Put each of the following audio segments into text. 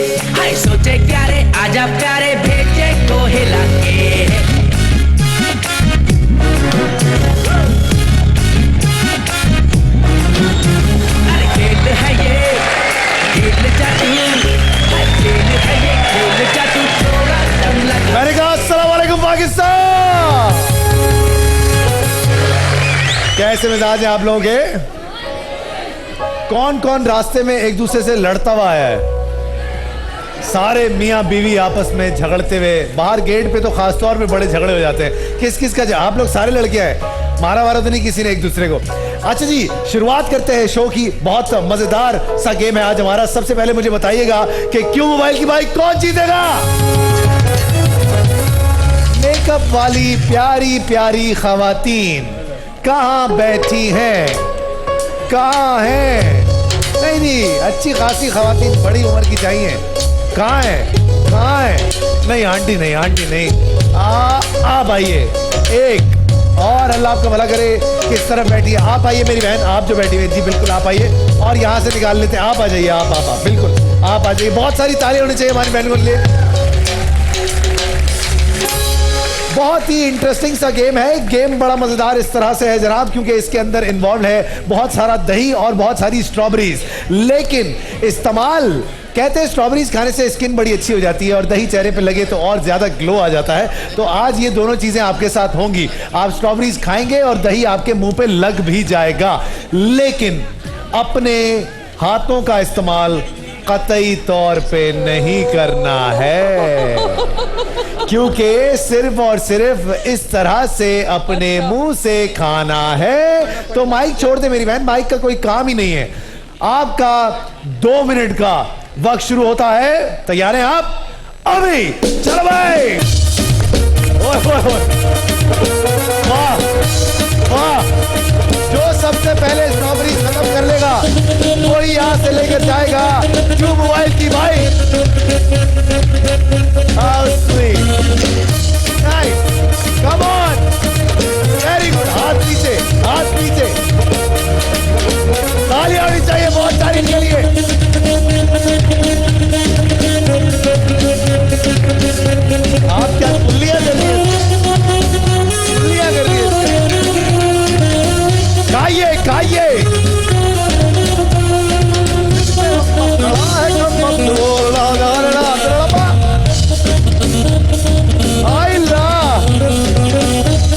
हाय सोचे क्या रे आजा प्यारे भेजे को हिला के अरे खेल है ये खेल जातू हाय खेल है ये खेल जातू थोड़ा दम लगा। मैंने कहा अस्सलाम वालेकुम पाकिस्तान। कैसे मिजाज है आप लोगों के? कौन कौन रास्ते में एक दूसरे से लड़ता हुआ आया है? सारे मियाँ बीवी आपस में झगड़ते हुए, बाहर गेट पे तो खास तौर पे बड़े झगड़े हो जाते हैं। किस किस का? आप लोग सारे लड़के आए, मारा वारा तो नहीं किसी ने एक दूसरे को? अच्छा जी, शुरुआत करते हैं शो की। बहुत मजेदार सा गेम है आज हमारा। सबसे पहले मुझे बताइएगा कि क्यों मोबाइल की बाइक कौन जीतेगा? मेकअप वाली प्यारी प्यारी खवातीन कहाँ बैठी हैं? कहाँ हैं? नहीं नहीं, अच्छी खासी खवातीन बड़ी उम्र की चाहिए। कहाँ है? कहाँ है? नहीं आंटी नहीं, आंटी नहीं। आप आइए। एक और, अल्लाह आपका भला करे। किस तरफ बैठी है? आप आइए मेरी बहन, आप जो बैठी हुई जी बिल्कुल आप आइए। और यहाँ से निकाल लेते हैं। आप आ जाइए, आप बिल्कुल आप आ जाइए। बहुत सारी तालियां होनी चाहिए हमारी बहन को लिए। बहुत ही इंटरेस्टिंग सा गेम है। गेम बड़ा मजेदार इस तरह से है जनाब, क्योंकि इसके अंदर इन्वॉल्व है बहुत सारा दही और बहुत सारी स्ट्रॉबेरीज। लेकिन इस्तेमाल, कहते हैं स्ट्रॉबेरीज खाने से स्किन बड़ी अच्छी हो जाती है और दही चेहरे पे लगे तो और ज्यादा ग्लो आ जाता है। तो आज ये दोनों चीजें आपके साथ होंगी। आप स्ट्रॉबेरीज खाएंगे और दही आपके मुंह पे लग भी जाएगा। लेकिन अपने हाथों का इस्तेमाल कतई तौर पे नहीं करना है, क्योंकि सिर्फ और सिर्फ इस तरह से अपने मुंह से खाना है। तो माइक छोड़ दे मेरी बहन, माइक का कोई काम ही नहीं है। आपका 2 मिनट का वक्त शुरू होता है। तैयार हैं आप? अभी चलो भाई। वाह वाह, जो सबसे पहले स्ट्रॉबेरी खत्म कर लेगा वही यहां से लेकर जाएगा क्यों मोबाइल की bike. How sweet. Nice. Come on. Very good. हाथ पीछे, हाथ पीछे। तालियां होनी चाहिए बहुत सारी इनके लिए। आप क्या गुल्लियां कर रही हैं? गुल्लियां कर रही हैं? खाइए खाइए।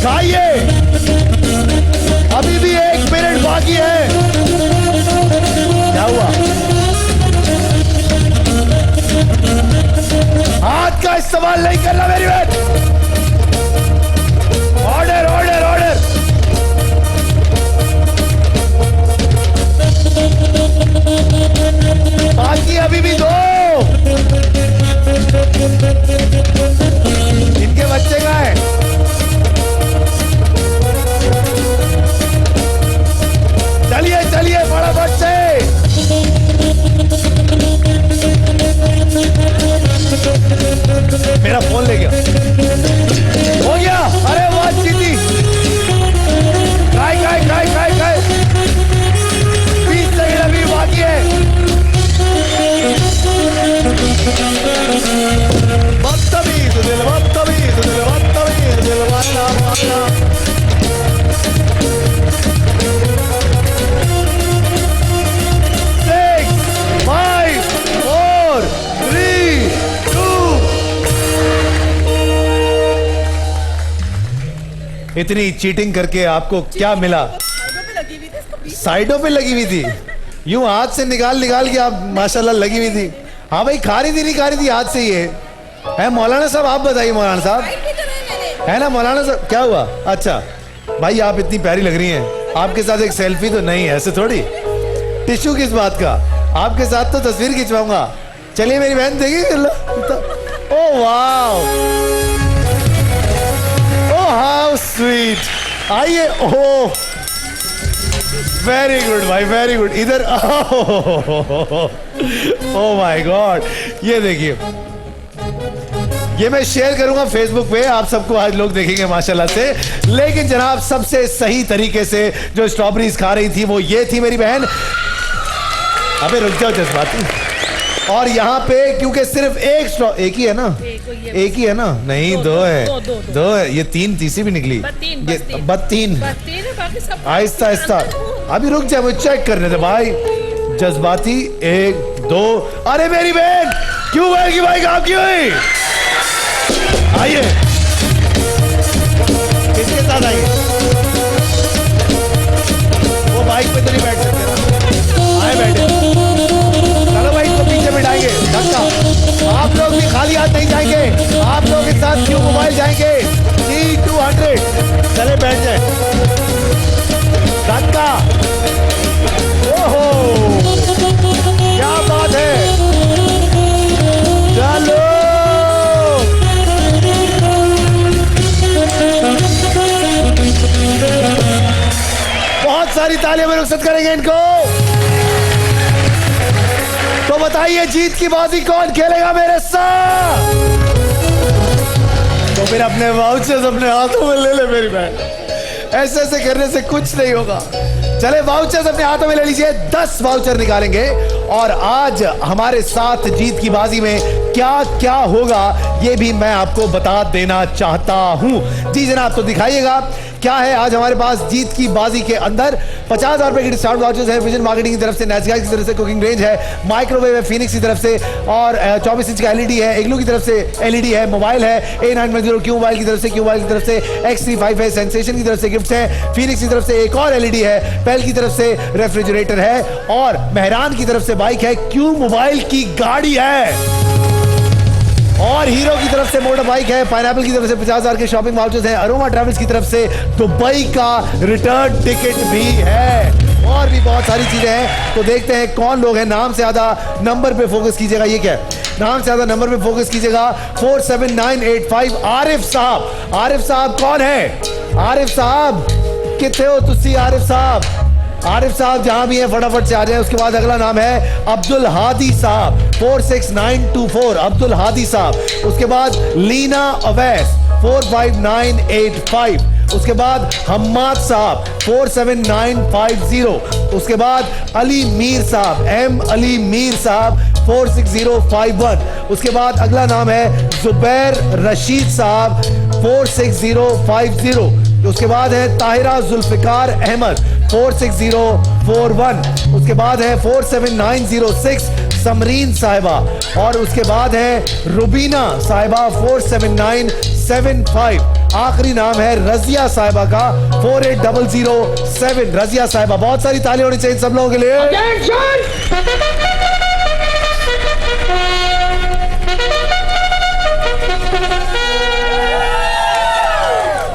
खाइए, अभी भी 1 मिनट बाकी है। क्या हुआ? हाथ का इस्तेमाल नहीं करना मेरी बात। Order order order. बाकी अभी भी 2। इनके बच्चे कहाँ हैं? चलिए चलिए फटाफट से। मेरा फोन ले गया। हो गया। अरे वाह जीती। खाए खाए खाए खाए खाए। 20 सेकंड अभी बाकी है। बदतमीज दिल, बदतमीज दिल, बदतमीज दिल वाला वाला। 6 5 4 3 2। इतनी चीटिंग करके आपको क्या मिला? साइडों पे लगी हुई थी। यूं हाथ से निकाल निकाल के आप माशाल्लाह लगी हुई थी। हाँ भाई, खा रही थी नहीं खा रही थी, हाथ से ही है मौलाना साहब। आप बताइए मौलाना साहब, है ना मौलाना साहब? क्या हुआ? अच्छा भाई, आप इतनी प्यारी लग रही हैं। आपके साथ एक सेल्फी तो नहीं है? ऐसे थोड़ी। टिश्यू किस बात का? आपके साथ तो तस्वीर खिंचवाऊंगा। चलिए मेरी बहन देखिए। ओ वाह, ओ हाउ स्वीट। आइए। ओह वेरी गुड भाई, वेरी गुड। इधर ओ माय गॉड, ये देखिए, ये मैं शेयर करूंगा फेसबुक पे, आप सबको आज लोग देखेंगे माशाल्लाह से। लेकिन जनाब, सबसे सही तरीके से जो स्ट्रॉबेरीज खा रही थी वो ये थी मेरी बहन। अबे रुक जाओ जज्बाती। और यहाँ पे क्योंकि सिर्फ एक ही है ना, एक ही है ना, नहीं दो है, दो है, ये तीन, तीसरी भी निकली, ये बत्तीन। आहिस्ता आहिस्ता, अभी रुक जाए, मुझे चेक करने दे भाई। जज्बाती 1 2, अरे मेरी बहन क्यों बहेगी भाई, काम क्यों हुई? आइए, किसके साथ आइए? वो बाइक पे तो नहीं बैठ सकते ना, आए बैठे। चलो भाई, इसको पीछे बिठाएंगे धक्का। आप लोग भी खाली हाथ नहीं जाएंगे, आप लोग के साथ क्यों मोबाइल जाएंगे। T200, चले बैठ जाए, धक्का। ओहो, क्या बात है, चलो। बहुत सारी तालियां में रुखसत करेंगे इनको। तो बताइए, जीत की बाजी कौन खेलेगा मेरे साथ? तो फिर अपने वाउचर्स अपने हाथों में ले ले मेरी बहन, ऐसे ऐसे करने से कुछ नहीं होगा। चले, वाउचर्स अपने हाथों में ले लीजिए, 10 वाउचर निकालेंगे और आज हमारे साथ जीत की बाजी में क्या क्या होगा ये भी मैं आपको बता देना चाहता हूं। जी जनाब, तो दिखाइएगा क्या है आज हमारे पास जीत की बाजी के अंदर। 50,000 रुपए की डिस्काउंट वाउचर्स है विजन मार्केटिंग की तरफ से, नेस्गार्ड की तरफ से कुकिंग रेंज है, माइक्रोवेव है फिनिक्स की तरफ से, और 24 इंच का एलईडी है, इग्लू की तरफ से एलईडी है, मोबाइल है A910 क्यू मोबाइल की तरफ से, क्यू मोबाइल की तरफ से X35 है, सेंसेशन की तरफ से गिफ्ट है, फिनिक्स की तरफ से एक और एलईडी है, पेल की तरफ से रेफ्रिजरेटर है, और मेहरान की तरफ से बाइक है, क्यू मोबाइल की गाड़ी है, और हीरो की तरफ से मोटर बाइक है, पाइनएप्पल की तरफ से 50,000 के शॉपिंग वाउचर्स हैं, अरोमा ट्रैवल्स की तरफ से दुबई का रिटर्न टिकट भी है, और भी बहुत सारी चीजें हैं। तो देखते हैं कौन लोग हैं। नाम से ज्यादा नंबर पे फोकस कीजिएगा। ये क्या है? नाम से ज्यादा नंबर पे फोकस कीजिएगा। 47985 आरिफ साहब। आरिफ साहब कौन है? आरिफ साहब कितने हो तुसी? आरिफ साहब, आरिफ साहब जहां भी हैं फटाफट से आ जाए। उसके बाद अगला नाम है अब्दुल हादी साहब, 46924 अब्दुल हादी साहब। उसके बाद लीना अवैस 45985। उसके बाद हम्माद साहब 47950। उसके बाद अली मीर साहब, एम अली मीर साहब 46051। उसके बाद अगला नाम है जुबैर रशीद साहब 46050। उसके बाद है ताहिरा जुल्फिकार अहमद 46041। उसके बाद है 47906 समरीन साहिबा, और उसके बाद है रुबीना साहिबा 47975। आखिरी नाम है रजिया साहिबा का 48007। रजिया साहिबा, बहुत सारी तालियां होनी चाहिए सब लोगों के लिए।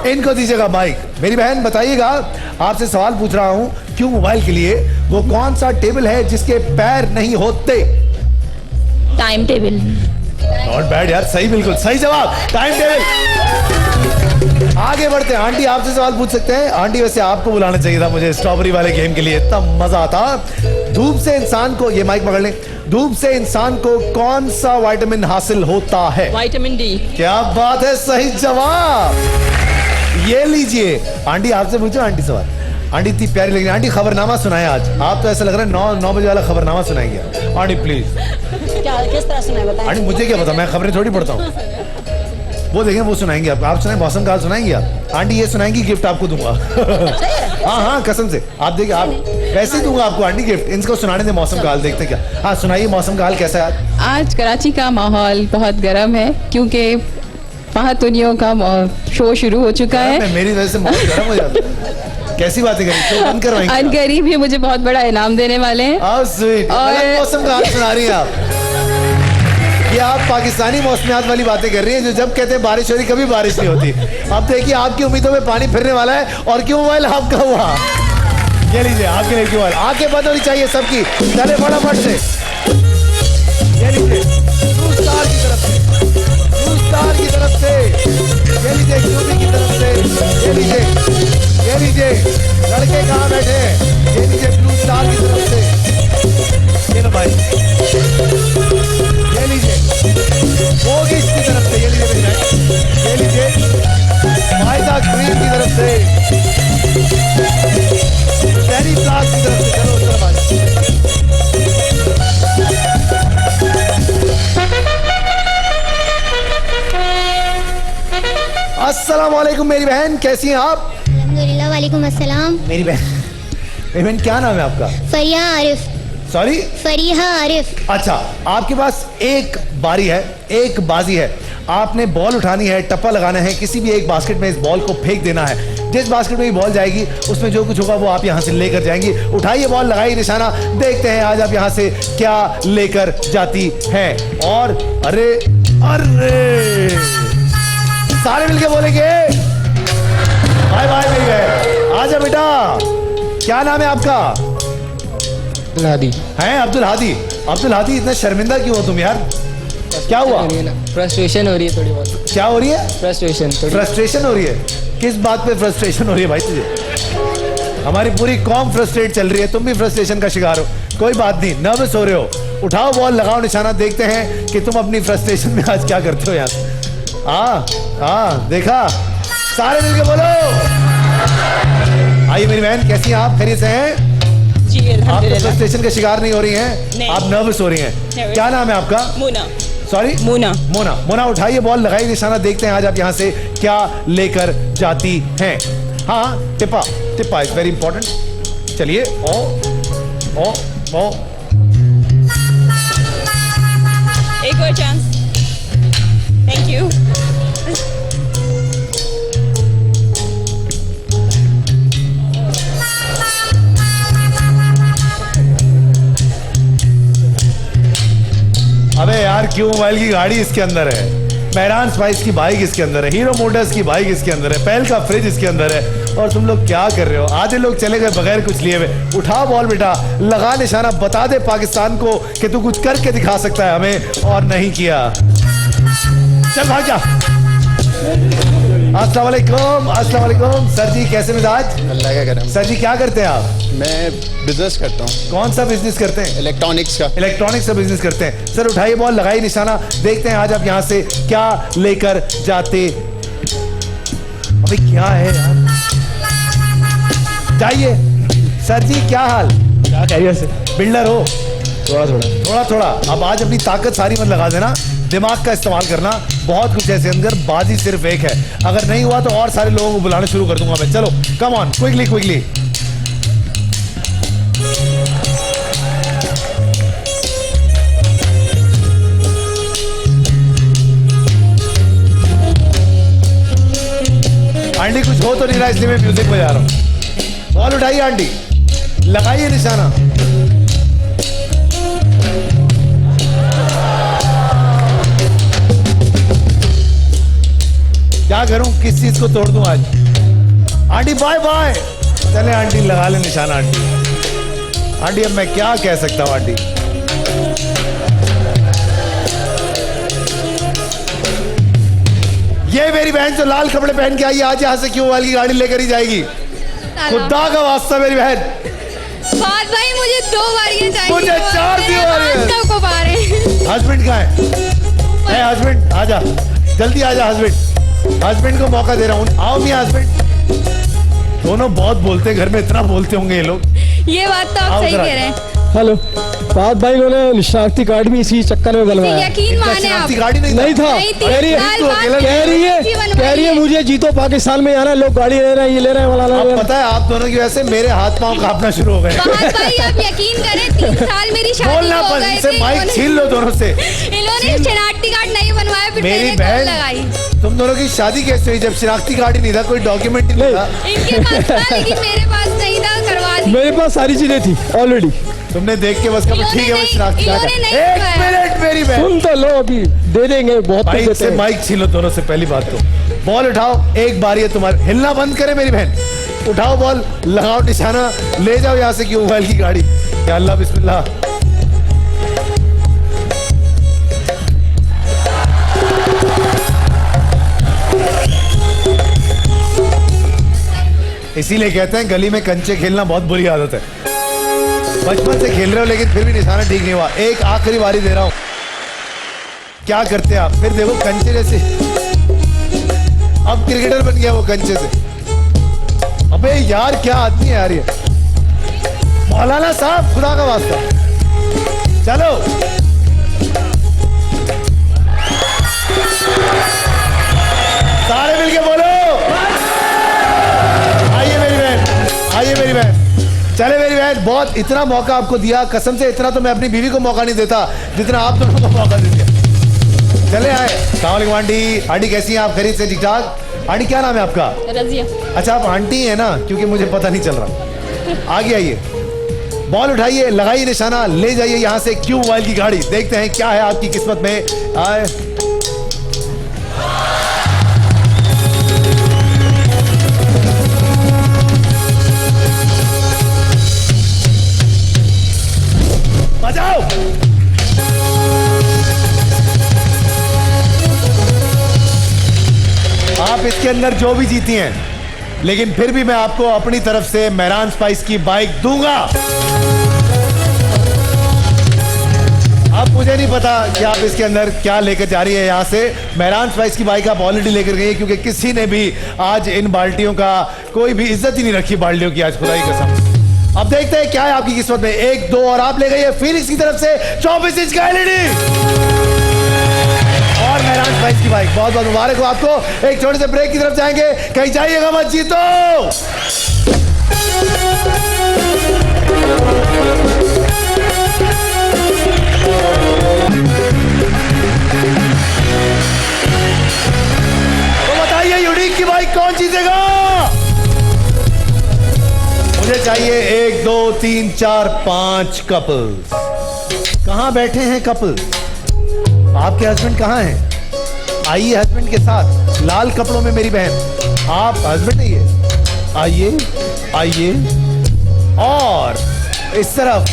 इनको दीजिएगा माइक। मेरी बहन बताइएगा, आपसे सवाल पूछ रहा हूं क्यों मोबाइल के लिए, वो कौन सा टेबल है जिसके पैर नहीं होते? Time table. नॉट बैड यार, सही, बिल्कुल सही जवाब, टाइम टेबल। आगे बढ़ते हैं, आंटी आपसे सवाल पूछ सकते हैं। आंटी, वैसे आपको बुलाना चाहिए था मुझे स्ट्रॉबेरी वाले गेम के लिए, इतना मजा आता। धूप से इंसान को, ये माइक पकड़ लें, धूप से इंसान को कौन सा विटामिन हासिल होता है? Vitamin D. क्या बात है, सही जवाब। ये लीजिए आंटी, आपसे पूछो आंटी सवाल। आंटी इतनी प्यारी लग रही है। आंटी खबरनामा सुनाए आज, आप तो ऐसा लग रहा है 9 बजे वाला खबरनामा सुनाएंगे। Aunty please. क्या, किस तरह सुनाए बताएं? आंटी मुझे क्या पता, मैं खबरें थोड़ी पढ़ता हूँ। वो देखें, वो सुनाएंगे आपको। आप सुनाए, मौसम का हाल सुनाएंगे आप? आंटी ये सुनाएंगी, गिफ्ट आपको दूंगा। हाँ हाँ, कसम से आप देखिए, आप वैसे ही दूंगा आपको आंटी गिफ्ट। इनको सुनाने दे मौसम का हाल, देखते क्या। हाँ सुनाइए, मौसम का हाल कैसा है आज? कराची का माहौल बहुत गर्म है क्योंकि पहातुनियों का शो शुरू हो चुका है। मेरी वजह से माहौल गर्म हो जाता है। कैसी बातें करें, शो बंद करवाएंगे? अनकरीब ही मुझे बहुत बड़ा इनाम देने वाले हैं। और मौसम का हाल सुना रही हैं आप। ये आप पाकिस्तानी मौसमियात वाली बातें कर रही हैं, जो जब कहते हैं बारिश हो रही, कभी बारिश नहीं होती। अब देखिए आपकी उम्मीदों में पानी फिरने वाला है, और क्यों मोबाइल आपका हुआ। ये लीजिए आपके लिए क्यों, आंखें बंद होनी चाहिए सबकी। चले फटाफट से, ये लीजिए ब्लू स्टार की तरफ से, ब्लू स्टार की तरफ से, ये लीजिए क्यूबी की तरफ से, ये लीजिए, ये लीजिए। लड़के कहाँ बैठे हैं? ये लीजिए ब्लू स्टार की तरफ से, ये लो भाई, ये लीजिए मोगिश की तरफ से, ये लीजिए मेरी बहन, ये लीजिए माइदा ग्रीन की तरफ से, चेरी ब्लैक की तरफ से। चलो उस तरफ आ जाओ। अस्सलाम वालेकुम मेरी बहन, कैसी हैं आप? अल्हम्दुलिल्लाह, वालेकुम अस्सलाम। मेरी बहन क्या नाम है आपका? फरिया आरिफ। सॉरी, फरीहा आरिफ। अच्छा, आपके पास एक बारी है, एक बाजी है। आपने बॉल उठानी है, टप्पा लगाना है, किसी भी एक बास्केट में इस बॉल को फेंक देना है। जिस बास्केट में ये बॉल जाएगी उसमें जो कुछ होगा वो आप यहाँ से लेकर जाएंगी। उठाइए बॉल, लगाइए निशाना, देखते हैं आज आप यहाँ से क्या लेकर जाती हैं। और अरे अरे सारे मिलके बोलेंगे बाय बाय मेरी बहन। आजा बेटा, क्या नाम है आपका? अब्दुल हादी। हैं अब्दुल हादी। अब्दुल हादी, इतना शर्मिंदा क्यों हो तुम यार? क्या हुआ? फ्रस्ट्रेशन हो रही है थोड़ी बहुत। क्या हो रही है? फ्रस्ट्रेशन हो रही है। किस बात पे फ्रस्ट्रेशन हो रही है भाई तुझे? हमारी पूरी कॉम फ्रस्ट्रेट चल रही है, तुम भी फ्रस्ट्रेशन का शिकार हो। कोई बात नहीं, नर्वस हो रहे हो, उठाओ बॉल, लगाओ निशाना, देखते हैं कि तुम अपनी फ्रस्ट्रेशन में आज क्या करते हो यार। हाँ देखा, सारे मिलके बोलो। आइए मेरी बहन, कैसी हैं आप? खैरियत से हैं? जी आप तो अल्हम्दुलिल्लाह। फ्रस्ट्रेशन के शिकार नहीं हो रही हैं, नहीं। आप नर्वस हो रही हैं। क्या नाम है आपका? मुना। सॉरी, मोना। मोना। मोना, उठाइए बॉल, लगाइए निशाना, देखते हैं आज आप यहाँ से क्या लेकर जाती हैं। हाँ, टिप्पा, टिप्पा इज वेरी इंपॉर्टेंट। चलिए, ओ एक और चांस। Thank you. अबे यार, क्यों मोबाइल की गाड़ी इसके अंदर है, मेहरान स्पाइस की बाइक इसके अंदर है, हीरो मोटर्स की बाइक इसके अंदर है, पहल का फ्रिज इसके अंदर है, और तुम लोग क्या कर रहे हो? आधे लोग चले गए बगैर कुछ लिए हुए। उठा बॉल बेटा, लगा निशाना, बता दे पाकिस्तान को कि तू कुछ करके दिखा सकता है हमें, और नहीं किया। चल भाग जा। अस्सलाम वालेकुम। अस्सलाम वालेकुम। सर जी, कैसे मिजाज? अल्लाह का करम। सर जी, क्या करते हैं आप? मैं बिजनेस करता हूँ, कौन सा बिजनेस करते हैं? इलेक्ट्रॉनिक्स का। इलेक्ट्रॉनिक्स का बिजनेस करते हैं। सर उठाइए बॉल, लगाइए निशाना, देखते हैं आज आप यहाँ से क्या लेकर जाते। अबे क्या है यार? जाइए। सर जी, क्या हाल? क्या खैरियत से? बिल्डर हो? थोड़ा थोड़ा। अब आज अपनी ताकत सारी मत लगा देना, दिमाग का इस्तेमाल करना। बहुत कुछ ऐसे अंदर, बाजी सिर्फ एक है। अगर नहीं हुआ तो और सारे लोगों को बुलाना शुरू कर दूंगा मैं। चलो कम ऑन, क्विकली। आंटी कुछ हो तो नहीं रहा, इसलिए मैं म्यूजिक बजा रहा हूँ। बॉल उठाइए आंटी, लगाइए निशाना। क्या करूं, किस चीज को तोड़ दूं आज? Aunty bye bye. चले आंटी, लगा ले निशाना आंटी। आंटी अब मैं क्या कह सकता हूं आंटी? ये मेरी बहन जो लाल कपड़े पहन के आई, आज यहाँ से क्यों वाली गाड़ी लेकर ही जाएगी? खुदा का वास्ता मेरी बहन। बात भाई, मुझे 2 बारियां चाहिए। मुझे 4 हाथ को बारे। हस्बैंड कहाँ है? हस्बैंड आजा, जल्दी आजा हस्बैंड। हस्बैंड को मौका दे रहा हूँ, आओ मियां हस्बैंड। दोनों बहुत बोलते हैं घर में, इतना बोलते होंगे ये लोग। ये बात तो आप सही कह रहे हैं। हेलो, फहद भाई ने शनाख्ती कार्ड भी इसी चक्कर में बनवाया। यकीन माने आप, शनाख्ती गाड़ी नहीं नहीं था। नहीं थी। कह रही है मुझे जीतो पाकिस्तान में आना, लोग गाड़ी ले रहे हैं, ये ले रहे हैं, वाला ले रहे हैं। पता है आप दोनों की वजह से मेरे हाथ पांव कांपना शुरू हो गए। फहद भाई आप यकीन करें, 3 साल मेरी शादी बोलना हो बंद, गए इनसे थे। माइक छीन लो दोनों से। इन्होंने शनाख्ती कार्ड नहीं बनवाया, फिर मेरी मेरे कॉल लगाई। बहन, तुम दोनों की शादी कैसे हुई जब शनाख्ती कार्ड ही नहीं था, कोई डॉक्यूमेंट नहीं था? इनके पास था लेकिन मेरे पास नहीं था, करवा दी। मेरे पास सारी चीजें थी ऑलरेडी। तुमने देख के बस कहा ठीक है, मैं शनाख्ती कार्ड। इन्होंने नहीं एक करवाया। मिनट मेरी बहन, सुन तो लो, अभी दे देंगे, बहुत कुछ माइक देते से हैं। माइक छीन लो दोनों से। पहली बात तो बॉल उठाओ, एक बारी है तुम्हारी, हिलना बंद करे मेरी बहन। उठाओ बॉल, लगाओ निशाना, ले जाओ यहाँ से क्यों मोबाइल की गाड़ी। या अल्लाह बिस्मिल्लाह। इसीलिए कहते हैं गली में कंचे खेलना बहुत बुरी आदत है। बचपन से खेल रहे हो लेकिन फिर भी निशाना ठीक नहीं हुआ। एक आखिरी बारी दे रहा हूं, क्या करते हैं आप? फिर देखो कंचे जैसे, अब क्रिकेटर बन गया वो कंचे से। अबे यार क्या आदमी है यार ये। मौलाना साहब, खुदा का वास्ता, चलो। सारे मिलके बोलो जाइए मेरी बहन, चले मेरी बहन। बहुत इतना मौका आपको दिया, कसम से इतना तो मैं अपनी बीवी को मौका नहीं देता जितना आप दोनों को मौका दे दिया। चले आए। अस्सलाम वालेकुम आंटी। आंटी कैसी हैं आप? खरीद से ठीक ठाक? आंटी क्या नाम है आपका? रजिया। अच्छा आप आंटी हैं ना, क्योंकि मुझे पता नहीं चल रहा। आगे आइए, बॉल उठाइए, लगाइए निशाना, ले जाइए यहाँ से क्यू मोबाइल की गाड़ी। देखते हैं क्या है आपकी किस्मत में। आए बजाओ। आप इसके अंदर जो भी जीती हैं, लेकिन फिर भी मैं आपको अपनी तरफ से मेहरान स्पाइस की बाइक दूंगा। अब मुझे नहीं पता कि आप इसके अंदर क्या लेकर जा रही है। यहां से मेहरान स्पाइस की बाइक आप ऑलरेडी लेकर गई, क्योंकि किसी ने भी आज इन बाल्टियों का कोई भी इज्जत ही नहीं रखी बाल्टियों की, आज खुदा की कसम। अब देखते हैं क्या है आपकी किस्मत में। 1 2 और आप ले गई है फीनिक्स की तरफ से 24 इंच का एलईडी और मेहरान स्पाइस की बाइक। बहुत बहुत मुबारक हो आपको। एक छोटे से ब्रेक की तरफ जाएंगे, कहीं जाइएगा मत, जीतो। तो बताइए यूनिक की बाइक कौन जीतेगा? मुझे चाहिए 1 2 3 4 5 कपल्स। कहां बैठे हैं कपल्स? आपके हस्बैंड कहाँ हैं? आइए हस्बैंड के साथ, लाल कपड़ों में मेरी बहन। आप हस्बैंड नहीं है, आइए आइए। और इस तरफ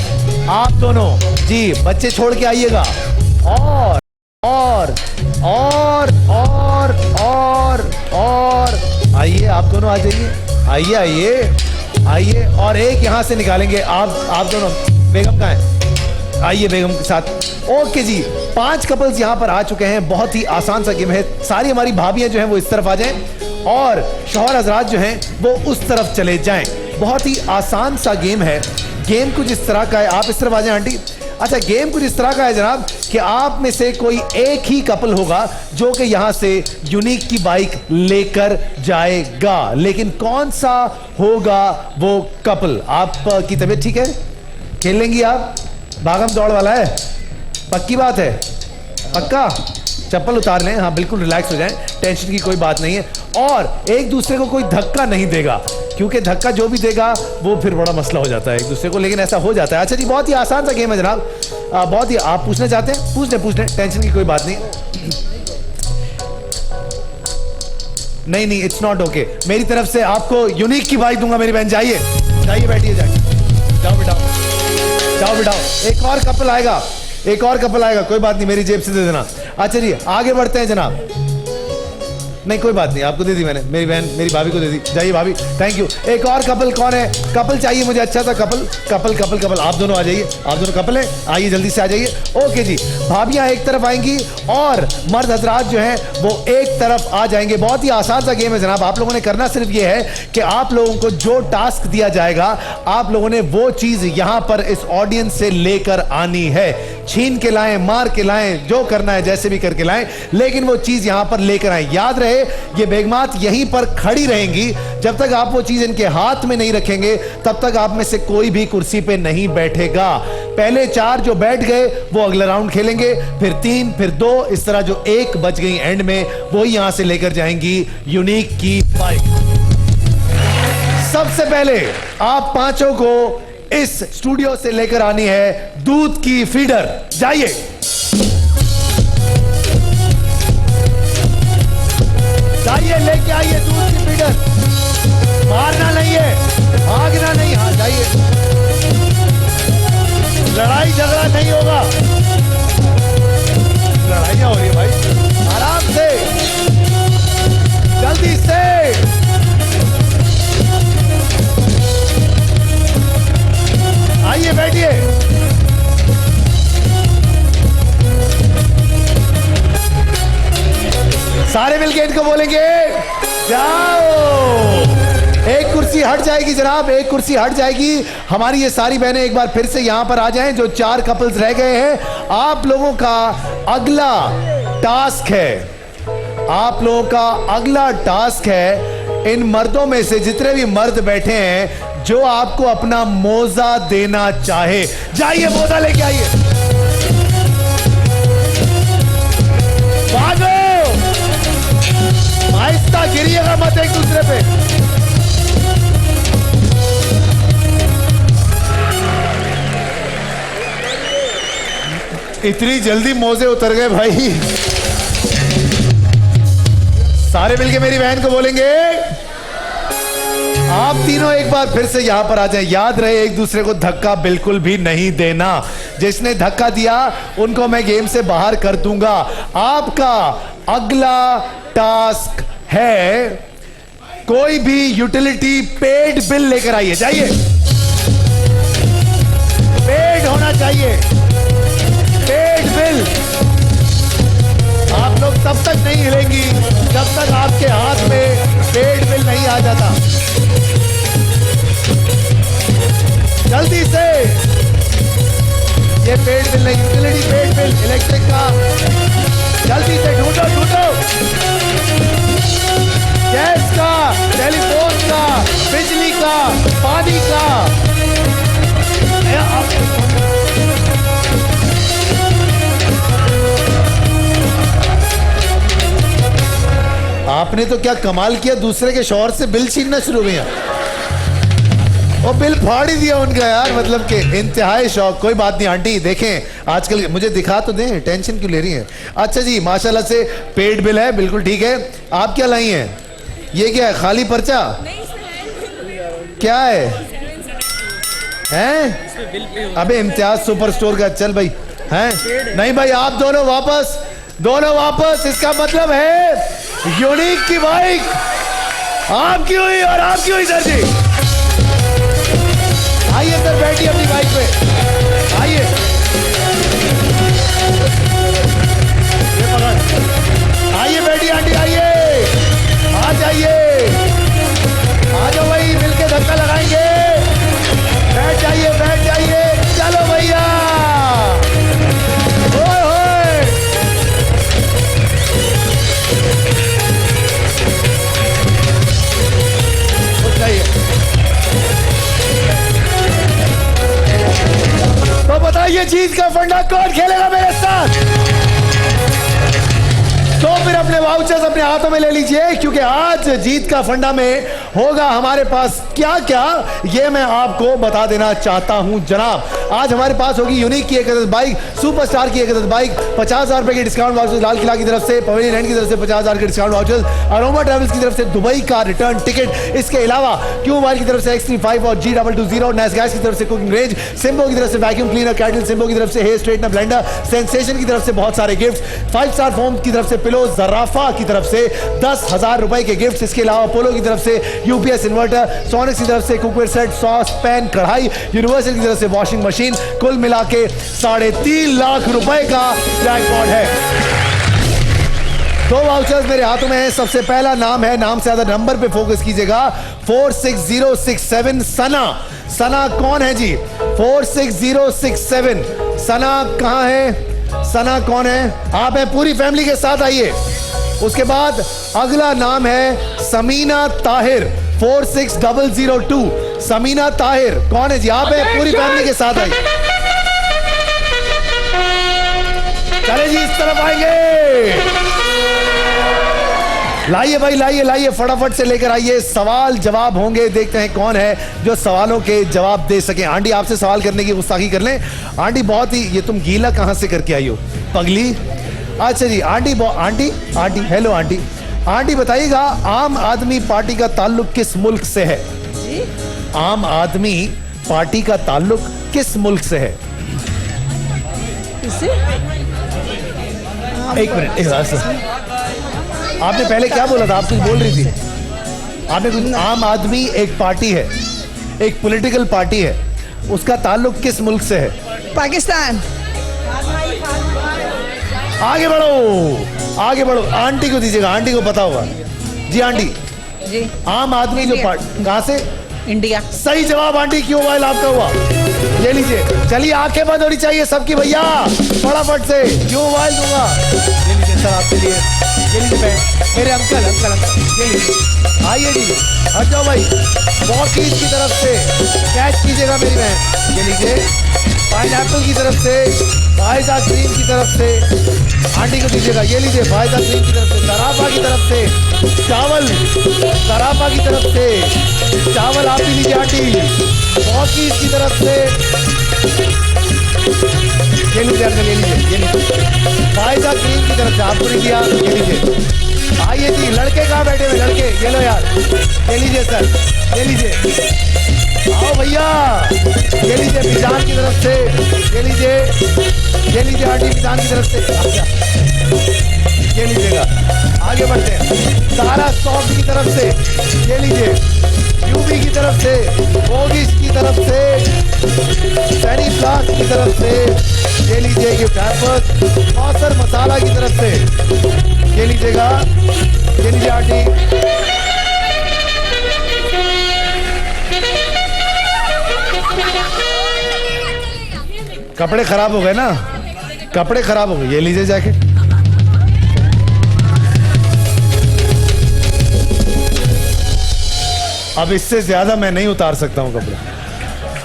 आप दोनों जी, बच्चे छोड़ के आइएगा। और और और और और आइए, आप दोनों आ जाइए। आइए आइए आइए। और एक यहां से निकालेंगे। आप दोनों, बेगम कहाँ है? आइए बेगम के साथ। ओके जी, 5 कपल्स यहां पर आ चुके हैं। बहुत ही आसान सा गेम है। सारी हमारी भाभियां जो हैं वो इस तरफ आ जाएं और शौहर हजरात जो हैं वो उस तरफ चले जाएं। बहुत ही आसान सा गेम है। गेम कुछ इस तरह का है, आप इस तरफ आ जाएं आंटी। अच्छा, गेम कुछ इस तरह का है जनाब कि आप में से कोई एक ही कपल होगा जो कि यहां से यूनिक की बाइक लेकर जाएगा। लेकिन कौन सा होगा वो कपल? आपकी तबीयत ठीक है? खेल लेंगी आप? भागम दौड़ वाला है? पक्की बात है? पक्का? चप्पल उतार लें। हाँ बिल्कुल, रिलैक्स हो जाएं, टेंशन की कोई बात नहीं है। और एक दूसरे को कोई धक्का नहीं देगा, क्योंकि धक्का जो भी देगा वो फिर बड़ा मसला हो जाता है एक दूसरे को, लेकिन ऐसा हो जाता है। अच्छा जी, बहुत ही आसान सा गेम है जनाब। बहुत ही, आप पूछना चाहते हैं? पूछ लें, टेंशन की कोई बात नहीं। नहीं, इट्स नॉट ओके। मेरी तरफ से आपको यूनिक की बाइक दूंगा मेरी बहन। जाइए जाइए, बैठिए, जाओ बेटा। एक और कपल आएगा, कोई बात नहीं, मेरी जेब से दे देना। अच्छा जी, आगे बढ़ते हैं जनाब। नहीं कोई बात नहीं, आपको दे दी मैंने, मेरी बहन मेरी भाभी को दे दी। जाइए भाभी, थैंक यू। एक और कपल कौन है? कपल चाहिए मुझे, अच्छा सा कपल। आप दोनों आ जाइए, आप दोनों कपल हैं, आइए जल्दी से आ जाइए। ओके जी, भाभियां एक तरफ आएंगी और मर्द हजरात जो हैं वो एक तरफ आ जाएंगे। बहुत ही आसान सा गेम है जनाब। आप लोगों ने करना सिर्फ ये है कि आप लोगों को जो टास्क दिया जाएगा, आप लोगों ने वो चीज यहां पर इस ऑडियंस से लेकर आनी है। छीन के लाएं, मार के लाएं, जो करना है जैसे भी करके लाएं, लेकिन वो चीज यहां पर लेकर आए। याद रहे, ये बेगमात यहीं पर खड़ी रहेंगी जब तक आप वो चीज इनके हाथ में नहीं रखेंगे, तब तक आप में से कोई भी कुर्सी पे नहीं बैठेगा। पहले 4 जो बैठ गए वो अगला राउंड खेलेंगे, फिर 3, फिर 2, इस तरह जो 1 बच गई एंड में, वो यहां से लेकर जाएंगी यूनिक की बाइक। सबसे पहले आप पांचों को इस स्टूडियो से लेकर आनी है दूध की फीडर। जाइए, लेके आइए दूध की फीडर। मारना नहीं है, भागना नहीं। हाँ जाइए, लड़ाई झगड़ा नहीं होगा। लड़ाइयां हो रही है भाई, आराम से, जल्दी से। आइए बैठिए। सारे मिलके इनको बोलेंगे जाओ। एक कुर्सी हट जाएगी जनाब, एक कुर्सी हट जाएगी। हमारी ये सारी बहनें एक बार फिर से यहां पर आ जाएं। जो 4 कपल्स रह गए हैं, आप लोगों का अगला टास्क है इन मर्दों में से जितने भी मर्द बैठे हैं जो आपको अपना मोजा देना चाहे, जाइए मोजा लेके आइए। भागो, आहिस्ता गिरिएगा मत एक दूसरे पे। इतनी जल्दी मोजे उतर गए भाई। सारे मिलके मेरी बहन को बोलेंगे। आप तीनों एक बार फिर से यहां पर आ जाएं। याद रहे एक दूसरे को धक्का बिल्कुल भी नहीं देना। जिसने धक्का दिया उनको मैं गेम से बाहर कर दूंगा। आपका अगला टास्क है कोई भी यूटिलिटी पेड बिल लेकर आइए। जाइए, पेड होना चाहिए, पेड बिल। आप लोग तब तक नहीं हिलेंगी जब तक आपके हाथ में पेड बिल नहीं आ जाता। जल्दी से, ये पेड बिल नहीं, यूटिलिटी पेड बिल, इलेक्ट्रिक का, जल्दी से ढूंढो ढूंढो। गैस का, टेलीफोन का, बिजली का, पानी का। आपने तो क्या कमाल किया, दूसरे के शौहर से बिल छीनना शुरू हो गया। और बिल फाड़ ही दिया उनका यार, मतलब कि इंतहाई शौक। कोई बात नहीं आंटी, देखें आजकल मुझे दिखा तो दें, टेंशन क्यों ले रही हैं। अच्छा जी, माशाल्लाह से पेड बिल है, बिल्कुल ठीक है। आप क्या लाई हैं? ये क्या है, खाली पर्चा? क्या है? हैं? अबे इम्तियाज सुपर स्टोर का, चल भाई। हैं? नहीं भाई, आप दोनों वापस, दोनों वापस। इसका मतलब है यूनिक की बाइक आपकी हुई और आपकी हुई सर जी। आइए सर, बैठिए अपनी बाइक पे, आइए। ये पकड़, आइए बैठिए आंटी, आइए, आ जाइए, आ जाओ भाई, मिलके धक्का लगाएंगे। बैठ जाइए, बैठ जाइए, चलो भैया। ओए होए, उठ जाइए। तो बताइए जीत का फंडा कौन खेलेगा मेरे साथ? तो फिर अपने वाउचर्स अपने हाथों में ले लीजिए, क्योंकि आज जीत का फंडा में होगा हमारे पास क्या क्या, ये मैं आपको बता देना चाहता हूं जनाब। आज हमारे पास होगी यूनिक की एक बाइक, सुपरस्टार की एक बाइक, 50,000 रुपए के डिस्काउंट वाउचर्स लाल किला की तरफ से, पवेलियन एंड की तरफ से 50,000 के डिस्काउंट वाउचर्स, अरोमा ट्रेवल्स की तरफ से दुबई का रिटर्न टिकट। इसके अलावा क्यू मोबाइल की तरफ से X35 और G220, नेस गैस की तरफ से कुकिंग रेंज, सिम्बो की तरफ से वैक्यूम क्लीनर, कैटल सिम्बो की तरफ से हेयर स्ट्रेटनर ब्लेंडर, सेंसेशन की तरफ से बहुत सारे गिफ्ट, 5 स्टार फोम की तरफ से पिलो, जराफा की तरफ से 10,000 रुपए के गिफ्ट। इसके अलावा पोलो की तरफ से यूपीएस इन्वर्टर, सोनिक्स की तरफ से कुकवेयर सेट, सॉस पैन कढ़ाई, यूनिवर्सल की तरफ से वॉशिंग मशीन, कुल मिला के 3.5 लाख रुपए का जैकपॉट है। 2 वाउचर्स मेरे हाथों में है। सबसे पहला नाम है, नाम से ज्यादा नंबर पे फोकस कीजिएगा, 46067 सना। सना कौन है जी? 46067 सना कहां है? सना कौन है? आप है, पूरी फैमिली के साथ आइए। उसके बाद अगला नाम है समीना ताहिर, 46002 समीना ताहिर कौन है जी? आप है, पूरी फैमिली के साथ आइए। चले जी, इस तरफ आएंगे। लाइए भाई, लाइए लाइए, फटाफट से लेकर आइए। सवाल जवाब होंगे, देखते हैं कौन है जो सवालों के जवाब दे सके। आंटी आपसे सवाल करने की गुस्ताखी कर लें। आंटी बहुत ही, ये तुम गीला कहां से करके आई हो पगली? अच्छा जी, aunty aunty aunty hello aunty, aunty बताइएगा आम आदमी पार्टी का ताल्लुक किस मुल्क से है? आम आदमी पार्टी का ताल्लुक किस मुल्क से है? एक मिनट, एक आपने पहले क्या बोला था? आप कुछ बोल रही थी, आपने कुछ। आम आदमी एक पार्टी है, एक पॉलिटिकल पार्टी है, उसका ताल्लुक किस मुल्क से है? पाकिस्तान। आगे बढ़ो, आगे बढ़ो, आंटी को दीजिएगा, आंटी को पता होगा। जी आंटी जी, आम आदमी जो पार्टी, कहां से? इंडिया। सही जवाब आंटी, क्यों मोबाइल आपका हुआ, ये लीजिए। चलिए, आंखें बंद होनी चाहिए सबकी भैया, फटाफट से क्यों मोबाइल दूंगा। ये लीजिए सर आपके लिए, ये लीजिए मेरे अंकल, ये लीजिए। आइए जी, हट जाओ भाई। वॉकीज की तरफ से कैच कीजिएगा मेरी बहन, ये लीजिए। पाइनएप्पल की तरफ से, फायदा क्रीम की तरफ से आंटी को दीजिएगा, ये लीजिए। फायदा क्रीम की तरफ से, सराफा की तरफ से चावल, सराफा की तरफ से चावल आप भी लीजिए आंटी। वॉकीज की तरफ से ये लीजिए अंकल, ये लीजिए, ये लीजिए। फायदा क्रीम की तरफ से आपको नहीं दिया, ये लीजिए। आइए जी, लड़के कहाँ बैठे हुए लड़के, ये लो यार, ये लीजिए सर, ये लीजिए। आओ भैया, ये लीजिए मिजान की तरफ से, ये लीजिए, ये लीजिए आंटी मिजान की तरफ से। अच्छा, ये लीजिएगा। आगे बढ़ते हैं, सारा सॉफ्ट की तरफ से, ये लीजिए। यूबी की तरफ से, ओगिश की तरफ से, सैनी फ्लास्क की तरफ से, ये लीजिए। गिफ्ट हैम्पर्स कौसर मसाला की तरफ से, ये लीजिएगा, ये लीजिए आंटी। कपड़े खराब हो गए ना, कपड़े खराब हो गए, ये लीजिए जैकेट। अब इससे ज्यादा मैं नहीं उतार सकता हूं कपड़े।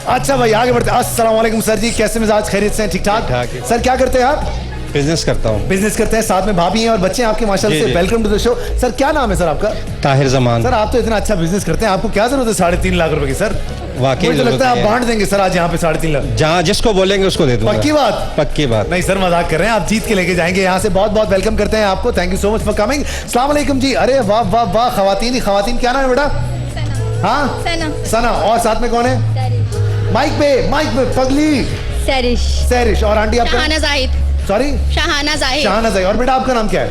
अच्छा भाई आगे बढ़ते हैं। अस्सलाम वालेकुम सर जी, कैसे मिजाज, खैरियत से हैं? ठीक ठाक है। सर क्या करते हैं आप? बिजनेस करता हूँ। बिजनेस करते हैं, साथ में भाभी हैं और बच्चे हैं आपके माशाल्लाह से। Welcome to the show. Sir क्या नाम है सर आपका? ताहिर जमान। सर आप तो इतना अच्छा बिजनेस करते हैं, आपको क्या जरूरत है 3.5 लाख रुपए की? सर वाकई मुझे तो लगता है आप बांट देंगे सर आज यहाँ पे 3.5 लाख। जहाँ जिसको बोलेंगे उसको दे दूंगा। पक्की बात? पक्की बात। नहीं सर मजाक कर रहे हैं, आप जीत के लेके जाएंगे यहाँ से। बहुत बहुत वेलकम करते हैं आपको, thank you so much for coming. अस्सलाम वालेकुम जी। अरे वाह वाह वाह, खवातीन ही खवातीन, क्या नाम है बेटा? हाँ सना। सना, और साथ में कौन है? माइक पे पगली। सैरिश। सैरिश। और आंटी आपका? शाहाना जाहिद। सॉरी, शाहाना जाहिद। शाहाना जाहिद। और बेटा आपका नाम क्या है?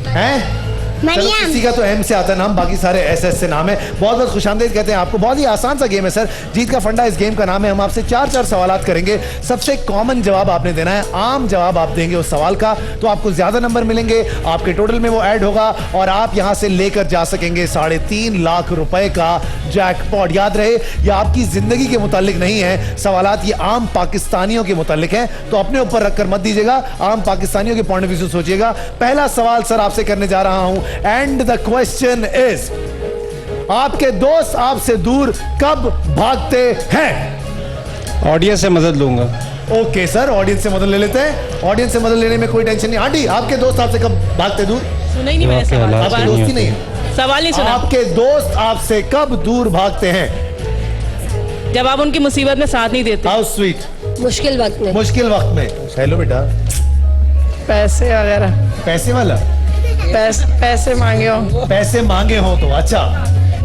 हैं? चलो, मरियम। किसी का तो एम से आता है नाम, बाकी सारे एस एस से नाम है। बहुत बहुत खुशामदीद कहते हैं आपको। बहुत ही आसान सा गेम है सर, जीत का फंडा इस गेम का नाम है। हम आपसे 4 सवालात करेंगे, सबसे कॉमन जवाब आपने देना है। आम जवाब आप देंगे उस सवाल का तो आपको ज्यादा नंबर मिलेंगे, आपके टोटल में वो ऐड होगा और आप यहां से लेकर जा सकेंगे 3.5 लाख रुपए का जैकपॉट। याद रहे ये आपकी जिंदगी के मुतालिक नहीं है सवालात, ये आम पाकिस्तानियों के मुतालिक हैं, तो अपने ऊपर रखकर मत दीजिएगा, आम पाकिस्तानियों के पॉइंट ऑफ व्यू से सोचिएगा। पहला सवाल सर आपसे करने जा रहा हूं एंड द क्वेश्चन इज, आपके दोस्त आपसे दूर कब भागते हैं? ऑडियंस से मदद लूंगा। ओके सर, ऑडियंस से मदद ले लेते हैं। ऑडियंस से मदद लेने में कोई टेंशन नहीं। आंटी आपके दोस्त आपसे कब भागते दूर? सुना ही नहीं मैंने सवाल। आपकी दोस्ती नहीं है, सवाल नहीं सुना। आपके दोस्त आपसे कब दूर भागते हैं? जब आप उनकी मुसीबत में साथ नहीं देते। How sweet. मुश्किल वक्त में। मुश्किल वक्त में। हेलो बेटा। पैसे वगैरह। पैसे वाला? पैसे मांगे हो। पैसे मांगे हो तो अच्छा।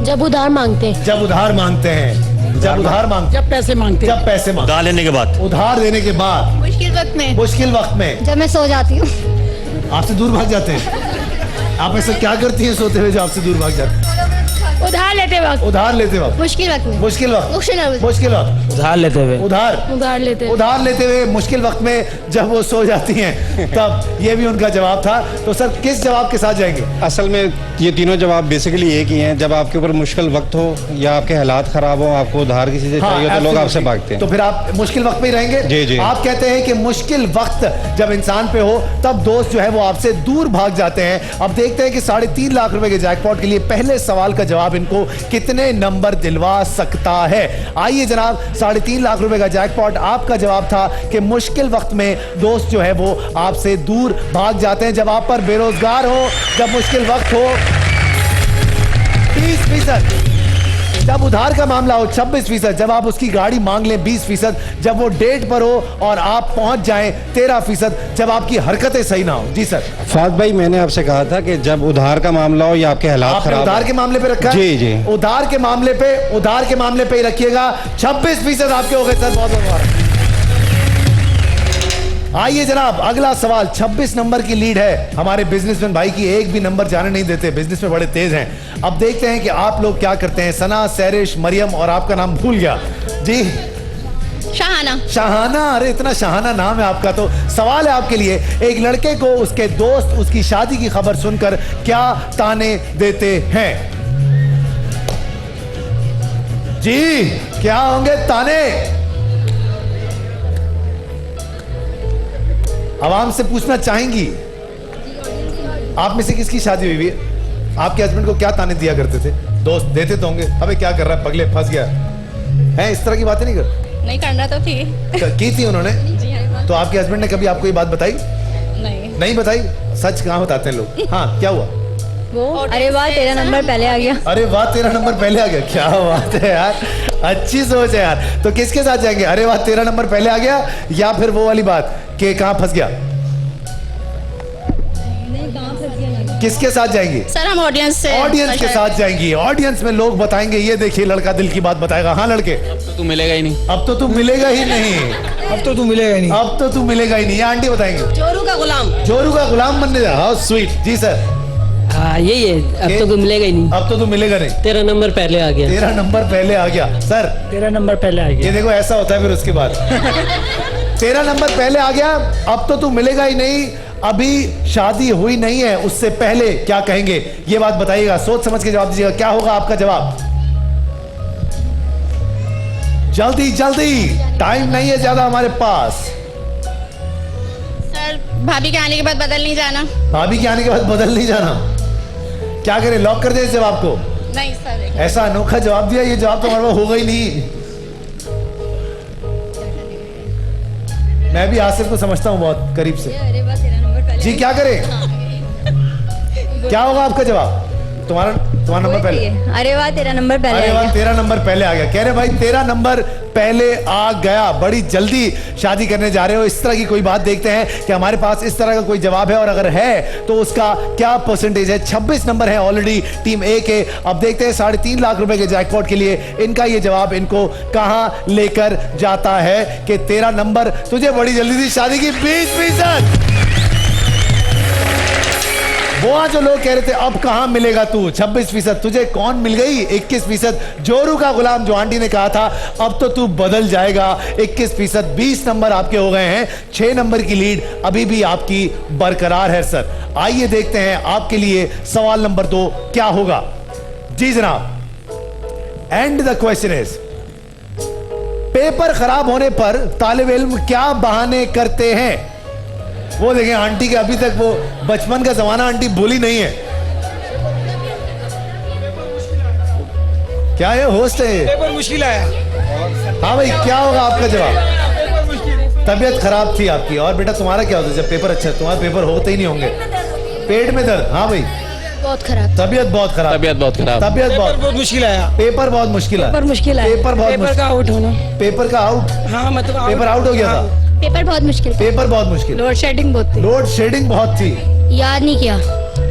जब उधार मांगते हैं। जब उधार मांगते हैं, जब उधार मांगते, जब पैसे मांगते। जब पैसे मांगते, उधार लेने के बाद, उधार देने के बाद, मुश्किल वक्त में। मुश्किल वक्त में। जब मैं सो जाती हूँ। आपसे दूर भाग जाते हैं? आप ऐसा क्या करती हैं सोते हुए जो आपसे दूर भाग जाते हैं? उधार लेते वक्त। उधार लेते वक्त। मुश्किल वक्त में। मुश्किल वक्त। मुश्किल मुश्किल वक्त। उधार लेते हुए। उधार उधार लेते उधार लेते हुए मुश्किल वक्त में जब वो सो जाती हैं तब, ये भी उनका जवाब था। तो सर किस जवाब के साथ जाएंगे? असल में ये तीनों जवाब बेसिकली एक ही हैं। जब आपके ऊपर मुश्किल वक्त हो या आपके हालात खराब हो, आपको उधार किसी से चाहिए तो लोग आपसे भागते हैं। तो फिर आप मुश्किल वक्त में ही रहेंगे। जी जी। आप कहते हैं कि मुश्किल वक्त जब इंसान पे हो तब दोस्त जो है वो आपसे दूर भाग जाते हैं। अब देखते हैं कि 3.5 लाख रुपए के जैकपॉट के लिए पहले सवाल का जवाब इनको कितने नंबर दिलवा सकता है। आइए जनाब, 3.5 लाख रुपए का जैकपॉट। आपका जवाब था कि मुश्किल वक्त में दोस्त जो है वो आपसे दूर भाग जाते हैं। जब आप पर बेरोजगार हो, जब मुश्किल वक्त हो 20%, जब उधार का मामला हो 26%, जब आप उसकी गाड़ी मांग लें 20%, जब वो डेट पर हो और आप पहुंच जाएं 13%, जब आपकी हरकतें सही ना हो। जी सर। फात भाई मैंने आपसे कहा था कि जब उधार का मामला हो या आपके हालात आपने खराब उधार के मामले पे रखा है? जी जी। उधार के मामले पे ही रखिएगा। 26% आपके हो गए सर, बहुत बहुत मुबारक। आइए जनाब, अगला सवाल 26 नंबर की लीड है हमारे बिजनेसमैन भाई की, एक भी नंबर जाने नहीं देते, बिजनेस में बड़े तेज हैं। अब देखते हैं कि आप लोग क्या करते हैं। सना, सैरिश, मरियम और आपका नाम भूल गया जी। शाहाना। शाहाना, अरे इतना शाहाना नाम है आपका। तो सवाल है आपके लिए, एक लड़के को उसके दोस्त उसकी शादी की खबर सुनकर क्या ताने देते हैं? जी क्या होंगे ताने? आवाम से पूछना चाहेंगी आप में से किसकी शादी हुई है? आपके हस्बैंड को क्या ताने दिया करते थे? दोस्त देते तो होंगे, अबे क्या कर रहा है पगले, फंस गया है, इस तरह की बातें नहीं कर नहीं करना तो थी। की थी उन्होंने? जी हाँ। तो आपके हस्बैंड ने कभी आपको ये बात बताई? नहीं बताई? सच कहाँ बताते हैं लोग? हाँ, क्या हुआ? वो अरे वाह तेरा नंबर पहले आ गया। अरे वाह तेरा नंबर पहले आ गया, क्या बात है यार, अच्छी सोच है यार। तो किसके साथ जाएंगे? अरे वाह तेरा नंबर पहले आ गया, या फिर वो वाली बात कि कहाँ फंस गया? किसके साथ जाएंगी? सर हम ऑडियंस से। ऑडियंस के साथ जाएंगी। ऑडियंस में लोग बताएंगे, ये देखिए लड़का दिल की बात बताएगा। हाँ लड़के, अब तो तू मिलेगा ही नहीं। अब तो तू मिलेगा ही नहीं। अब तो तू मिलेगा ही नहीं। अब तो तू मिलेगा ही नहीं। ये आंटी बताएंगे। जोरू का गुलाम। जोरू का गुलाम बनने जा। How sweet. जी सर। हाँ यही है, अब तो तू मिलेगा ही नहीं। अब तो तू मिलेगा नहीं। तेरा नंबर पहले आ गया। तेरा नंबर पहले आ गया। सर तेरा नंबर पहले आ गया। ये देखो ऐसा होता है फिर उसके बाद। तेरा नंबर पहले आ गया, अब तो तू मिलेगा ही नहीं, अभी शादी हुई नहीं है, उससे पहले क्या कहेंगे ये बात बताइएगा। सोच समझ के जवाब दीजिएगा। क्या होगा आपका जवाब? जल्दी जल्दी, टाइम नहीं है ज्यादा हमारे पास। सर भाभी के आने के बाद बदल नहीं जाना। भाभी के आने के बाद बदल नहीं जाना। क्या करें, लॉक कर दे इस जवाब को? नहीं सर। ऐसा अनोखा जवाब दिया, ये जवाब तो हमारे पास होगा ही नहीं। मैं भी आसिफ को समझता हूँ बहुत करीब से। अरे वाह तेरा नंबर पहले। जी क्या करें? क्या होगा आपका जवाब? तुम्हारा नंबर पहले। अरे वाह तेरा नंबर पहले अरे आ वाह गया। तेरा नंबर पहले आ गया। कह रहे भाई तेरा नंबर पहले आ गया, बड़ी जल्दी शादी करने जा रहे हो, इस तरह की कोई बात। देखते हैं कि हमारे पास इस तरह का कोई जवाब है, और अगर है तो उसका क्या परसेंटेज है। 26 नंबर है ऑलरेडी टीम ए के। अब देखते हैं 3.5 लाख रुपए के जैकपॉट के लिए इनका ये जवाब इनको कहां लेकर जाता है कि तेरा नंबर तुझे बड़ी जल्दी थी शादी की 20%। वो जो लोग कह रहे थे अब कहां मिलेगा तू 26%, तुझे कौन मिल गई 21%। जोरू का गुलाम जो आंटी ने कहा था अब तो तू बदल जाएगा 21%। 20 नंबर आपके हो गए हैं। 6 नंबर की लीड अभी भी आपकी बरकरार है सर। आइए देखते हैं आपके लिए सवाल नंबर 2 क्या होगा। जी जनाब, and the question is, paper खराब होने पर तालिब इल्म क्या बहाने करते हैं? वो देखें आंटी के अभी तक वो बचपन का जमाना आंटी भूली नहीं है। क्या है, होस्ट है ये? पेपर मुश्किल आया। हाँ भाई, क्या होगा आपका जवाब? तबीयत खराब थी आपकी। और बेटा तुम्हारा क्या होता है जब पेपर अच्छा? तुम्हारे पेपर होते ही नहीं होंगे। पेट में दर्द। हाँ भाई, बहुत खराब। तबियत बहुत खराब। तबीयत बहुत खराब। तबियत बहुत बहुत मुश्किल आया। पेपर बहुत मुश्किल है। पेपर मुश्किल है। पेपर बहुत पेपर का आउट होना। पेपर का आउट। हाँ मतलब पेपर आउट हो गया था। पेपर बहुत मुश्किल था। पेपर बहुत मुश्किल। लोड शेडिंग बहुत थी। लोड शेडिंग बहुत थी। याद नहीं किया।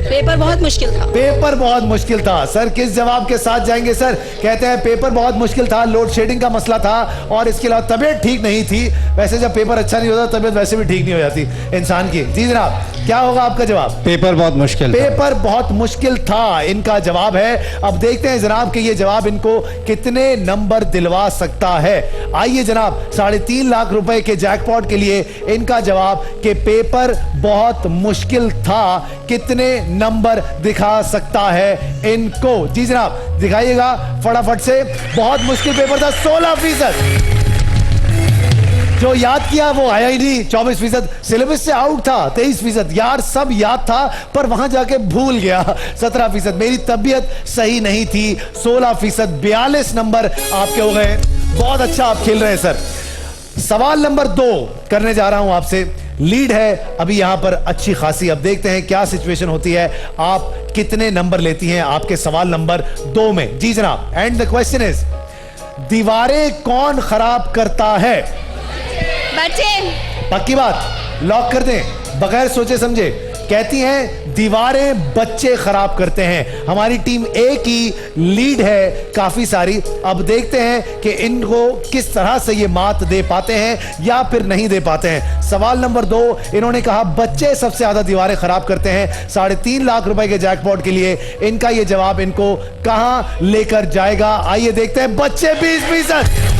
पेपर बहुत मुश्किल था। पेपर बहुत मुश्किल था। सर किस जवाब के साथ जाएंगे? सर कहते हैं पेपर बहुत मुश्किल था, लोड शेडिंग का मसला था, और इसके अलावा तबीयत ठीक नहीं थी। वैसे जब पेपर अच्छा नहीं होता तबीयत वैसे भी ठीक नहीं हो जाती इंसान की। जी जनाब, क्या होगा आपका जवाब? पेपर बहुत मुश्किल था। पेपर बहुत मुश्किल था इनका जवाब है। अब देखते हैं जनाब कि ये जवाब इनको कितने नंबर दिलवा सकता है। आइए जनाब, 3.5 लाख रुपए के जैकपॉट के लिए इनका जवाब कि पेपर बहुत मुश्किल था कितने नंबर दिखा सकता है इनको। जी जनाब, दिखाइएगा फटाफट से। बहुत मुश्किल पेपर था। 16%। जो याद किया वो आया ही नहीं। 24% सिलेबस से आउट था। 23% यार सब याद था पर वहां जाके भूल गया। 17% मेरी तबीयत सही नहीं थी। 16% 42 नंबर आपके हो गए। बहुत अच्छा आप खेल रहे हैं सर। सवाल नंबर 2 करने जा रहा हूं आपसे। लीड है अभी यहां पर अच्छी खासी। अब देखते हैं क्या सिचुएशन होती है, आप कितने नंबर लेती हैं आपके सवाल नंबर 2 में। जी जनाब, एंड द क्वेश्चन इज, दीवारें कौन खराब करता है? बच्चे। पक्की बात, लॉक कर दें बगैर सोचे समझे। कहती हैं दीवारें बच्चे खराब करते हैं। हमारी टीम ए की लीड है काफी सारी। अब देखते हैं कि इनको किस तरह से ये मात दे पाते हैं या फिर नहीं दे पाते हैं। सवाल नंबर 2 इन्होंने कहा बच्चे सबसे ज्यादा दीवारें खराब करते हैं। 3.5 लाख रुपए के जैकपॉट के लिए इनका ये जवाब इनको कहां लेकर जाएगा? आइए देखते हैं। बच्चे 20%।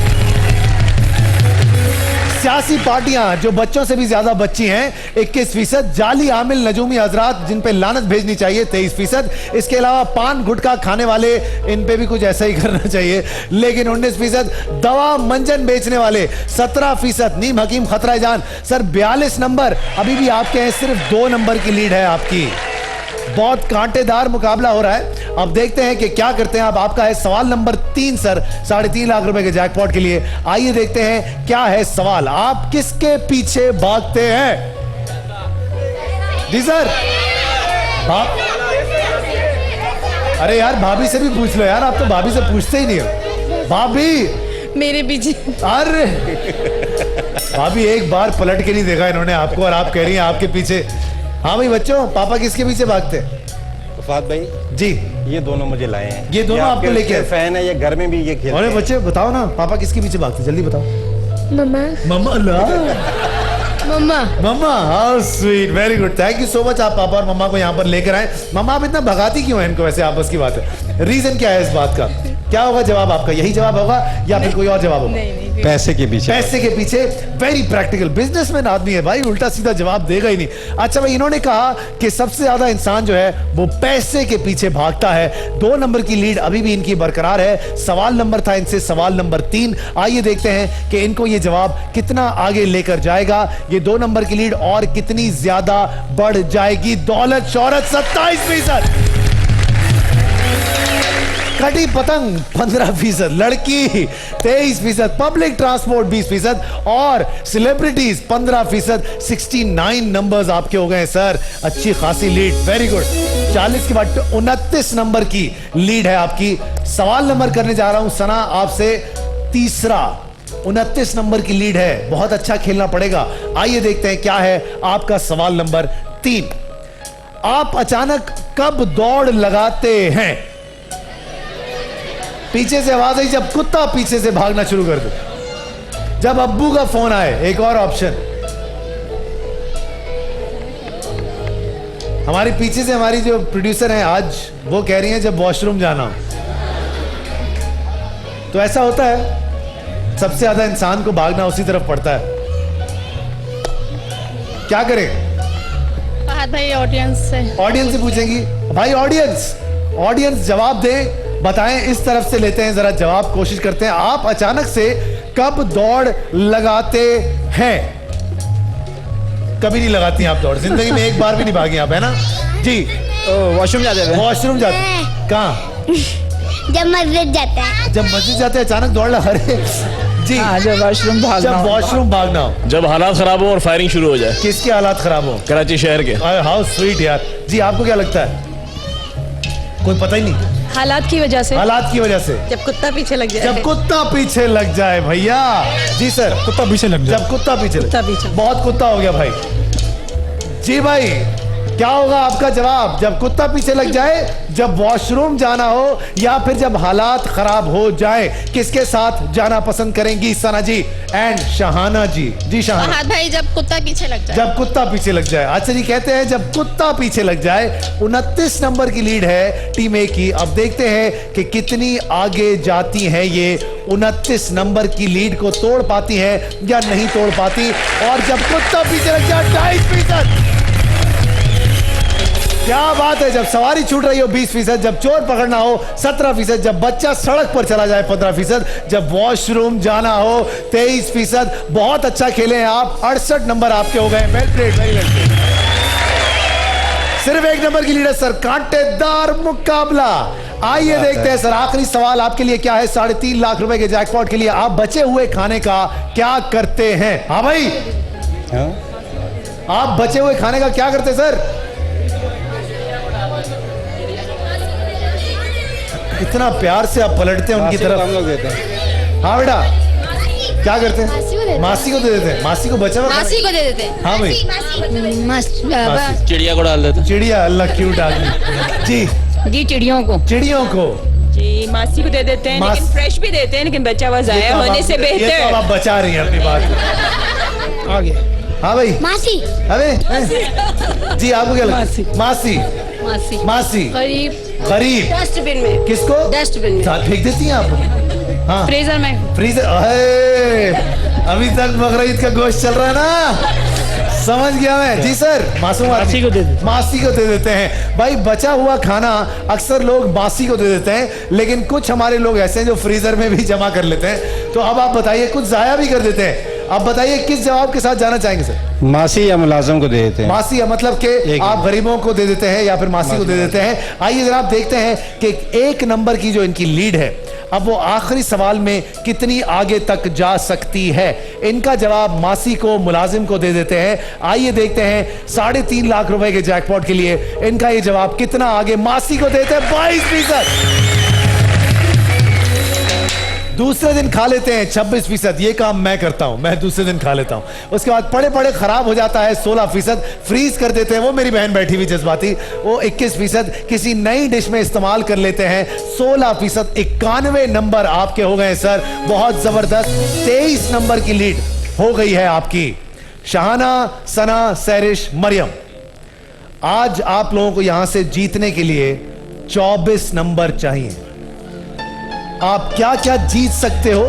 सियासी पार्टियां जो बच्चों से भी ज्यादा बच्ची हैं 21%। जाली आमिल नजूमी हजरात जिन पे लानत भेजनी चाहिए 23%। इसके अलावा पान गुटखा खाने वाले इन पे भी कुछ ऐसा ही करना चाहिए लेकिन 19%। दवा मंजन बेचने वाले 17%। नीम हकीम खतरा जान सर 42 नंबर अभी भी आपके हैं। सिर्फ 2 नंबर की लीड है आपकी। बहुत कांटेदार मुकाबला हो रहा है। अब देखते हैं कि क्या करते हैं। अब आपका है सवाल नंबर 3 सर, 3.5 लाख रुपए के जैकपॉट के लिए। आइए देखते हैं क्या है सवाल। आप किसके पीछे भागते हैं? जी सर। अरे यार भाभी से भी पूछ लो यार, आप तो भाभी से पूछते ही नहीं हो। भाभी मेरे पीछे। अरे भाभी एक बार पलट के नहीं देखा इन्होंने आपको और आप कह रही हैं आपके पीछे। हाँ भाई बच्चों, पापा किसके पीछे भागते हैं? फहद भाई जी, ये दोनों मुझे लाए हैं। ये दोनों आपको लेके फैन है, ये घर में भी ये खेलते अरे हैं। बच्चे बताओ ना, पापा किसके पीछे भागते हैं? जल्दी बताओ। मम्मा मम्मा ला mama mama, how sweet, very good, thank you so much. आप पापा और मम्मा को यहाँ पर लेकर आए। मम्मा आप इतना भगाती क्यों है इनको? वैसे आपस की बात है, रीजन क्या है इस बात का? क्या होगा जवाब आपका? यही जवाब होगा या फिर कोई और जवाब होगा? पैसे के पीछे। पैसे के पीछे। वेरी प्रैक्टिकल बिजनेसमैन आदमी है भाई, उल्टा सीधा जवाब देगा ही नहीं। अच्छा भाई, इन्होंने कहा कि सबसे ज्यादा इंसान जो है वो पैसे के पीछे भागता है। 2 नंबर की लीड अभी भी इनकी बरकरार है। सवाल नंबर था इनसे सवाल नंबर 3। आइए देखते हैं कि इनको ये जवाब कितना आगे लेकर जाएगा। ये 2 नंबर की लीड और कितनी ज्यादा बढ़ जाएगी। दौलत शौहरत 27%, कटी पतंग 15%, लड़की 23%, पब्लिक ट्रांसपोर्ट 20% और सेलिब्रिटीज 15%। 69 नंबर्स आपके हो गए सर, अच्छी खासी लीड, वेरी गुड। 40 के बाद 29 नंबर की लीड है आपकी। सवाल नंबर करने जा रहा हूं सना आपसे तीसरा। 29 नंबर की लीड है, बहुत अच्छा खेलना पड़ेगा। आइए देखते हैं क्या है आपका सवाल नंबर 3। आप अचानक कब दौड़ लगाते हैं? पीछे से आवाज आई जब कुत्ता पीछे से भागना शुरू कर दे, जब अब्बू का फोन आए। एक और ऑप्शन, हमारे पीछे से हमारी जो प्रोड्यूसर हैं आज, वो कह रही हैं जब वॉशरूम जाना हो। तो ऐसा होता है, सबसे ज्यादा इंसान को भागना उसी तरफ पड़ता है। क्या करें? फहद भाई ऑडियंस से। ऑडियंस से पूछेंगी। भाई ऑडियंस जवाब दे, बताएं। इस तरफ से लेते हैं जरा जवाब, कोशिश करते हैं। आप अचानक से कब दौड़ लगाते हैं? कभी नहीं लगाती आप दौड़, जिंदगी में एक बार भी नहीं भागी आप, है ना जी? वॉशरूम जाते हैं। वॉशरूम जाते कहाँ? जब मस्जिद जाते हैं। जब मस्जिद जाते हैं अचानक दौड़ लगा रहे जी? जब वॉशरूम भागना जब वॉशरूम भागना हो। जब हालात खराब हो और फायरिंग शुरू हो जाए। किसके हालात खराब हो? कराची शहर के। हाउ स्वीट यार। जी आपको क्या लगता है? कोई पता ही नहीं। हालात की वजह से। हालात की वजह से। जब कुत्ता पीछे लग जाए। जब कुत्ता पीछे लग जाए भैया। जी सर। कुत्ता पीछे लग जब कुत्ता पीछे कुत्ता पीछे। बहुत कुत्ता हो गया भाई। जी भाई, क्या होगा आपका जवाब? जब कुत्ता पीछे लग जाए, जब वॉशरूम जाना हो, या फिर जब हालात खराब हो जाए। किसके साथ जाना पसंद करेंगी सना जी एंड शहाना जी? जी शहाना। फहद भाई जब कुत्ता पीछे लग जाए। जब कुत्ता पीछे लग जाए। अच्छा जी, कहते हैं जब कुत्ता पीछे लग जाए। 29 नंबर की लीड है टीम ए की। अब देखते हैं कि कितनी आगे जाती हैं ये। 29 नंबर की लीड को तोड़ पाती है या नहीं तोड़ पाती। और जब कुत्ता पीछे लग जाए 2.5%। क्या बात है। जब सवारी छूट रही हो 20%, जब चोर पकड़ना हो 17%, जब बच्चा सड़क पर चला जाए 15%, जब वॉशरूम जाना हो 23%। बहुत अच्छा खेले हैं आप। 68 नंबर आपके हो गए। Well played, very well played. सिर्फ 1 नंबर की लीडर सर, कांटेदार मुकाबला। आइए देखते हैं सर, आखिरी सवाल आपके लिए क्या है 3.5 लाख रुपए के जैकपॉट के लिए। आप बचे हुए खाने का क्या करते हैं? हाँ भाई, आप बचे हुए खाने का क्या करते सर? इतना प्यार से आप पलटते हैं उनकी तरफ। हम लोग देते हैं। हाँ बेटा, क्या करते हैं? मासी को दे देते हैं। मासी को बचा हुआ मासी को दे देते हैं। हाँ भाई, चिड़िया को डाल देते हैं। चिड़िया, अल्लाह क्यूट आदमी। जी जी, चिड़ियों को। चिड़ियों को जी मासी को दे देते हैं, लेकिन फ्रेश भी देते हैं, लेकिन बच्चा हुआ जाया होने से ये तो बेहतर। आप बचा रही हैं अपनी बात। आगे। हाँ भाई, मासी। अरे जी आपको क्या लगता है? मासी। मासी। मासी। गरीब। गरीब। डस्टबिन में। किसको? डस्टबिन में। साथ फेंक देती हैं आप? हाँ, फ्रीजर में। फ्रीजर। अभी तक बकरीद का गोश्त चल रहा है ना, समझ गया मैं। जी सर, मासूम मासी को दे देते। मासी को दे देते हैं। भाई बचा हुआ खाना अक्सर लोग मासी को दे देते हैं, लेकिन कुछ हमारे लोग ऐसे हैं जो फ्रीजर में भी जमा कर लेते हैं। तो अब आप बताइए, कुछ जाया भी कर देते हैं। अब बताइए किस जवाब के साथ जाना चाहेंगे सर? मासी या मुलाजिम को दे देते हैं। मासी या मतलब कि एक आप गरीबों को दे देते हैं या फिर मासी को दे देते हैं। आइए जनाब देखते हैं कि एक नंबर की जो इनकी लीड है, अब वो आखिरी सवाल में कितनी आगे तक जा सकती है। इनका जवाब मासी को मुलाजिम को दे देते हैं। आइए देखते हैं 3.5 लाख रुपए के जैकपॉट के लिए इनका ये जवाब कितना आगे मासी को देते हैं। 22%। दूसरे दिन खा लेते हैं 26%। ये काम मैं करता हूं, मैं दूसरे दिन खा लेता हूं। उसके बाद पड़े पड़े खराब हो जाता है 16%। फ्रीज कर देते हैं, वो मेरी बहन बैठी हुई जज्बाती, वो 21%। किसी नई डिश में इस्तेमाल कर लेते हैं 16%। 91 नंबर आपके हो गए सर, बहुत जबरदस्त। 23 नंबर की लीड हो गई है आपकी। शहाना, सना, सैरिश, मरियम, आज आप लोगों को यहां से जीतने के लिए 24 नंबर चाहिए। आप क्या क्या जीत सकते हो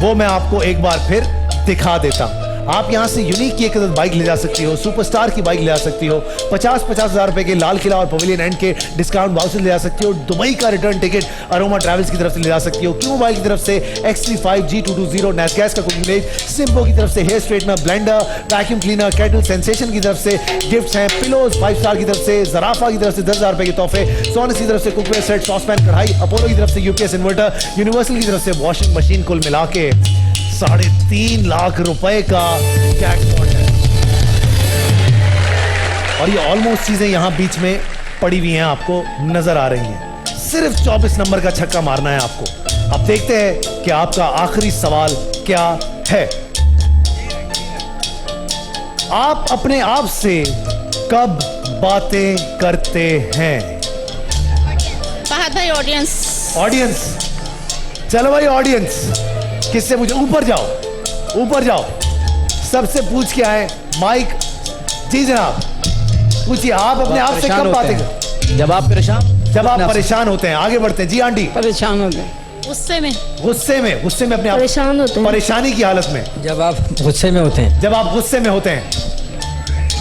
वो मैं आपको एक बार फिर दिखा देता हूं। आप यहां से यूनिक की एक बाइक ले जा सकती हो, सुपरस्टार की बाइक ले जा सकती हो, 50-50 हजार रुपए के लाल किला और पवेलियन एंड के डिस्काउंट वाउचर ले जा सकती हो, दुबई का रिटर्न टिकट अरोमा ट्रैवल्स की तरफ से ले जा सकती हो, क्यू मोबाइल की तरफ से X35 G220 नेस्कैस का कुकिंग रेंज, सिम्बो की तरफ से hair straightener, blender, vacuum cleaner, kettle sensation की तरफ से गिफ्ट्स हैं, पिलोज 5 स्टार की तरफ से, जराफा की तरफ से 10,000 रुपए के तोहफे, सोनस की तरफ से कुकवेयर सेट, सॉसपैन, कढ़ाई, अपोलो की तरफ से यूपीएस इन्वर्टर, यूनिवर्सल की तरफ से वॉशिंग मशीन, कुल मिला के 3.5 लाख रुपए का जैकपॉट है। और ये ऑलमोस्ट चीजें यहां बीच में पड़ी हुई हैं, आपको नजर आ रही हैं। सिर्फ 24 नंबर का छक्का मारना है आपको। अब देखते हैं कि आपका आखिरी सवाल क्या है। आप अपने आप से कब बातें करते हैं? फहद भाई ऑडियंस। ऑडियंस, चलो भाई ऑडियंस, किससे पूछो? ऊपर जाओ, ऊपर जाओ, सबसे पूछ के आए। माइक, जी जनाब, पूछिए आप अपने आप से कब बातें करते? जब आप परेशान होते हैं। आगे बढ़ते हैं जी आंटी। परेशान होते हैं। गुस्से में। गुस्से में अपने आप परेशान होते हैं। परेशानी की हालत में। जब आप गुस्से में होते हैं। जब आप गुस्से में होते हैं।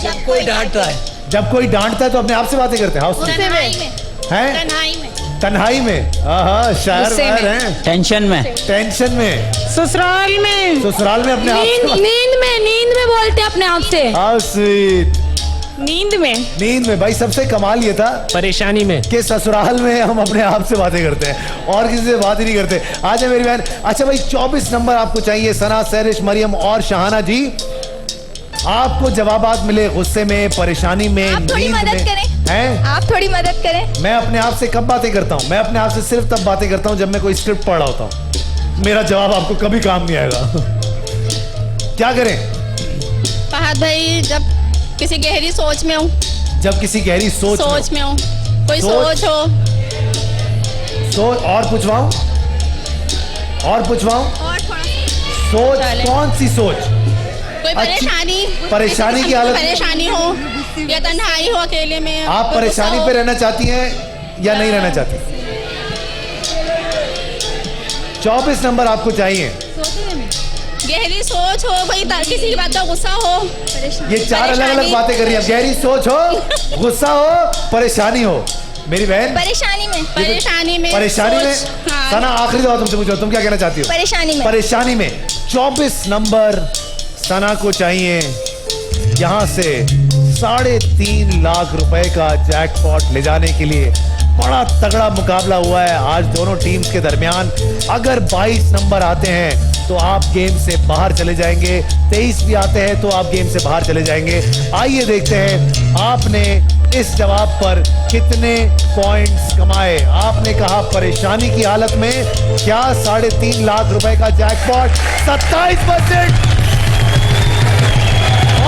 जब कोई डांटता है। जब कोई डांटता है तो अपने आप से बातें करते हैं। तन्हाई में। हैं? तन्हाई में। तन्हाई में, शायर वायर हैं। टेंशन में। टेंशन में। ससुराल में। ससुराल में अपने आप से। नींद में बोलते अपने आप से। How sweet. नींद में। नींद में। भाई सबसे कमाल ये था परेशानी में कि ससुराल में हम अपने आप से बातें करते हैं और किसी से बात ही नहीं करते। आज है मेरी बहन। अच्छा भाई 24 नंबर आपको चाहिए। सना, सैरिश, मरियम और शहाना जी, आपको जवाबात मिले गुस्से में, परेशानी में, आप थोड़ी नींद मदद में। करें। हैं? आप थोड़ी मदद करें। मैं अपने आप से कब बातें करता हूं? मैं अपने आप से सिर्फ तब बातें करता हूं जब मैं कोई स्क्रिप्ट पढ़ रहा होता हूं। मेरा जवाब आपको कभी काम नहीं आएगा। क्या करें? फहद भाई जब किसी गहरी सोच में हूँ। जब किसी गहरी सोच में हूँ। कोई सोच हो। सोच और पूछवाऊं? और थोड़ा सोच, कौन सी सोच? कोई परेशानी की हालत। परेशानी हो या तन्हाई हो, अकेले में। आप परेशानी पे रहना चाहती हैं या नहीं रहना चाहती? 24 नंबर आपको चाहिए। गहरी सोच हो, कोई किसी की बात का गुस्सा हो। ये 4 अलग अलग बातें कर रही है। गहरी सोच हो, गुस्सा हो, परेशानी हो। मेरी बहन परेशानी में। सना, आखिरी दफा तुमसे पूछो, तुम क्या कहना चाहती हो? परेशानी में 24 नंबर सना को चाहिए। यहां से 3.5 लाख रुपए का जैकपॉट ले जाने के लिए बड़ा तगड़ा मुकाबला हुआ है आज दोनों टीम्स के दरमियान। अगर 22 नंबर आते हैं तो आप गेम से बाहर चले जाएंगे, 23 भी आते हैं तो आप गेम से बाहर चले जाएंगे। आइए देखते हैं आपने इस जवाब पर कितने पॉइंट्स कमाए। आपने कहा परेशानी की हालत में, क्या 3.5 लाख रुपए का जैकपॉट 27%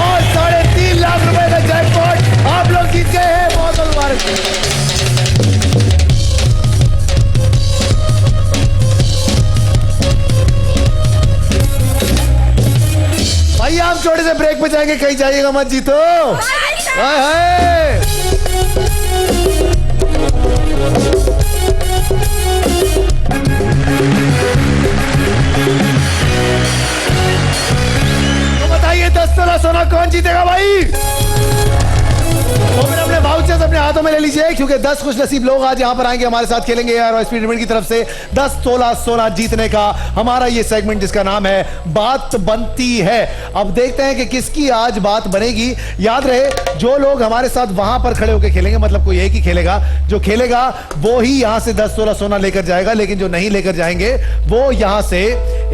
और 3.5 लाख रुपए का जैकपॉट आप लोग जीत गए हैं। बहुत बहुत मुबारक। भाई आप छोटे से ब्रेक पे जाएंगे, कहीं जाइएगा मत, जीतो। हाय हाय। तो बताइए 10 तोला सोना कौन जीतेगा भाई? तो फिर अपने वाउचर्स अपने हाथों में ले लीजिए, क्योंकि 10 खुश नसीब लोग आज यहाँ पर आएंगे, हमारे साथ खेलेंगे यार स्पीड लिमिट की तरफ से 10 तोला सोना जीतने का हमारा ये सेगमेंट जिसका नाम है बात बनती है। अब देखते हैं कि किसकी आज बात बनेगी। याद रहे, जो लोग हमारे साथ वहां पर खड़े होकर खेलेंगे, मतलब कोई एक ही खेलेगा, जो खेलेगा वो ही यहां से 10 तोला सोना लेकर जाएगा, लेकिन जो नहीं लेकर जाएंगे वो यहां से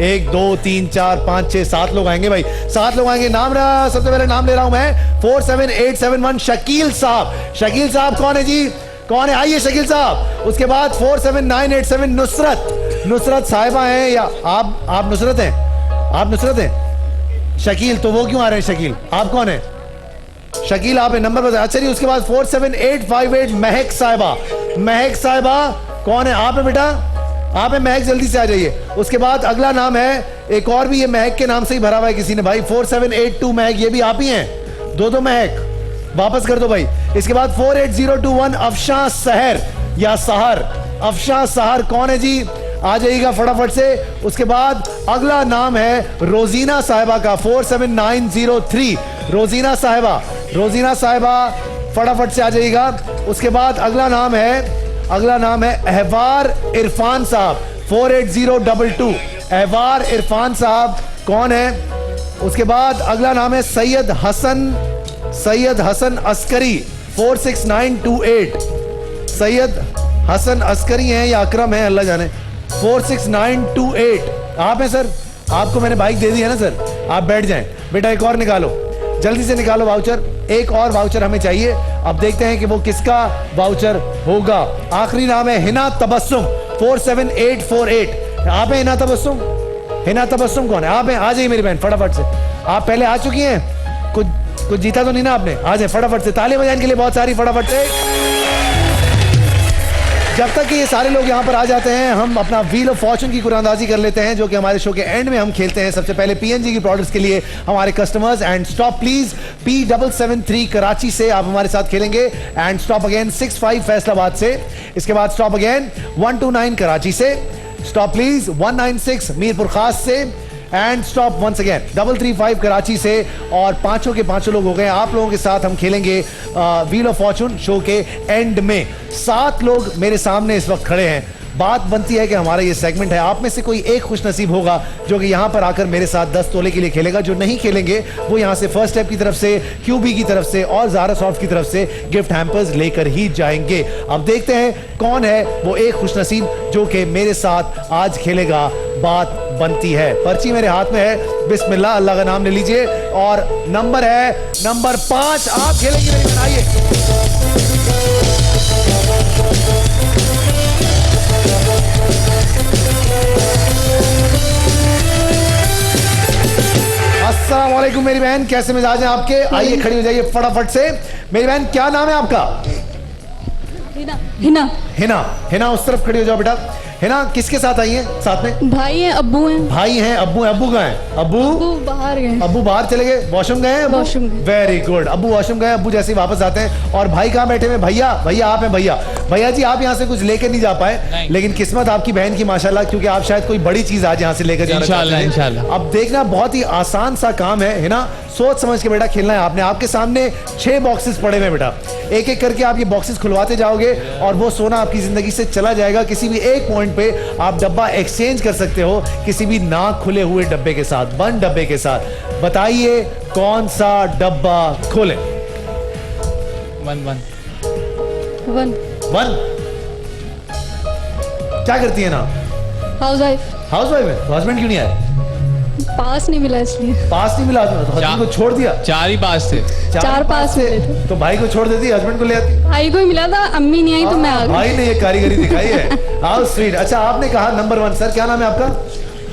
1 2 3 4 5 6 7 लोग आएंगे। भाई 7 लोग आएंगे। नाम रहा, सबसे पहले नाम ले रहा हूं मैं 47871 शकील साहब। शकील साहब कौन है जी? कौन है? आइए शकील साहब। उसके बाद 47987 नुसरत साहिबा हैं, या आप नुसरत हैं? आप नुसरत हैं? शकील तो वो क्यों आ रहे हैं? शकील आप कौन है? शकील आप नंबर बताए। अच्छा जी, उसके बाद 47858 महक साहिबा। महक साहिबा कौन है? आप है बेटा? आप है महक, जल्दी से आ जाइए। उसके बाद अगला नाम है, एक और भी ये महक के नाम से ही भरा हुआ है किसी ने भाई, 4782 महक, ये भी आप ही हैं? दो महक वापस कर दो भाई। इसके बाद 48021 अफशां सहर या सहर। अफशां सहर कौन है जी? आ जाइएगा फटाफट से। उसके बाद अगला नाम है रोजीना साहिबा का 47903 रोजीना साहिबा। रोजीना साहिबा फटाफट से आ जाइएगा। उसके बाद अगला नाम है अहवार इरफान साहब 48022 अहवार इरफान साहब कौन है? उसके बाद अगला नाम है सैयद हसन अस्करी 46928 सैयद हसन अस्करी हैं या अकरम हैं, अल्लाह जाने। 46928 आप हैं सर? आपको मैंने बाइक दे दी है ना सर, आप बैठ जाएं। बेटा एक और निकालो, जल्दी से निकालो वाउचर, एक और वाउचर हमें चाहिए। अब देखते हैं कि वो किसका वाउचर होगा। आखिरी नाम है हिना तबस्सुम 47848 आप हैं हिना तबस्सुम? हिना तबस्सुम कौन है? आप हैं? आ जाइए मेरी बहन फटाफट से। आप पहले आ चुकी हैं, कुछ जीता तो नहीं ना आपने? आ जाए फटाफट से, ताली बजाने के लिए बहुत सारी फटाफट से। जब तक कि ये सारे लोग यहाँ पर आ जाते हैं, हम अपना व्हील ऑफ फॉर्चून की कुरानंदाजी कर लेते हैं, जो कि हमारे शो के एंड में हम खेलते हैं। सबसे पहले पीएनजी की प्रोडक्ट्स के लिए हमारे customers and stop please P773 Karachi से आप हमारे साथ खेलेंगे, एंड स्टॉप अगेन 65 फैसलाबाद से। इसके बाद स्टॉप अगेन 129 कराची से, स्टॉप प्लीज 196 मीरपुर खास से, and stop once again 335 Karachi से। और पांचों के पांचों लोग हो गए। आप लोगों के साथ हम खेलेंगे व्हील ऑफ फॉर्चून शो के एंड में। 7 लोग मेरे सामने इस वक्त खड़े हैं। बात बनती है कि हमारा ये सेगमेंट है, आप में से कोई एक खुश नसीब होगा जो कि यहाँ पर आकर मेरे साथ 10 तोले के लिए खेलेगा। जो नहीं खेलेंगे वो यहाँ से फर्स्ट स्टेप की तरफ से, क्यूबी की तरफ से और ज़ारा सॉफ्ट की तरफ से गिफ्ट हैम्पर्स लेकर ही जाएंगे। अब देखते हैं कौन है वो एक खुश नसीब जो कि मेरे साथ आज खेलेगा। बात बनती है। पर्ची मेरे हाथ में है, बिस्मिल्लाह, अल्लाह का नाम ले लीजिए। और नंबर है नंबर 5। आप खेलेंगे मेरी बहन, आइए। अस्सलाम वालेकुम मेरी बहन, कैसे मिजाज हैं आपके? आइए खड़ी हो जाइए फटाफट से। मेरी बहन क्या नाम है आपका? हिना। हिना। हिना उस तरफ खड़ी हो जाओ बेटा। हिना किसके साथ आई हैं साथ में? भाई हैं, अब्बू हैं। भाई हैं, अब्बू हैं। अब्बू कहाँ हैं? अब्बू बाहर गए। अब्बू बाहर चले गए, वॉशरूम गए हैं? वॉशरूम। वेरी गुड, अब्बू वॉशरूम गए। अब्बू जैसे ही वापस आते हैं। और भाई कहाँ बैठे हुए? भैया। भैया आप हैं? भैया जी आप यहाँ से कुछ लेकर नहीं जा पाए, लेकिन किस्मत आपकी बहन की माशाल्लाह, क्योंकि आप शायद कोई बड़ी चीज आज यहाँ से लेकर जाना चाहते हैं। इंशाल्लाह। अब देखना बहुत ही आसान सा काम है ना, सोच समझ के बेटा खेलना है आपने। आपके सामने 6 बॉक्सेस पड़े हुए बेटा, एक एक करके आप ये बॉक्सेस खुलवाते जाओगे और वो सोना आपकी जिंदगी से चला जाएगा। किसी भी एक पॉइंट पे आप डब्बा एक्सचेंज कर सकते हो किसी भी ना खुले हुए डब्बे के साथ, बंद डब्बे के साथ। बताइए कौन सा डब्बा खोले? 1 क्या करती है ना? House wife. हाउस वाइफ है। हस्बैंड क्यों नहीं आए? पास नहीं मिला इसलिए। पास नहीं मिला तो हस्बैंड को छोड़ दिया? 4 ही पास थे। 4 पास मिले थे। तो भाई को छोड़ देती, हस्बैंड को ले आती। भाई को ही मिला था, अम्मी नहीं आई तो मैं आ गई। भाई ने ये कारीगरी दिखाई है। How sweet. अच्छा आपने कहा नंबर 1। सर क्या नाम है आपका?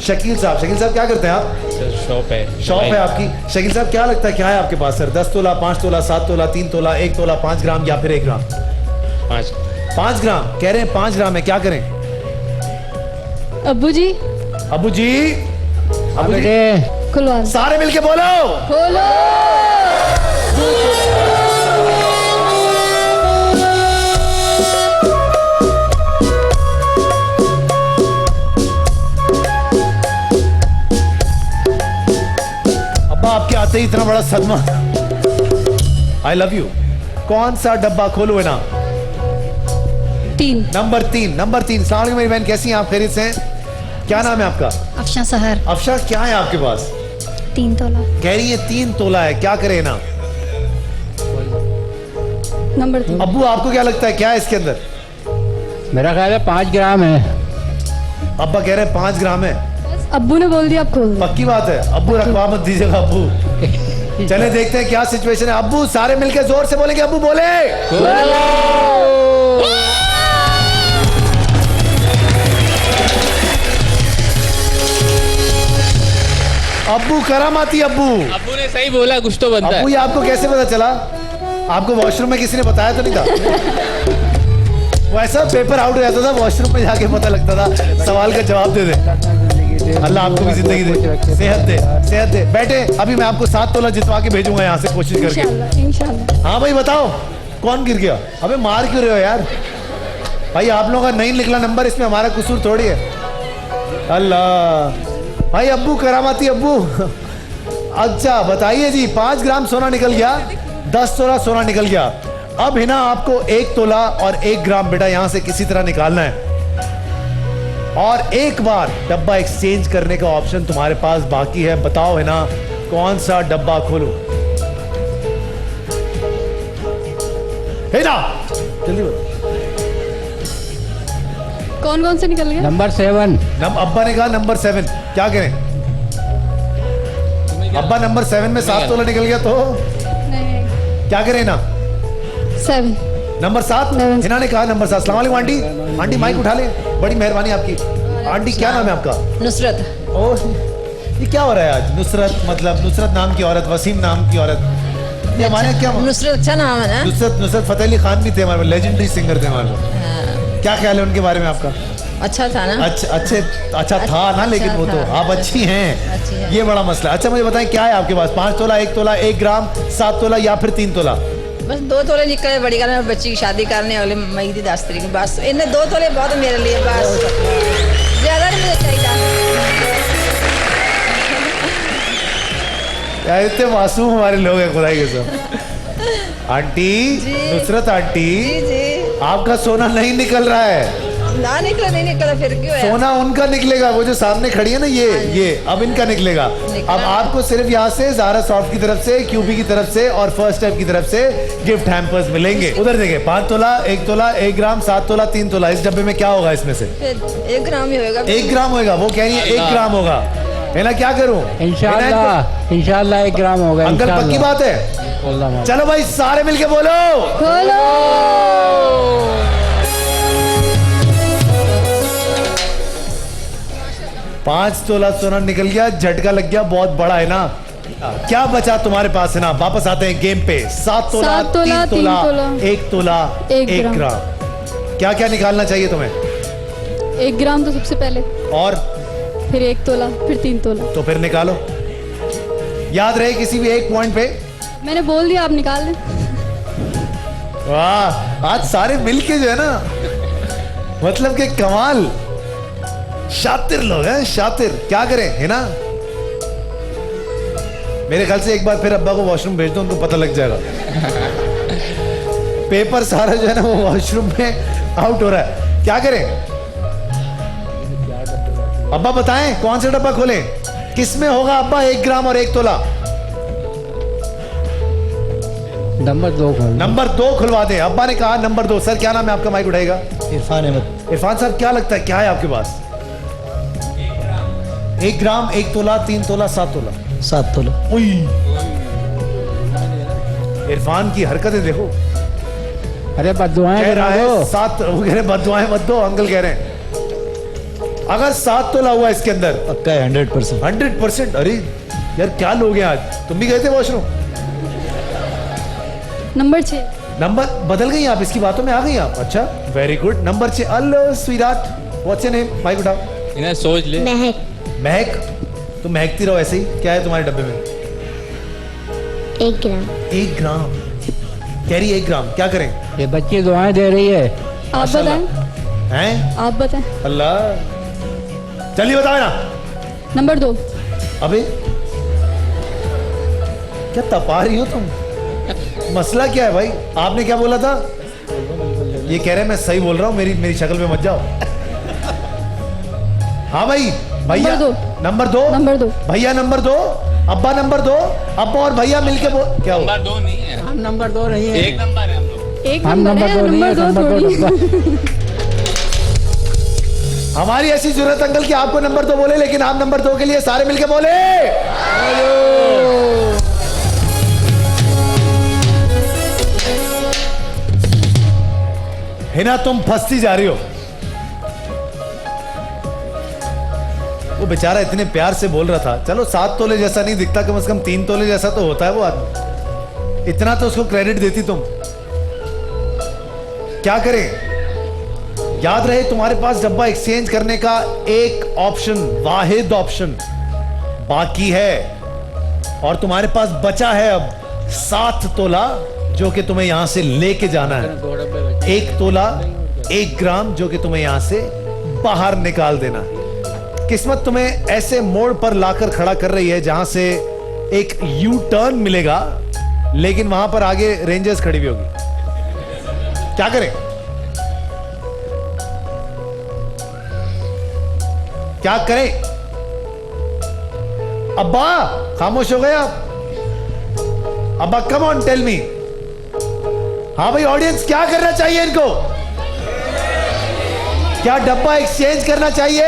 शकील साहब। शकील साहब क्या करते हैं आप? शॉप है आपकी। शकील साहब क्या लगता है क्या है आपके पास? सर 10 तोला, 5 तोला, 7 तोला, 3 तोला, 1 तोला, 5 ग्राम या फिर 1 ग्राम? 5 ग्राम कह रहे हैं। 5 ग्राम है, क्या करें? अब्बू जी। अबू जी खुलवा। सारे मिलके बोलो, खोलो। अब्बा आपके आते ही इतना बड़ा सदमा। आई लव यू। कौन सा डब्बा खोलूं है ना? 3। नंबर 3। नंबर 3। अस्सलाम वालेकुम मेरी बहन, कैसी हैं आप? खैरियत से हैं? क्या नाम है आपका? अफशा सहर। अफशा, क्या है आपके पास? 3 तोला। कह रही है 3 तोला है, क्या करें ना? नंबर 3। अब्बू आपको क्या लगता है क्या है इसके अंदर? मेरा ख्याल है 5 ग्राम है। अब्बा कह रहे हैं 5 ग्राम है। अब्बू ने बोल दिया, आप खोल दो। पक्की बात है? अब्बू रखवा मत दीजिएगा अब्बू। चले देखते हैं क्या सिचुएशन है। अब्बू सारे मिलकर जोर से बोलेंगे, अब्बू बोले। अब्बू करामाती अब्बू। अब्बू ने सही बोला, कुछ तो बनता अब्बू ये आपको कैसे पता चला? आपको वॉशरूम में किसी ने बताया तो नहीं था? वैसा पेपर आउट हो जाता था, वॉशरूम में जाके पता लगता था। सवाल का जवाब दे दे। अल्लाह आपको भी जिंदगी दे, सेहत दे, सेहत दे। बैठे, अभी मैं आपको 7 तोला जितवा के भेजूंगा यहाँ से, कोशिश करके। इंशाल्लाह, इंशाल्लाह। हाँ भाई बताओ, कौन गिर गया? अबे मार क्यों रहे हो यार? भाई आप लोगों का नहीं निकला नंबर, इसमें हमारा कसूर थोड़ी है। अल्लाह भाई, अब्बू करामाती अब्बू। अच्छा बताइए जी, 5 ग्राम सोना निकल गया, 10 तोला सोना निकल गया। अब है ना आपको 1 तोला और 1 ग्राम बेटा यहां से किसी तरह निकालना है, और एक बार डब्बा एक्सचेंज करने का ऑप्शन तुम्हारे पास बाकी है। बताओ है ना, कौन सा डब्बा खोलूं? है ना, जल्दी बताओ। कौन कौन से निकल गए? नंबर 7। अब्बा ने कहा नंबर 7। क्या करें? अब्बा नंबर 7 में 7 तोला निकल गया तो नहीं, क्या करें ना? 7। नंबर 7। हिना ने कहा नंबर 7। अस्सलाम वालेकुम आंटी। आंटी माइक उठा ले, बड़ी मेहरबानी आपकी। आंटी क्या नाम है आपका? नुसरत। ओह, ये क्या हो रहा है आज? नुसरत मतलब नुसरत नाम की औरत, वसीम नाम की औरत, ये हमारे क्या? नुसरत अच्छा नाम है ना? नुसरत फतेह अली खान भी थे हमारे, लेजेंडरी सिंगर थे हमारे। क्या ख्याल है उनके बारे में आपका? अच्छा था ना? अच्छा था ना, लेकिन वो तो आप अच्छी हैं, ये बड़ा मसला। अच्छा मुझे बताएं क्या है आपके पास? 5 तोला, 1 तोला, 1 ग्राम, 7 तोला या फिर 3 तोला? बस 2 तोले निकले, बड़ी करने और बच्ची की शादी करने वाले मई की 10 तारीख। बस इन्हें 2 तोले बहुत है मेरे लिए, बस ज्यादा नहीं मुझे चाहिए। यार इतने मासूम हमारे लोग हैं, खुदाई के सब। आंटी नुसरत आंटी, जी आपका सोना नहीं निकल रहा है। ना निकला, नहीं निकला, फिर क्यों है? सोना उनका निकलेगा, वो जो सामने खड़ी है ना, ये अब इनका निकलेगा। अब आपको सिर्फ यहाँ से ज़ारा सॉफ्ट की तरफ से, क्यूबी की तरफ से और फर्स्ट स्टेप की तरफ से गिफ्ट हैम्पर्स मिलेंगे। उधर देखिए, 5 तोला, 1 तोला, 1 ग्राम, 7 तोला, 3 तोला। इस डब्बे में क्या होगा इसमें से? 1 ग्राम ही होगा। 1 ग्राम होगा। वो कह रही है 1 ग्राम होगा। है ना, क्या करूं? इंशाल्लाह, इंशाल्लाह 1 ग्राम होगा। अंकल पक्की बात है? चलो भाई सारे मिलके बोलो, खोलो। 5 तोला सोना निकल गया, झटका लग गया बहुत बड़ा, है ना? क्या बचा तुम्हारे पास? है ना, वापस आते हैं गेम पे। 7 तोला, 3 तोला, 1 तोला, 1 ग्राम। क्या क्या निकालना चाहिए तुम्हें? 1 ग्राम तो सबसे पहले, और फिर 1 तोला, फिर 3 तोला। तो फिर निकालो, याद रहे किसी भी एक पॉइंट पे। मैंने बोल दिया, आप निकाल लें। वाह, आज सारे मिलके जो है ना, मतलब कि कमाल, शातिर लोग हैं, शातिर। क्या करें, है ना? मेरे ख्याल से एक बार फिर अब्बा को वॉशरूम भेज दो, उनको पता लग जाएगा। पेपर सारा जो है ना वो वॉशरूम में आउट हो रहा है। क्या करें अब्बा, बताएं कौन सा डब्बा खोलें? किसमें होगा अब्बा 1 ग्राम और 1 तोला? नंबर 2 खोल। नंबर 2 खुलवा दें। अब्बा ने कहा नंबर 2। सर क्या नाम है आपका? माइक उठाएगा। इरफान अहमद। इरफान साहब, क्या लगता है क्या है आपके पास? 1 ग्राम, 1 तोला, 3 तोला, 7 तोला? 7 तोला। इरफान की हरकतें देखो, अरे बददुआएं कह रहा है दो। 7, वो कह रहे हैं बददुआएं मत दो, अंकल कह रहे हैं। अगर 7 तोला हुआ इसके अंदर, पक्का है 100%। 100%। अरे यार क्या लोग हैं आज? तुम भी गए थे वॉशरूम? नंबर 6। नंबर बदल गई आप, इसकी बातों में आ गई आप। अच्छा very good. Number 6। Hello Swirat, what's your name? Mic उठाओ। इन्हें सोच ले। महक, तुम महकती रहो ऐसे ही। क्या है तुम्हारे डब्बे में? 1 ग्राम। 1 ग्राम कह रही है। 1 ग्राम। क्या करें? ये बच्ची दुआएं दे रही है। आप बताएं। हैं? आप बताएं। अल्लाह, चलिए बताओ ना। नंबर 2। अबे क्या तपा रही हो तुम? मसला क्या है भाई? आपने क्या बोला था? ये कह रहे हैं मैं सही बोल रहा हूँ, मेरी शक्ल पे मत जाओ। हाँ भाई, भैया नंबर 2। नंबर 2 भैया नंबर 2, अब्बा नंबर 2, अब्बा और भैया मिलके क्या हुआ? नंबर 2 नहीं है, हम नंबर 2 नहीं है, एक नंबर है हम लोग। एक हम नंबर है, नंबर 2 थोड़ी। हमारी ऐसी जरूरत अंकल कि आपको नंबर 2 बोले, लेकिन आप नंबर 2 के लिए सारे मिलके बोले। हिना तुम फंसती जा रही हो। वो बेचारा इतने प्यार से बोल रहा था, चलो 7 तोले जैसा नहीं दिखता, कम से कम 3 तोले जैसा तो होता है वो आदमी। इतना तो उसको क्रेडिट देती तुम। क्या करें? याद रहे तुम्हारे पास डब्बा एक्सचेंज करने का एक ऑप्शन, वाहिद ऑप्शन बाकी है, और तुम्हारे पास बचा है अब 7 तोला जो कि तुम्हें यहां से लेके जाना है। 1 तोला 1 ग्राम जो कि तुम्हें यहां से बाहर निकाल देना है। किस्मत तुम्हें ऐसे मोड़ पर लाकर खड़ा कर रही है जहां से एक यू टर्न मिलेगा, लेकिन वहां पर आगे रेंजर्स खड़ी हुई होगी। क्या करें? क्या करें? अब्बा खामोश हो गए आप? अब्बा कम ऑन टेल मी। हाँ भाई ऑडियंस, क्या करना चाहिए इनको? क्या डब्बा एक्सचेंज करना चाहिए?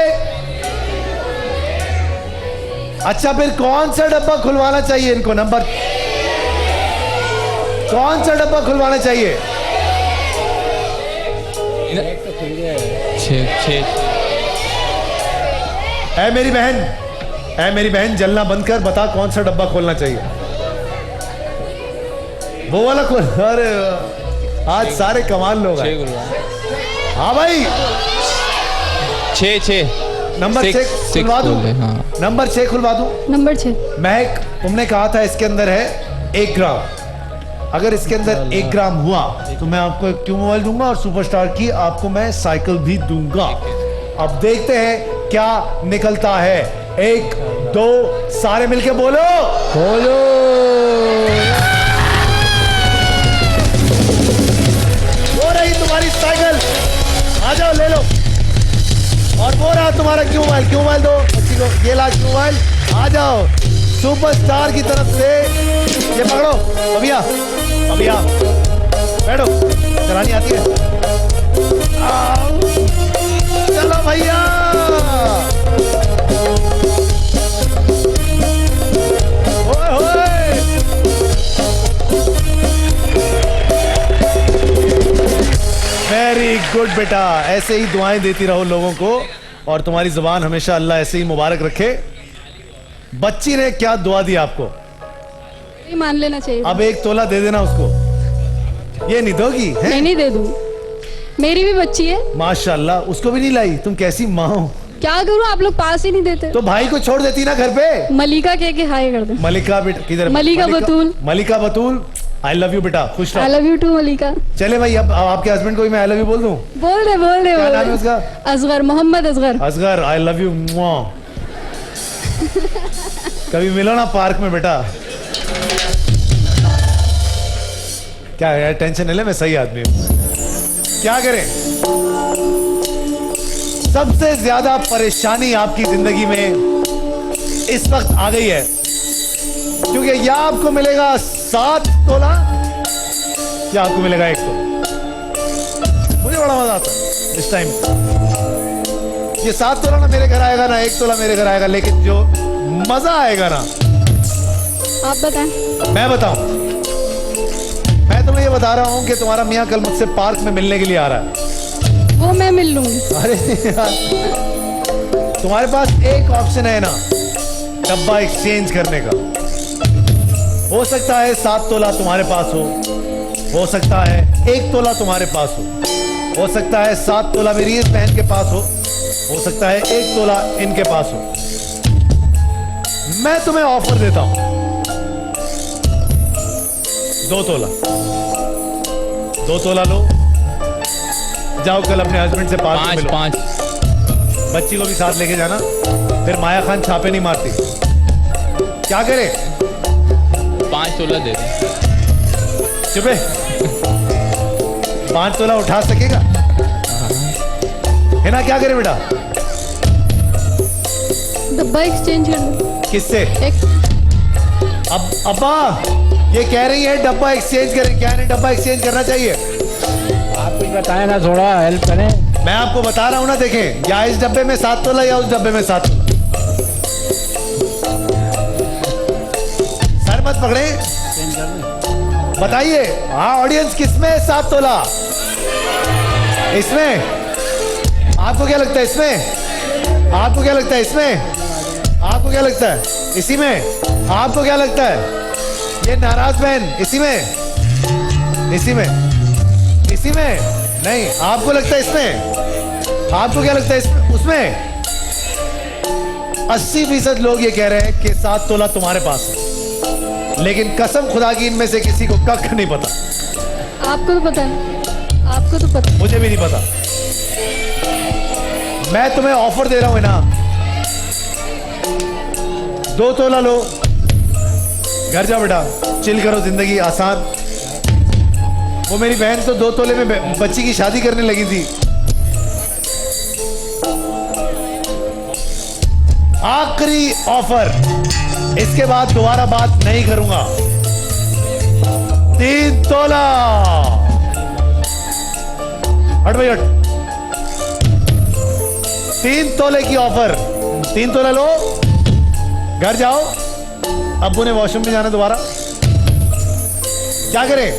अच्छा, फिर कौन सा डब्बा खुलवाना चाहिए इनको? नंबर कौन सा डब्बा खुलवाना चाहिए? 6 ऐ मेरी बहन जलना बंद कर, बता कौन सा डब्बा खोलना चाहिए? वो वाला खोल। अरे आज सारे कमाल लोग हैं। हाँ भाई 6 नंबर 6 खुलवा दूं? हाँ। नंबर 6 खुलवा दूं? नंबर 6। महक, तुमने कहा था इसके अंदर है 1 ग्राम। अगर इसके अंदर 1 ग्राम हुआ तो मैं आपको एक क्यू मोबाइल दूंगा और सुपरस्टार की आपको मैं साइकिल भी दूंगा। अब देखते हैं क्या निकलता है। 1 2 सारे मिलके बोलो। वो रही तुम्हारी साइकिल, आ जाओ ले लो। और वो रहा तुम्हारा क्यू मोबाइल दो बच्ची को। ये ला क्यू मोबाइल, आ जाओ सुपरस्टार की तरफ से। ये पकड़ो अभिया, बैठो, चलानी आती है? चलो भैया। ओए होए, वेरी गुड बेटा, ऐसे ही दुआएं देती रहो लोगों को, और तुम्हारी जुबान हमेशा अल्लाह ऐसे ही मुबारक रखे। बच्ची ने क्या दुआ दी आपको? ये मान लेना चाहिए। अब 1 तोला दे देना उसको। ये नहीं दोगी? नहीं दे दूं, मेरी भी बच्ची है। माशाल्लाह, उसको भी नहीं लाई? तुम कैसी माँ हो? क्या करूं, आप लोग पास ही नहीं देते। तो भाई को छोड़ देती ना घर पे। मलिका कह के हाय कर दे। मलिका बेटा किधर? मलिका बतूल, आई लव यू बेटा, खुश रहो। आई लव यू टू मलिका। चले भाई, अब आपके हस्बैंड को भी मैं आई लव यू बोल दूं? बोल दे क्या नाम है उसका? Asghar, Mohammad Asghar. I love you. कभी मिलो ना पार्क में बेटा। क्या यार, टेंशन नहीं ले, मैं सही आदमी हूं। क्या करें? सबसे ज्यादा परेशानी आपकी जिंदगी में इस वक्त आ गई है, क्योंकि या आपको मिलेगा 7 तोला या आपको मिलेगा 1 तोला। मुझे बड़ा मजा आता है इस टाइम। ये 7 तोला ना मेरे घर आएगा ना 1 तोला मेरे घर आएगा, लेकिन जो मजा आएगा ना, आप बताएं। मैं बताऊं? मैं तुम्हें ये बता रहा हूं कि तुम्हारा मियां कल मुझसे पार्क में मिलने के लिए आ रहा है। वो मैं मिल लूंगी। अरे यार, तुम्हारे पास एक ऑप्शन है ना डब्बा एक्सचेंज करने का। हो सकता है 7 तोला तुम्हारे पास हो सकता है 1 तोला तुम्हारे पास हो सकता है 7 तोला मेरी इस बहन के पास हो सकता है 1 तोला इनके पास हो। मैं तुम्हें ऑफर देता हूं 2 तोला। 2 तोला लो, जाओ कल अपने हस्बैंड से पार्क में मिलो। 5 बच्ची को भी साथ लेके जाना, फिर माया खान छापे नहीं मारती। क्या करे? 5 तोला दे दो। चुप है। 5 तोला उठा सकेगा? है ना, क्या करे बेटा? डब्बा एक्सचेंज कर दो। किससे? एक अब अब्बा ये कह रही है डब्बा एक्सचेंज करें, क्या नहीं डब्बा एक्सचेंज करना चाहिए? आप कुछ बताएं ना, थोड़ा हेल्प करें। मैं आपको बता रहा हूं ना, देखें, या इस डब्बे में 7 तोला या उस डब्बे में 7 तोला। सर मत पकड़े, बताइए। हाँ ऑडियंस, किसमें 7 तोला? इसमें? आपको क्या लगता है इसमें? आपको क्या लगता है इसमें? आपको क्या लगता है इसी में? आपको क्या लगता है? ये नाराज बहन इसी में? इसी में? इसी में? नहीं, आपको लगता है इसमें? आपको क्या लगता है इसमें? उसमें? 80% लोग ये कह रहे हैं कि 7 तोला तुम्हारे पास है, लेकिन कसम खुदा की इनमें से किसी को कख नहीं पता। आपको तो पता है, आपको तो पता। मुझे भी नहीं पता। मैं तुम्हें ऑफर दे रहा हूं ना, 2 तोला लो, घर जाओ बेटा, चिल करो, जिंदगी आसान। वो मेरी बहन तो 2 तोले में बच्ची की शादी करने लगी थी। आखिरी ऑफर, इसके बाद दोबारा बात नहीं करूंगा। 3 तोला। हट भाई हट। 3 तोले की ऑफर, 3 तोला लो, घर जाओ। अब्बू ने वॉशरूम में जाना दोबारा, क्या करें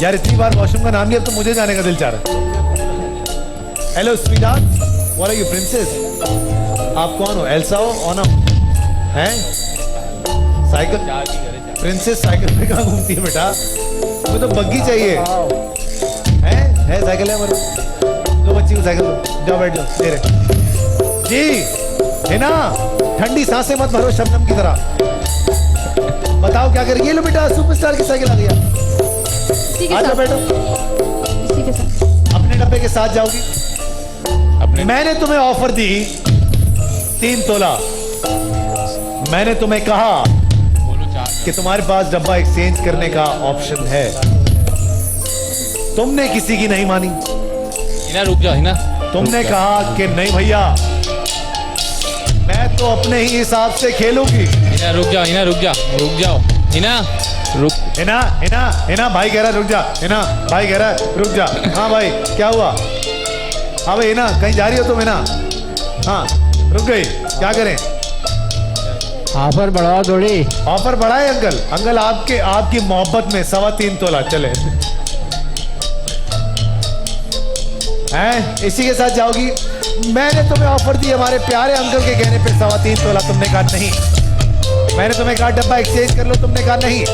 यार? इतनी बार वॉशरूम का नाम लिया, अब तो मुझे जाने का दिल चाह रहा है। Hello sweetheart, what are you princess? आप कौन हो? एल्सा हो? ओना हैं? साइकिल प्रिंसेस साइकिल पे कहाँ घूमती है बेटा? तुम्हें तो बग्गी चाहिए है साइकिल है हमारे। दो बच्ची को साइकिल दो, जाओ बैठ जाओ। दे रहे जी, है ना? ठंडी सांसें मत भरो शबनम की तरह। बताओ क्या करें? ये लो बेटा, सुपरस्टार की साइकिल आ गया। आ जाओ बैठो। इसी के साथ अपने डब्बे के साथ जाओगी? मैंने तुम्हें ऑफर दी 3 तोला। मैंने तुम्हें कहा कि तुम्हारे पास डब्बा एक्सचेंज करने का ऑप्शन है। तुमने किसी की नहीं मानी। हिना रुक जाओ, हिना। तुमने कहा कि नहीं भैया, मैं तो अपने ही हिसाब से खेलूंगी। हिना रुक जाओ, हिना रुक जाओ, रुक जाओ, हिना रुक। हिना हिना हिना भाई कह रहा है रुक जा। हिना भाई कह रहा है रुक जा। हाँ भाई क्या हुआ? हाँ भाई हिना, कहीं जा रही हो तुम? हिना हाँ रुक गई, क्या करें? ऑफर बढ़ाओ थोड़ी। ऑफर बढ़ाए अंकल? अंकल आपकी मोहब्बत में 3.25 तोला चले हैं? इसी के साथ जाओगी? मैंने तुम्हें ऑफर दी हमारे प्यारे अंकल के कहने पे 3.25 तोला। तुमने कहा नहीं। मैंने तुम्हें कहा डब्बा एक्सचेंज कर लो, तुमने कहा नहीं।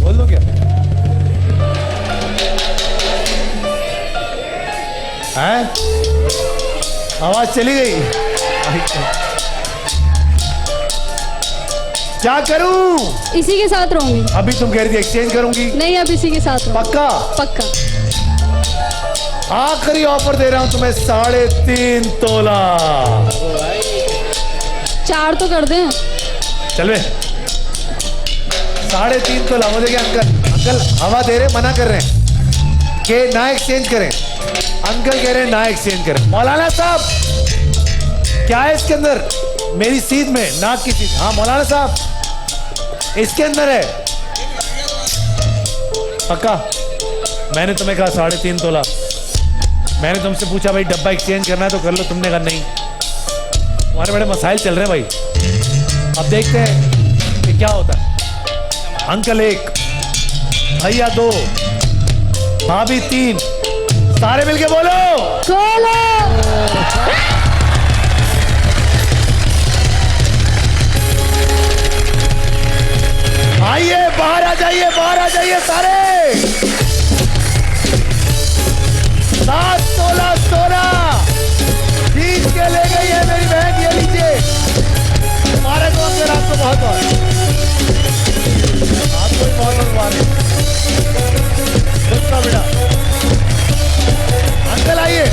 बोल दो क्या? हैं? आवाज चली गई। क्या करूं? इसी के साथ रहूंगी। अभी तुम कह रही थी एक्सचेंज करूंगी। नहीं, अब इसी के साथ रहूंगी। पक्का? पक्का। आखिरी ऑफर दे रहा हूं तुम्हें 3.5 तोला। 4 तो कर दें। चल बे, 3.5 तोला। मुझे क्या अंकल हवा दे रहे, मना कर रहे हैं कि ना एक्सचेंज करें। अंकल कह रहे हैं ना एक्सचेंज करें। मौलाना साहब क्या है इसके अंदर? मेरी सीध में नाक की सीध। हाँ मौलाना साहब, इसके अंदर है पक्का? मैंने तुम्हें कहा 3.5 तोला। मैंने तुमसे पूछा भाई डब्बा एक्सचेंज करना है तो कर लो, तुमने कहा नहीं। तुम्हारे बड़े मसाइल चल रहे हैं भाई। अब देखते हैं कि क्या होता है। अंकल 1, भैया 2, भाभी 3, सारे मिलके बोलो खोलो। आइए बाहर आ जाइए, बाहर आ जाइए सारे। 7 तोला सोना खींच के ले गई है मेरी बहन। ये लीजिए, हमारे को अंदर आपको बहुत बहुत, आपको भी बहुत बहुत मुबारक। बेटा अंकल आइए।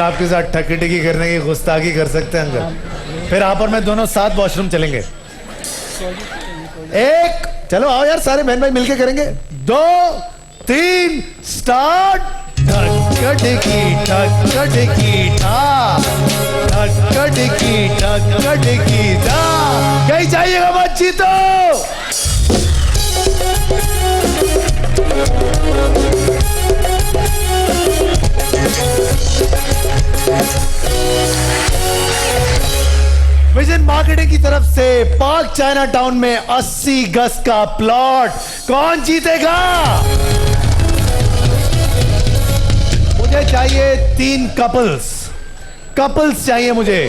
आपके साथ ठकी ठकी करने की गुस्ताखी कर सकते हैं अंकल। फिर आप और मैं दोनों साथ वॉशरूम चलेंगे। एक, चलो आओ यार, सारे बहन भाई मिलके करेंगे। 2 3 स्टार्ट। ठकटकी ठकटकी ठा, ठकटकी ठकटकी ठा। कहीं जाइएगा मत, जीतो। विजन मार्केटिंग की तरफ से पार्क चाइना टाउन में 80 गज का प्लॉट कौन जीतेगा? मुझे चाहिए 3 कपल्स चाहिए मुझे।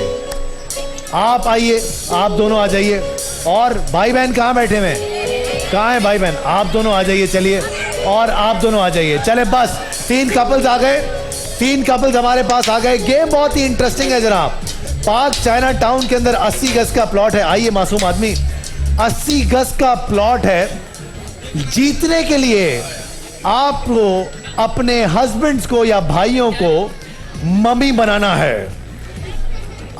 आप आइए, आप दोनों आ जाइए। और भाई बहन कहां बैठे हुए हैं? कहां है भाई बहन? आप दोनों आ जाइए, चलिए। और आप दोनों आ जाइए, चले। बस 3 कपल्स आ गए, 3 कपल्स हमारे पास आ गए। गेम बहुत ही इंटरेस्टिंग है जनाब। पार्क चाइना टाउन के अंदर 80 गज का प्लॉट है। आइए मासूम आदमी, 80 गज का प्लॉट है। जीतने के लिए आपको अपने हस्बैंड्स को या भाइयों को मम्मी बनाना है।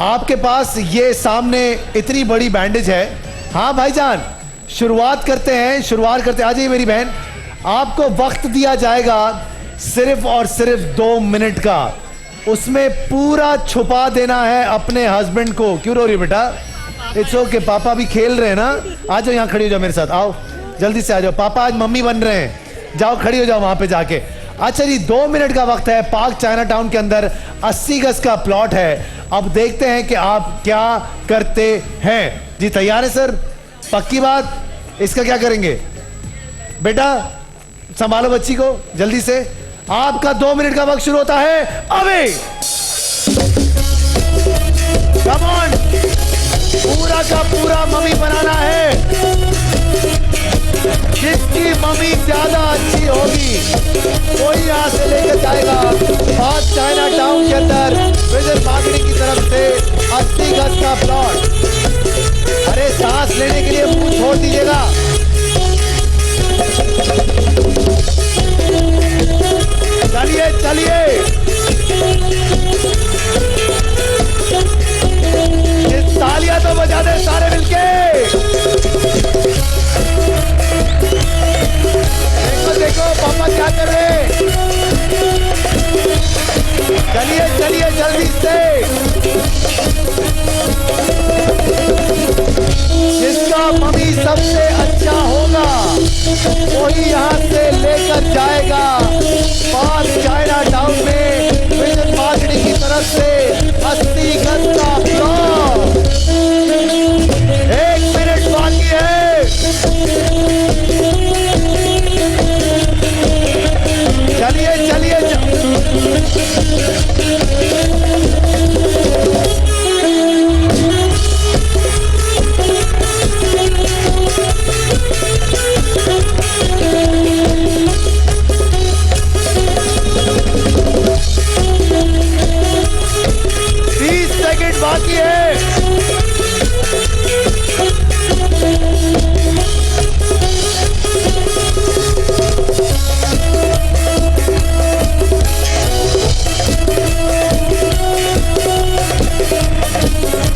आपके पास ये सामने इतनी बड़ी बैंडेज है। हाँ भाईजान, शुरुआत करते हैं, शुरुआत करते हैं। आ जाइए मेरी बहन। आपको वक्त दिया जाएगा सिर्फ और सिर्फ 2 मिनट का। उसमें पूरा छुपा देना है अपने हस्बैंड को। क्यों रो रही बेटा? इट्स ओके, पापा भी खेल रहे हैं ना। आ जाओ, यहाँ खड़ी हो जाओ मेरे साथ, आओ जल्दी से आ जाओ। पापा आज मम्मी बन रहे हैं, जाओ खड़ी हो जाओ वहां पे जाके। अच्छा जी, 2 मिनट का वक्त है। पार्क चाइना टाउन के अंदर 80 गज का प्लॉट है। अब देखते हैं कि आप क्या करते हैं। जी तैयार है सर? पक्की बात? इसका क्या करेंगे बेटा? संभालो बच्ची को जल्दी से। आपका 2 मिनट का वक्त शुरू होता है अभी। कम ऑन, पूरा का पूरा मम्मी बनाना है। जिसकी मम्मी ज्यादा अच्छी होगी कोई यहां से लेकर जाएगा। पार्क चाइना टाउन के अंदर विजन मार्केटिंग की तरफ से 80 गज का प्लॉट। अरे सांस लेने के लिए मुंह छोड़ दीजिएगा। चलिए चलिए, तालियां तो बजा दे सारे मिलके। देखो देखो पापा क्या कर रहे हैं। चलिए चलिए जल्दी से। जिसका मम्मी सबसे अच्छा होगा वही यहां से लेकर जाएगा। पार्क चाइना टाउन में विजन मार्केटिंग की तरफ से 80 गज का प्लॉट। 1 मिनट बाकी है। चलिए चलिए बाकी है।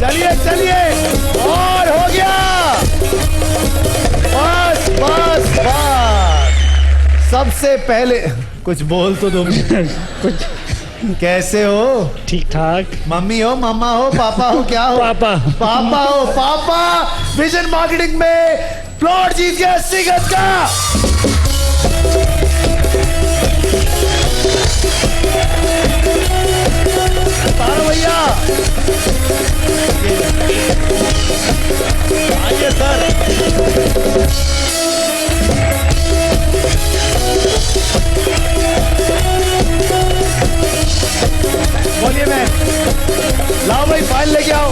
चलिए चलिए, और हो गया। बस बस बस। सबसे पहले कुछ बोल तो दो। कुछ कैसे हो? ठीक ठाक। मम्मी हो, मामा हो, पापा हो, क्या हो? पापा। पापा हो। पापा विजन मार्केटिंग में प्लॉट जीत गया 80 गज का। तारो भैया आइए सर। बोलिए मैं, लाओ भाई फाइल लेके आओ।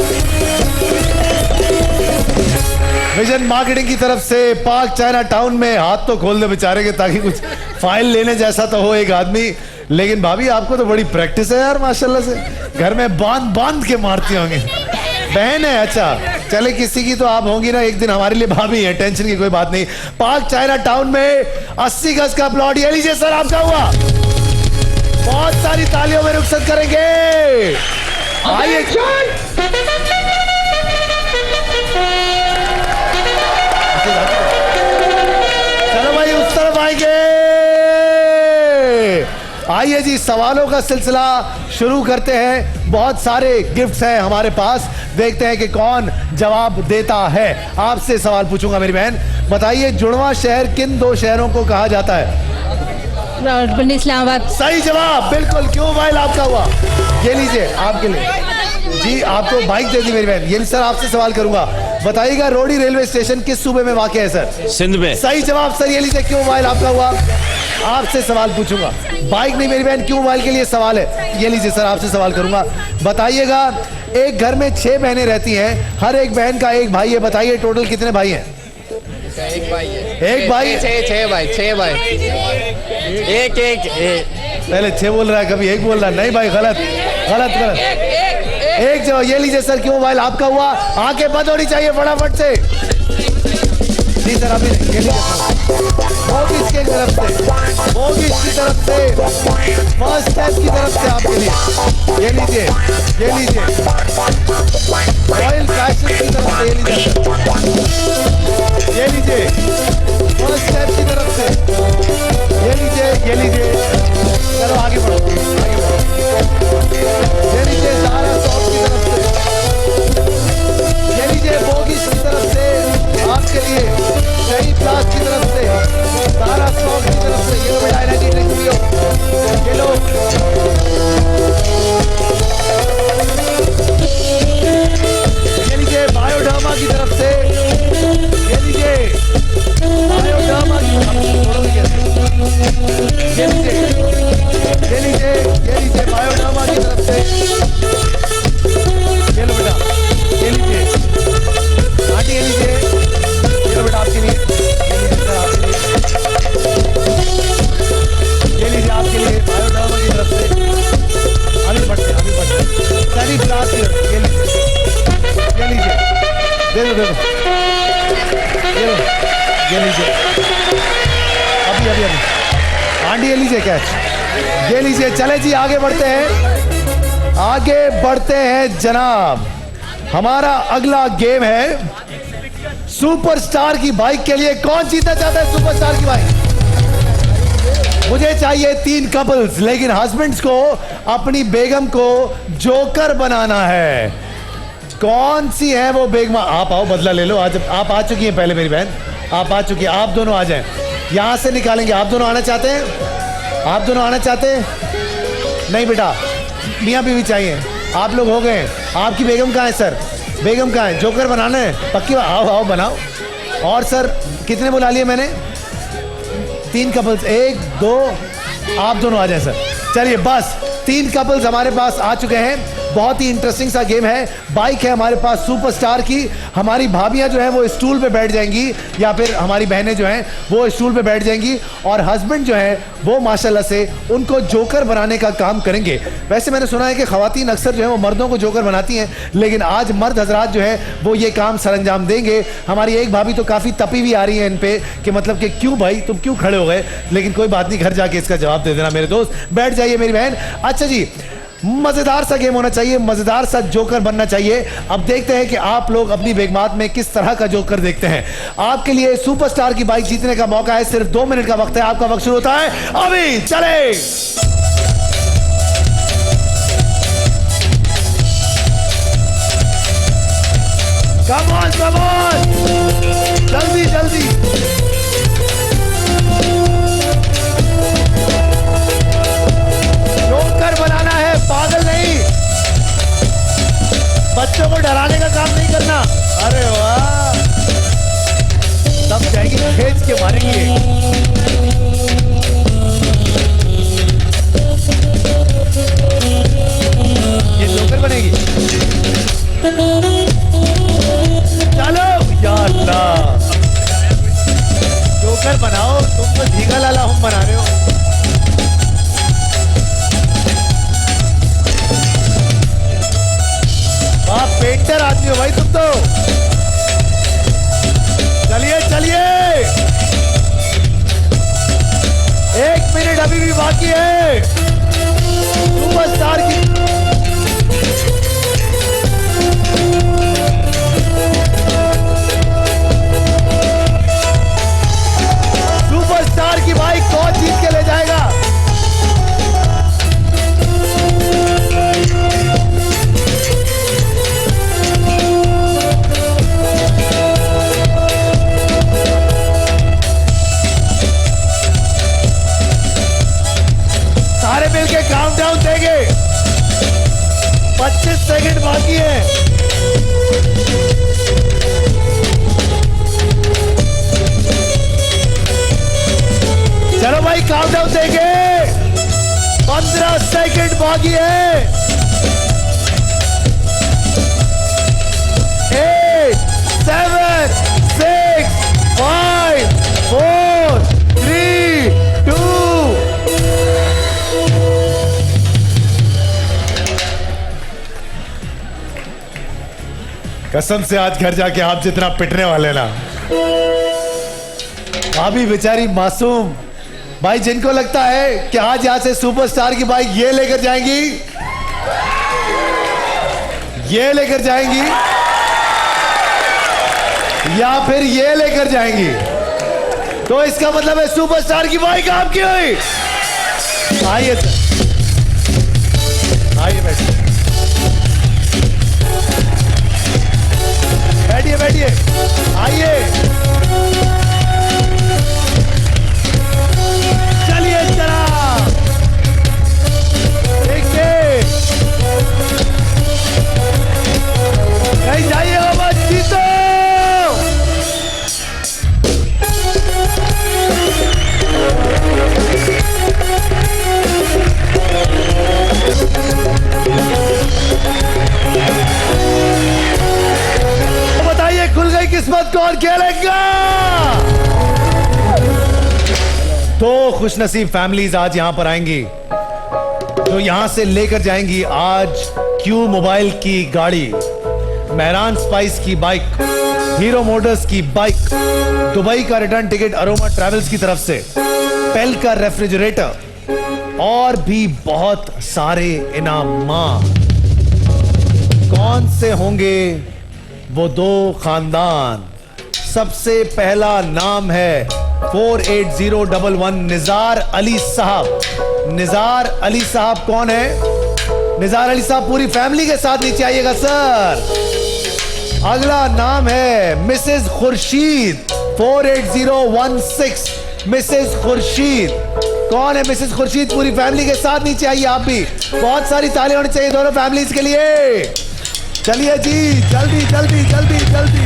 विजन मार्केटिंग की तरफ से पार्क चाइना टाउन में हाथ तो खोल दे बेचारे के, ताकि कुछ फाइल लेने जैसा तो हो एक आदमी। लेकिन भाभी आपको तो बड़ी प्रैक्टिस है यार माशाल्लाह से। घर में बांध बांध के मारती होंगी। बहन है? अच्छा चले, किसी की तो आप होंगी ना एक दिन, हमारे लिए भाभी है, टेंशन की कोई बात नहीं। पार्क चाइना टाउन में 80 गज का प्लॉट। ये लीजिए सर, आपका हुआ। बहुत सारी तालियों में रुखसत करेंगे। आइए चलो भाई उस तरफ आएंगे। आइए जी, सवालों का सिलसिला शुरू करते हैं। बहुत सारे गिफ्ट्स हैं हमारे पास, देखते हैं कि कौन जवाब देता है। आपसे सवाल पूछूंगा मेरी बहन, बताइए जुड़वा शहर किन दो शहरों को कहा जाता है? रावलपिंडी, इस्लामाबाद। सही जवाब, बिल्कुल। क्यों मोबाइल आपका हुआ? ये लीजिए आपके लिए जी, आपको बाइक दे दी मेरी बहन। ये सर आपसे सवाल करूंगा, बताइएगा रोडी रेलवे स्टेशन किस सूबे में वाक़ है सर? सिंध में। सही जवाब सर, ये लीजिए। क्यों मोबाइल आपका हुआ? आपसे सवाल पूछूंगा, बाइक नहीं मेरी बहन, क्यों मोबाइल के लिए सवाल है। ये लीजिए सर, आपसे सवाल करूंगा, बताइएगा एक घर में 6 बहनें रहती हैं, हर एक बहन का एक भाई है, बताइए टोटल कितने भाई हैं? एक भाई है। एक भाई? 6 भाई। एक पहले 6 बोल रहा है, कभी 1 बोल रहा है। नहीं भाई, गलत गलत गलत। एक जवाब। ये लीजिए सर, क्यों मोबाइल आपका हुआ? आंखें बंद होनी चाहिए फटाफट से। जी सर, अभी ये लीजिए मोगिश की तरफ से, मोगिश की तरफ से, फर्स्ट स्टेप की तरफ से आपके लिए। ये लीजिए, ये लीजिए रॉयल फैशन की तरफ से। ये लीजिए फर्स्ट स्टेप की तरफ से। ये लीजिए, ये लीजिए। चलो आगे बढ़ो, आगे बढ़ो। ये लीजिए ज़ारा शॉप की तरफ से। ये लीजिए मोगिश की तरफ से आपके लिए, सही प्लास की तरफ से, ज़ारा शॉप की तरफ से। ये लो बेटा एनर्जी ड्रिंक पियो, ये लो। ये लीजिए बायोडर्मा की तरफ से। ये लीजिए बायोडर्मा की तरफ से। ये लीजिए, ये लीजिए, ये लीजिए बायोडर्मा की तरफ से। ये लो बेटा, ये लीजिए आंटी, ये लीजिए, ये लो बेटा आपके लिए। ये लीजिए आपके लिए बायोडर्मा की तरफ से। अभी बढ़ते, अभी बढ़ते। सारी क्लास ये लीजिए, ये लीजिए, दे दो, दे दो, ये लो, ये लीजिए। अभी अभी अभी आंटी ये लीजिए कैच, ये लीजिए। चले जी आगे बढ़ते हैं, आगे बढ़ते हैं जनाब। हमारा अगला गेम है सुपरस्टार की बाइक के लिए। कौन जीतना चाहता है सुपरस्टार की बाइक? मुझे चाहिए 3 कपल्स, लेकिन हस्बैंड्स को अपनी बेगम को जोकर बनाना है। कौन सी है वो बेगम? आप आओ, बदला ले लो। आज आप आ चुकी हैं पहले मेरी बहन, आप आ चुकी हैं। आप दोनों आ जाएं, यहां से निकालेंगे। आप दोनों आना चाहते हैं? आप दोनों आना चाहते हैं? नहीं बेटा, मियाँ बीवी चाहिए। आप लोग हो गए। आपकी बेगम कहाँ है सर? बेगम कहाँ है? जोकर बनाना है पक्की? आओ आओ बनाओ। और सर कितने बुला लिए मैंने? 3 कपल्स, 1 2, आप दोनों आ जाएं सर। चलिए बस 3 कपल्स हमारे पास आ चुके हैं। बहुत ही इंटरेस्टिंग सा गेम है। बाइक है हमारे पास सुपरस्टार की। हमारी भाभियां जो हैं वो स्टूल पे बैठ जाएंगी, या फिर हमारी बहनें जो हैं वो स्टूल पे बैठ जाएंगी, और हस्बैंड जो हैं वो माशाल्लाह से उनको जोकर बनाने का काम करेंगे। वैसे मैंने सुना है कि ख़वातीन अक्सर जो है वो मर्दों को जोकर बनाती हैं, लेकिन आज मर्द हजरात जो है वो ये काम सरअंजाम देंगे। हमारी एक भाभी तो काफ़ी तपी हुई आ रही है इन पे कि मतलब कि क्यों भाई तुम क्यों खड़े हो गए, लेकिन कोई बात नहीं, घर जाके इसका जवाब दे देना मेरे दोस्त। बैठ जाइए मेरी बहन। अच्छा जी, मजेदार सा गेम होना चाहिए, मजेदार सा जोकर बनना चाहिए। अब देखते हैं कि आप लोग अपनी बेगमात में किस तरह का जोकर देखते हैं। आपके लिए सुपरस्टार की बाइक जीतने का मौका है। सिर्फ 2 मिनट का वक्त है, आपका वक्त शुरू होता है अभी। चले कम ऑन, जल्दी जल्दी। जोकर बनाना है, पागल नहीं। बच्चों को डराने का काम नहीं करना। अरे वाह, सब जाएंगे खींच के मारेंगे। ये जोकर बनेगी। चलो या अल्लाह, जोकर बनाओ। तुम तो झींगा लाला हम बना रहे हो। आप पेंटर आदमी हो भाई तुम तो। चलिए चलिए, 1 मिनट अभी भी बाकी है। सेकंड बाकी है। चलो भाई काउंटडाउन देंगे। 15 सेकंड बाकी है। 8 7 6 5 4 3 2 कसम से आज घर जाके आप जितना पिटने वाले ना, भाभी बेचारी मासूम भाई, जिनको लगता है कि आज यहां से सुपरस्टार की बाइक ये लेकर जाएंगी, ये लेकर जाएंगी या फिर ये लेकर जाएंगी, तो इसका मतलब है सुपरस्टार की बाइक आपकी हुई। आइए सर, आइए बैठिए, बैठिए बैठिए, आइए चलिए जरा देखिए, कहीं जाइएगा मत, जीतो। बताइए खुल गई किस्मत, कौन खेलेगा? दो खुशनसीब फैमिलीज आज यहां पर आएंगी जो यहां से लेकर जाएंगी आज क्यू मोबाइल की गाड़ी, मेहरान स्पाइस की बाइक, हीरो मोटर्स की बाइक, दुबई का रिटर्न टिकट अरोमा ट्रैवल्स की तरफ से, पेल का रेफ्रिजरेटर और भी बहुत सारे इनाम। कौन से होंगे वो दो खानदान? सबसे पहला नाम है 48011 निजार अली साहब। निजार अली साहब कौन है? निजार अली साहब पूरी फैमिली के साथ नीचे आइएगा सर। अगला नाम है मिसेस खुर्शीद 48016। मिसेस खुर्शीद कौन है? मिसेस खुर्शीद पूरी फैमिली के साथ नीचे आइए। आप भी बहुत सारी तालियां होनी चाहिए दोनों फैमिलीज के लिए। चलिए जी, जल्दी जल्दी जल्दी जल्दी।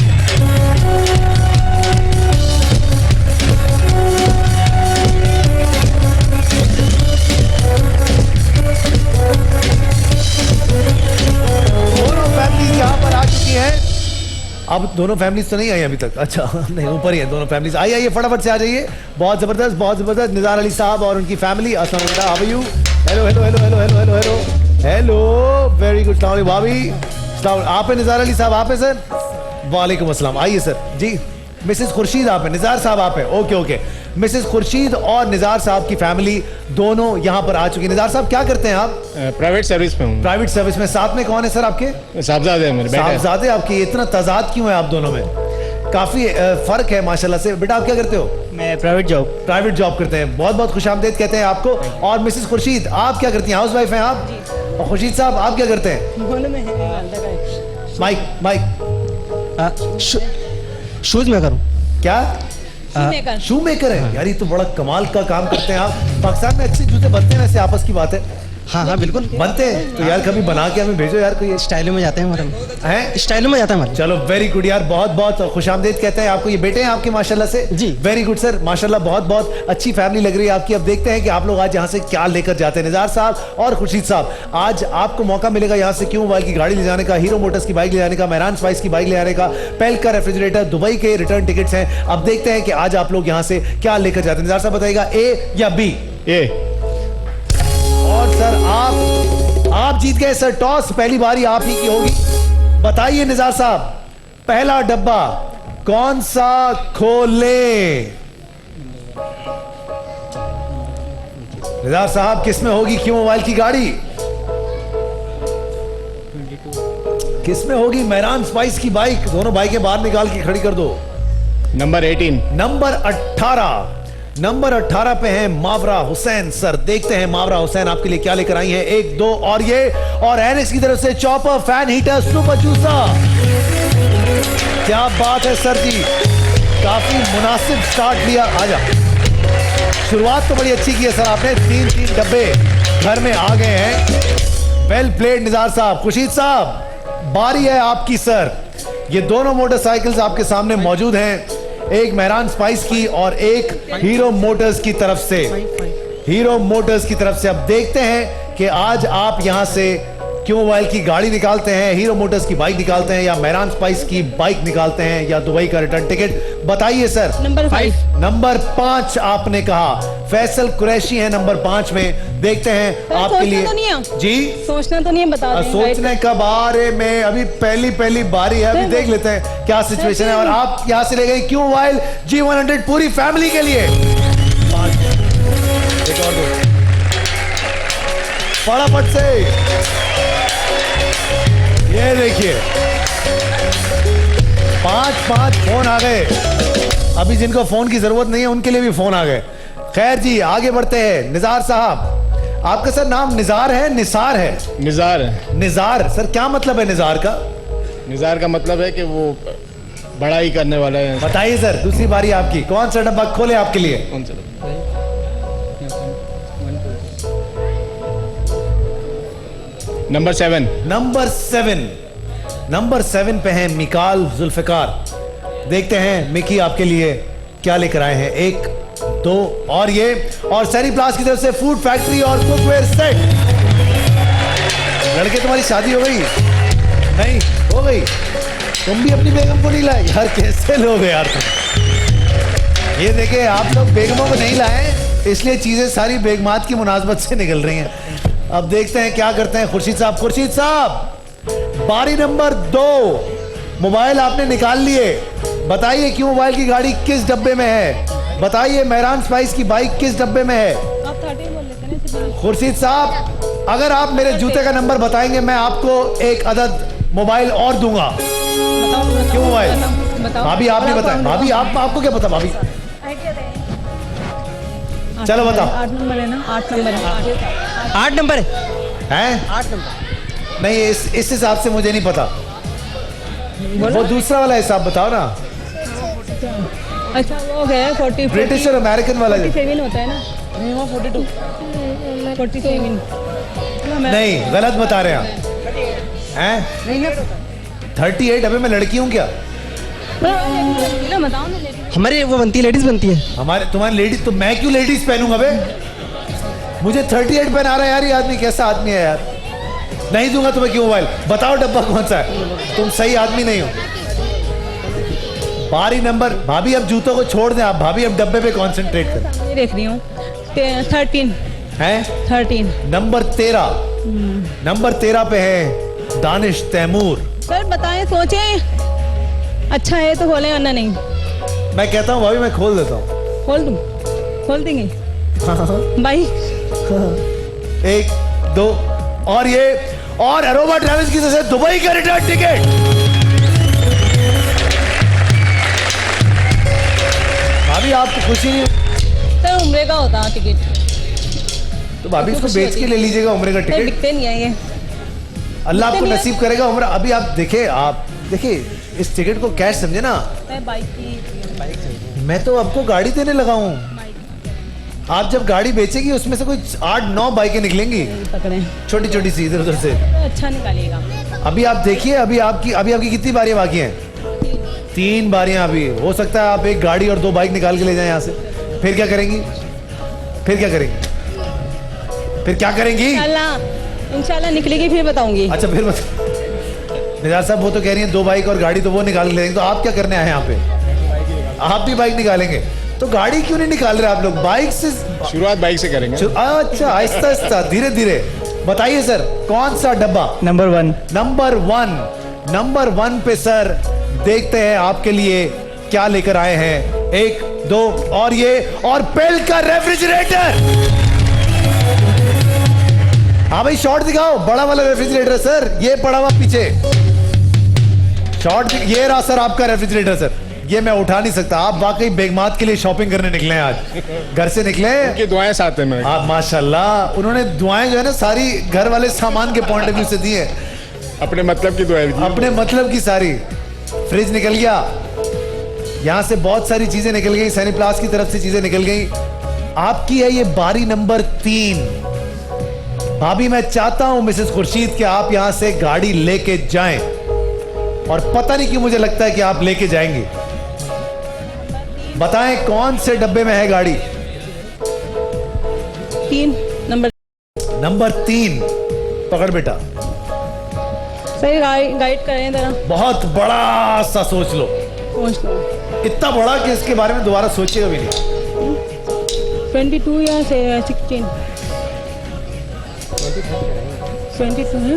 दोनों फैमिलीज यहां पर आ चुकी हैं। अब दोनों फैमिलीज तो नहीं आई अभी तक? अच्छा नहीं, ऊपर ही है दोनों फैमिलीज। आइए आइए फटाफट से आ जाइए। बहुत जबरदस्त, बहुत जबरदस्त। निजार अली साहब और उनकी फैमिली, अस्सलाम वालेकुम, how are you? Hello hello hello hello hello hello hello hello, very good. अस्सलाम वालेकुम भाभी। आप है निजार अली साहब? आप है सर? वालेकुम अस्सलाम। आइए सर जी। मिसेस खुर्शीद आप है, निजार साहब आप है? Okay okay. मिसेस खुर्शीद और निजार साहब की फैमिली दोनों यहाँ पर आ चुकी है। निजार साहब क्या करते हैं आप? प्राइवेट सर्विस में हूँ। प्राइवेट सर्विस में। साथ में कौन है सर आपके? साहबजादे हैं मेरे बेटे। साहबजादे आपके? इतना तजाद क्यों है आप दोनों में? काफी फर्क है माशाल्लाह से। बेटा आप क्या करते हो? मैं प्राइवेट जॉब करते हैं। बहुत बहुत खुशामदीद कहते हैं आपको। और मिसेस खुर्शीद आप क्या करती हैं? हाउस वाइफ हैं आप? और खुर्शीद साहब आप क्या करते हैं? Mic mic. शूज में करूँ क्या? शू मेकर है यार, ये तो बड़ा कमाल का काम करते हैं आप। पाकिस्तान में अच्छे जूते बनते हैं वैसे, आपस की बात है। हाँ हाँ बिल्कुल बनते हैं तो यार कभी बना के हमें भेजो यार। कोई स्टाइलों में जाते हैं हमारे हैं, स्टाइलों में जाता है हमारे। चलो वेरी गुड यार, बहुत बहुत खुशामदीद कहते हैं आपको। ये बेटे हैं आपके माशाल्लाह से? जी वेरी गुड सर, माशाल्लाह बहुत बहुत अच्छी फैमिली लग रही है आपकी। अब देखते हैं कि आप लोग आज यहाँ से क्या लेकर जाते हैं। निजार साहब और खुर्शीद साहब, आज आपको मौका मिलेगा यहाँ से क्यू मोबाइल की गाड़ी ले जाने का, हीरो मोटर्स की बाइक ले जाने का, मेहरान स्पाइस की बाइक ले जाने का, पेल का रेफ्रिजरेटर, दुबई के रिटर्न टिकट्स हैं। अब देखते हैं कि आज आप लोग यहाँ से क्या लेकर जाते हैं। निजार साहब बताइएगा, ए या बी? ए। और सर आप जीत गए सर टॉस, पहली बारी आप ही की होगी। बताइए निजार साहब, पहला डब्बा कौन सा खोलें? निजार साहब किसमें होगी क्यू मोबाइल की गाड़ी? किसमें होगी मेहरान स्पाइस की बाइक? दोनों बाइकें बाहर निकाल के खड़ी कर दो। नंबर 18। नंबर 18। नंबर 18 पे हैं मावरा हुसैन सर। देखते हैं मावरा हुसैन आपके लिए क्या लेकर आई हैं। 1 2 और ये, और एनेक्स की तरफ से chopper fan heater super juicer. क्या बात है सर जी, काफी मुनासिब स्टार्ट लिया। आजा, शुरुआत तो बड़ी अच्छी की है सर आपने। 3 डब्बे घर में आ गए हैं। वेल प्लेड निजार साहब। खुर्शीद साहब, बारी है आपकी सर। ये दोनों मोटरसाइकिल्स आपके सामने मौजूद हैं, एक मेहरान स्पाइस की और एक हीरो मोटर्स की तरफ से। हीरो मोटर्स की तरफ से अब देखते हैं कि आज आप यहां से क्यों मोबाइल की गाड़ी निकालते हैं, हीरो मोटर्स की बाइक निकालते हैं, या मेहरान स्पाइस की बाइक निकालते हैं, या दुबई का रिटर्न टिकट। बताइए सर। नंबर 5। नंबर 5 आपने कहा। फैसल कुरैशी है नंबर 5 में। देखते हैं आपके लिए। तो नहीं है? जी सोचना तो नहीं है, बता दें। सोचने का बारे में अभी पहली बारी है, अभी देख लेते हैं क्या सिचुएशन है। और आप यहां से ले गए क्यों मोबाइल G100 पूरी फैमिली के लिए। एक और दो फटाफट से। ये देखिए 5 फोन आ गए। अभी जिनको फोन की जरूरत नहीं है उनके लिए भी फोन आ गए। खैर जी, आगे बढ़ते हैं। निजार साहब, आपका सर नाम निजार है निसार है? निजार है। निजार सर, क्या मतलब है निजार का? निजार का मतलब है कि वो बड़ा ही करने वाला है। बताइए सर, दूसरी बारी आपकी। कौन सा डब्बा खोले आपके लिए? कौन सा? नंबर 7। नंबर 7 पे हैं मिकाल जुल्फिकार। देखते हैं मिकी आपके लिए क्या लेकर आए हैं। 1 2 और ये, और सैरी प्लास की तरफ से फूड फैक्ट्री और कुकवेयर सेट। लड़के, तुम्हारी शादी हो गई? नहीं हो गई? तुम भी अपनी बेगम को नहीं लाए यार? कैसे लोग यार तुम। ये देखे, आप लोग बेगमों को नहीं लाए, इसलिए चीजें सारी बेगमात की मुनासबत से निकल रही हैं। अब देखते हैं क्या करते हैं खुर्शीद साहब। खुर्शीद साहब, बारी नंबर 2। मोबाइल आपने निकाल लिए। बताइए क्यों मोबाइल की गाड़ी किस डब्बे में है? बताइए मेहरान स्पाइस की बाइक किस डब्बे में है? आप 13 बोल लेते हैं। खुर्शीद साहब, अगर आप मेरे जूते का नंबर बताएंगे मैं आपको एक अदद मोबाइल और दूंगा। क्यों मोबाइल? भाभी आप नहीं बताएं। भाभी आपको क्या पता? भाभी चलो बताओ। 8 नंबर है ना? 8 नंबर है। 8 नंबर हैं? 8 नंबर। नहीं, इस हिसाब से मुझे नहीं पता। वो दूसरा वाला हिसाब बताओ ना। अच्छा, वो है 40 ब्रिटिश और अमेरिकन वाला। 47 होता है ना? नहीं, वो 42 47। नहीं, गलत बता रहे हैं आप। हैं? नहीं ना 38। अबे मैं लड़की हूँ क्या? बताओ ना। हमारे वो बनती है, लेडीज बनती है। हमारे तुम्हारी लेडीज, तो मैं क्यों लेडीज पहनूंगा बे? मुझे 38 पहना रहा है यार। ये आदमी कैसा आदमी है यार? नहीं दूंगा तुम्हें क्यों मोबाइल। बताओ डब्बा कौन सा है? तुम सही आदमी नहीं हो। बारी नंबर। भाभी अब जूतों को छोड़ दें आप। भाभी अब डब्बे पे कंसंट्रेट करें। देख रही हूँ 13 हैं? 13। नंबर 13 पे है दानिश तैमूर। सर बताएं, सोचें। अच्छा है तो खोलें, वरना नहीं। मैं कहता हूँ भाभी, मैं खोल देता हूँ। खोल देंगे भाई। 1 2 और ये, और अरोमा ट्रैवल्स की तरफ से दुबई का रिटर्न टिकट। भाभी आपको खुशी नहीं? सर उम्रे का होता टिकट, तो भाभी इसको बेच के ले लीजिएगा उम्रे का सर टिकट। बिकते नहीं है ये। अल्लाह आपको नसीब करेगा उम्र। अभी आप देखिए इस टिकट को कैश समझे ना। बाइक की मैं तो आपको गाड़ी देने लगा हूँ। आप जब गाड़ी बेचेगी उसमें से कोई 8-9 बाइकें निकलेंगी, पकड़े छोटी छोटी सी इधर उधर से। तो अच्छा निकालिएगा। अभी आप देखिए, अभी आपकी कितनी बारियां बाकी हैं? 3 बारियां। अभी हो सकता है आप एक गाड़ी और 2 बाइक निकाल के ले जाएं यहाँ से। फिर क्या करेंगी? इंशाल्लाह निकलेगी, फिर बताऊंगी। अच्छा फिर निजार साहब, वो तो कह रही हैं 2 बाइक और गाड़ी, तो वो निकाल के ले जाएंगे। तो आप क्या करने आए यहाँ पे? आप भी बाइक निकालेंगे? तो गाड़ी क्यों नहीं निकाल रहे आप लोग? बाइक से शुरुआत बाइक से करेंगे। अच्छा, आहिस्ता आहिस्ता, धीरे धीरे। बताइए सर, कौन सा डब्बा? नंबर 1। नंबर 1 पे सर देखते हैं आपके लिए क्या लेकर आए हैं। 1 2 और ये, और पेल का रेफ्रिजरेटर। हाँ भाई, शॉर्ट दिखाओ। बड़ा वाला रेफ्रिजरेटर सर, ये पड़ा हुआ पीछे। शॉर्ट ये रहा सर आपका रेफ्रिजरेटर। सर ये मैं उठा नहीं सकता। आप वाकई बेगमात के लिए शॉपिंग करने निकले हैं आज। घर से निकले हैं। उनकी दुआएं साथ हैं मेरे। आप माशाल्लाह, उन्होंने दुआएं जो है ना सारी घर वाले सामान के पॉइंट ऑफ व्यू से दी है। अपने मतलब की दुआएं दी। अपने मतलब की सारी। फ्रिज निकल गया, यहाँ से बहुत सारी चीजें निकल गई। सैनी प्लास की तरफ से चीजें निकल गई। आपकी है ये बारी नंबर 3। भाभी मैं चाहता हूं मिसेस खुर्शीद कि आप यहां से गाड़ी लेके जाएं, और पता नहीं क्यों मुझे लगता है कि आप लेके जाएंगे। बताएं कौन से डब्बे में है गाड़ी? 3 नंबर। नंबर 3 पकड़ बेटा, सही गाइड करें जरा। बहुत बड़ा सा सोच लो, पहुंच लो। इतना बड़ा कि इसके बारे में दोबारा सोचिएगा भी नहीं। 22 या 16? 22 है।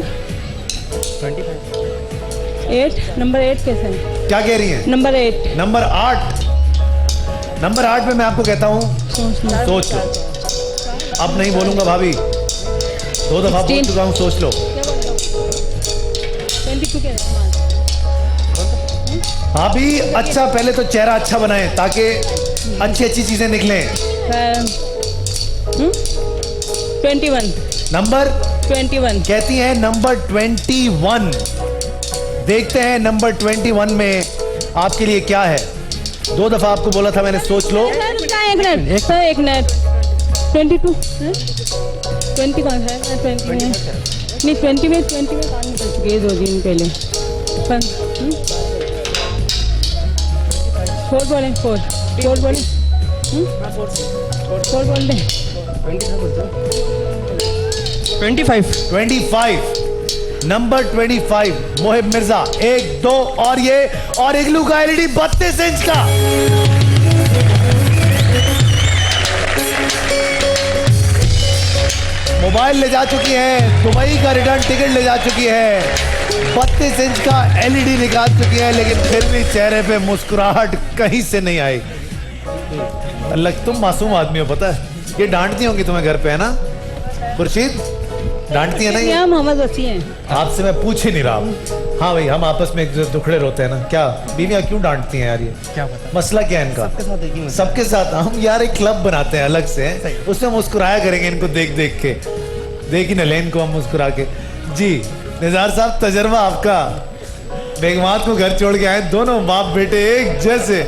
8 नंबर 8 कैसे है? क्या कह रही हैं? नंबर 8। नंबर 8। नंबर 8 में मैं आपको कहता हूं सोच लो। अब नहीं बोलूंगा भाभी, 2 दफा बोल चुका हूं, सोच लो। 22 क्या है? भाभी अच्छा पहले तो चेहरा अच्छा बनाएं ताकि अच्छी अच्छी चीजें निकलें। 21। नंबर 21 कहती हैं नंबर 21। देखते हैं नंबर 21 में आपके लिए क्या है। 2 दफा आपको बोला था मैंने, सोच लो। एक मिनट सर, एक मिनट। 22 20 कौन है? 20 में नहीं, 20 में काम निकल चुकी है 2 दिन पहले। 4 बोले, 4 बोले, 4 बोल दे। 25 नंबर 25 मोहिब मिर्जा। 1 2 और ये, और इग्लू का एलईडी 32 इंच का। मोबाइल ले जा चुकी है, दुबई का रिटर्न टिकट ले जा चुकी है, 32 इंच का एलईडी निकाल चुकी है, लेकिन फिर भी चेहरे पे मुस्कुराहट कहीं से नहीं आई। अल्लाह, तुम मासूम आदमी हो, पता है ये डांटती होंगी तुम्हें घर पे, है ना खुर्शीद? डांटती है ना ये? मोहम्मद वसी हैं। आपसे मैं पूछ ही नहीं रहा। हाँ भाई, हम आपस में एक दूसरे दुखड़े रोते हैं ना। क्या बीवियां क्यों डांटती हैं यार? ये क्या पता मसला क्या है इनका? सबके साथ हम यार एक क्लब बनाते हैं अलग से, उसमें मुस्कुराया करेंगे इनको देख देख के। देख ही न ले इनको हम मुस्कुरा के। जी निज़ार साहब, तजर्बा आपका। बेगमात को घर छोड़ के आए, दोनों बाप बेटे एक जैसे,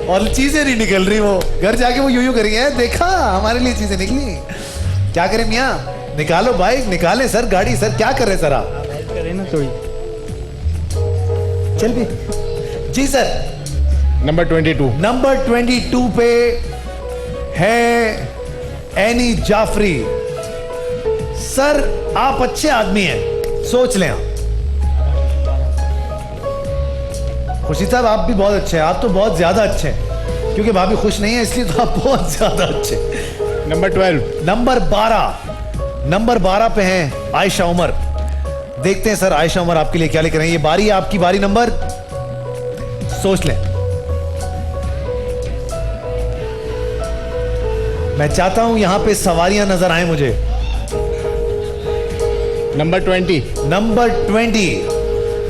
और चीजें नहीं निकल रही। वो घर जाके वो यूं करेंगे, देखा हमारे लिए चीजें निकली। क्या करें मियाँ? निकालो बाइक, निकालें सर गाड़ी। सर क्या कर रहे सर आप? करें ना थोड़ी। चल भी। जी सर। नंबर 22। नंबर 22 पे है एनी जाफरी। सर आप अच्छे आदमी हैं, सोच लें आप। खुशी साहब आप भी बहुत अच्छे हैं, आप तो बहुत ज्यादा अच्छे हैं, क्योंकि भाभी खुश नहीं है इसलिए तो आप बहुत ज्यादा अच्छे। नंबर 12। नंबर 12। नंबर 12 पे हैं आयशा उमर। देखते हैं सर आयशा उमर आपके लिए क्या लेकर आई। ये बारी है आपकी, बारी नंबर, सोच लें। मैं चाहता हूं यहां पे सवारियां नजर आए मुझे। नंबर 20। नंबर 20।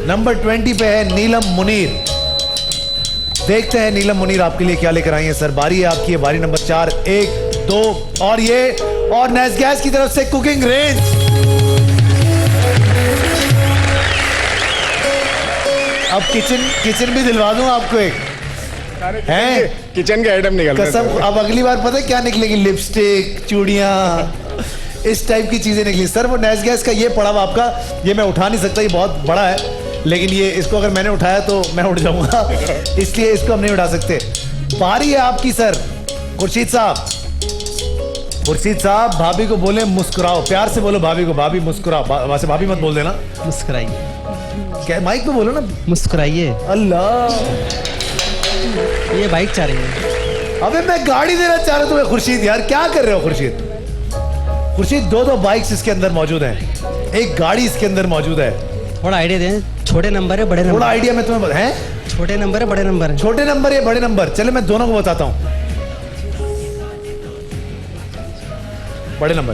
नंबर 20 पे है नीलम मुनीर। देखते हैं नीलम मुनीर आपके लिए क्या लेकर आई है। सर बारी है आपकी है, बारी नंबर 4। 1 2 और ये, और नेस गैस की तरफ से कुकिंग रेंज। अब किचन भी दिलवा दूं आपको एक, हैं? किचन के आइटम निकल रहे कसम, अब अगली बार पता है क्या निकलेगी? लिपस्टिक, चूड़ियां, इस टाइप की चीजें निकली। सर वो नेस गैस का ये पड़ा हुआ आपका, ये मैं उठा नहीं सकता, ये बहुत बड़ा है, लेकिन ये इसको अगर मैंने उठाया तो मैं उठ जाऊंगा, इसलिए इसको हम नहीं उठा सकते। बारी है आपकी सर खुर्शीद साहब। खुर्शीद साहब भाभी को बोले मुस्कुराओ, प्यार से बोलो भाभी को, भाभी मुस्कुराओ। वैसे भाभी मत बोल देना, मुस्कुराइए। क्या माइक पे बोलो ना, मुस्कुराइए। अल्लाह ये बाइक चाह रही है। अबे मैं गाड़ी देना चाह रहा तुम्हें खुर्शीद, यार क्या कर रहे हो खुर्शीद? खुर्शीद 2 बाइक्स इसके अंदर मौजूद हैं, एक गाड़ी इसके अंदर मौजूद है। थोड़ा आइडिया दें, छोटे नंबर है बड़े नंबर? थोड़ा आइडिया मैं तुम्हें हैं? छोटे नंबर है बड़े नंबर है? छोटे नंबर या बड़े नंबर? चले मैं दोनों को बताता हूं। बड़े नंबर।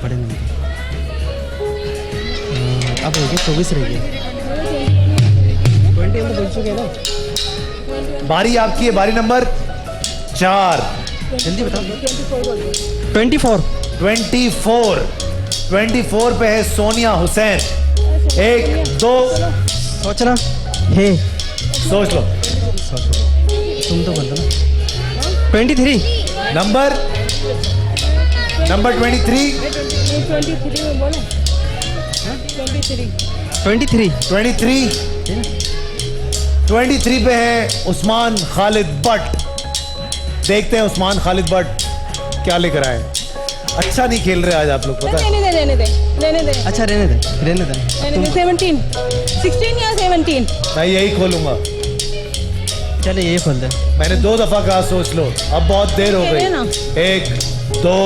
बड़े नंबर। अब हो गए 24 रह गए। 20 हम तो बोल चुके हैं ना। बारी आपकी है, बारी नंबर 4। जल्दी बताओ। 24। 24 पे है सोनिया हुसैन। 1 2 सोचना है, सोच लो। तुम तो बोल दो ना। 23 नंबर नंबर 23 23 में बोले 23 पे है उस्मान खालिद भट्ट। देखते हैं उस्मान खालिद भट्ट क्या लेकर आए। अच्छा नहीं खेल रहे आज आप लोग, पता है। रहने दे अच्छा रहने दे 17 16 या 17 मैं यही खोलूंगा। चले यही खोल दे। मैंने 2 दफा कहा सोच लो, अब बहुत देर हो खेले ना। गई। 1 2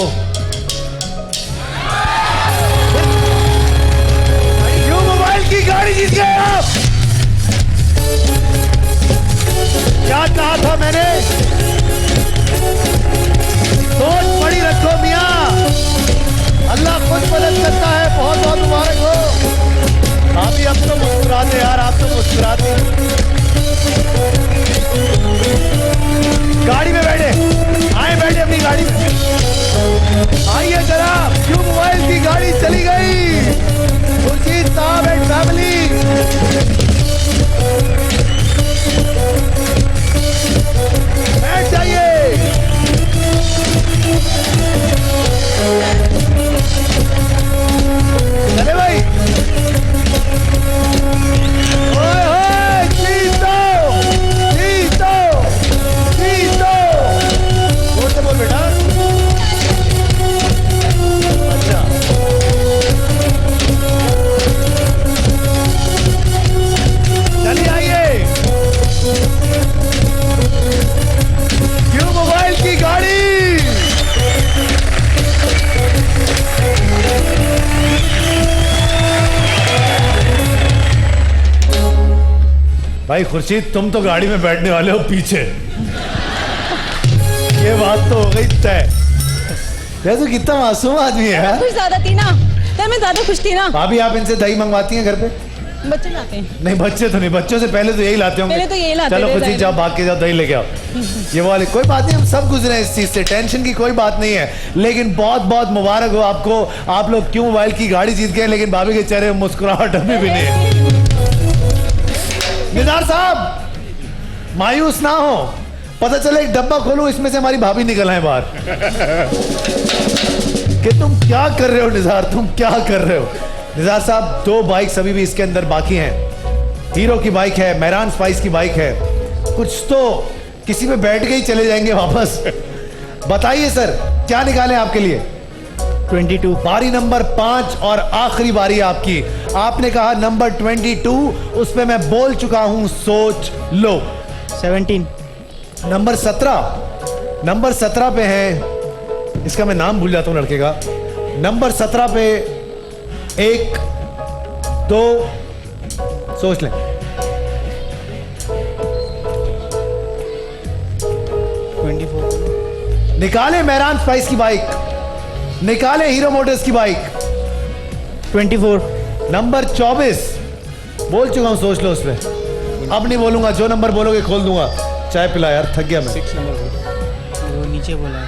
क्यों मोबाइल की गाड़ी जीत गए आप? क्या कहा था मैंने? सोच बड़ी रखो मियां, अल्लाह खुद मदद करता है। बहुत बहुत मुबारक हो। अभी अब तो मुस्कुराते यार, आप तो मुस्कुराते। गाड़ी में बैठे, बैठे अपनी गाड़ी में। आइए जरा, क्यों मोबाइल की गाड़ी चली गई। खुर्शीद साहब एंड फैमिली, बैठ जाइए। चले भाई। ओए होए, जीतो जोर से बोल बेटा। अच्छा, चलिए आइए। क्यों मोबाइल की गाड़ी। भाई खुर्शीद, तुम तो गाड़ी में बैठने वाले हो पीछे। ये बात तो हो गई तय। तो कितना मासूम आदमी है। कुछ ज्यादा थी ना, तो मैं ज्यादा खुश थी ना। भाभी आप इनसे दही मंगवाती हैं घर पे? बच्चे लाते हैं। नहीं बच्चे तो नहीं, बच्चों से पहले तो यही लाते होंगे। पहले तो यही लाते चलो थे, खुर्शीद जाओ, भाग के जाओ, दही लेके आओ। ये वाले कोई बात नहीं, हम सब गुजरे हैं इस चीज से, टेंशन की कोई बात नहीं है। लेकिन बहुत बहुत मुबारक हो आपको, आप लोग क्यों मोबाइल की गाड़ी जीत गए। लेकिन भाभी के चेहरे में मुस्कुराहट अभी भी नहीं है। निज़ार साहब मायूस ना हो, पता चले एक डब्बा खोलूं इसमें से हमारी भाभी निकल आए बाहर। कि तुम क्या कर रहे हो निज़ार, तुम क्या कर रहे हो। निज़ार साहब 2 बाइक्स अभी भी इसके अंदर बाकी हैं। हीरो की बाइक है, मेहरान स्पाइस की बाइक है। कुछ तो किसी में बैठ के ही चले जाएंगे वापस। बताइए सर क्या निकाले आपके लिए। 22 बारी नंबर 5 और आखिरी बारी आपकी। आपने कहा नंबर 22, उस पे मैं बोल चुका हूं, सोच लो। 17 नंबर 17 पे है, इसका मैं नाम भूल जाता हूं लड़के का। नंबर 17 पे 1 2 सोच लें। 24 निकाले मेहरान स्पाइस की बाइक, निकाले हीरो मोटर्स की बाइक। 24 नंबर 24 बोल चुका हूं, सोच लो उस पे। अब नहीं बोलूंगा, जो नंबर बोलोगे खोल दूंगा। चाय पिला यार, थक गया मैं। 6 नंबर वो नीचे बोला है।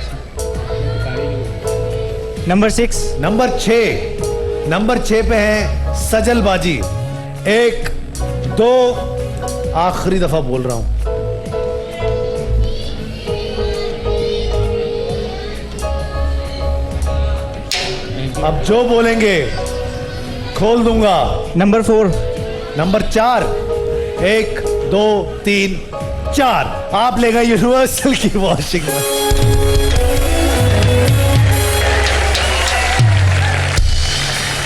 नंबर 6 नंबर 6 पे है सजलबाजी। 1 2 आखिरी दफा बोल रहा हूं। अब जो बोलेंगे खोल दूंगा। नंबर 4 नंबर 4 1 2 3 4 आप ले गए यूनिवर्सल की वॉशिंग मशीन।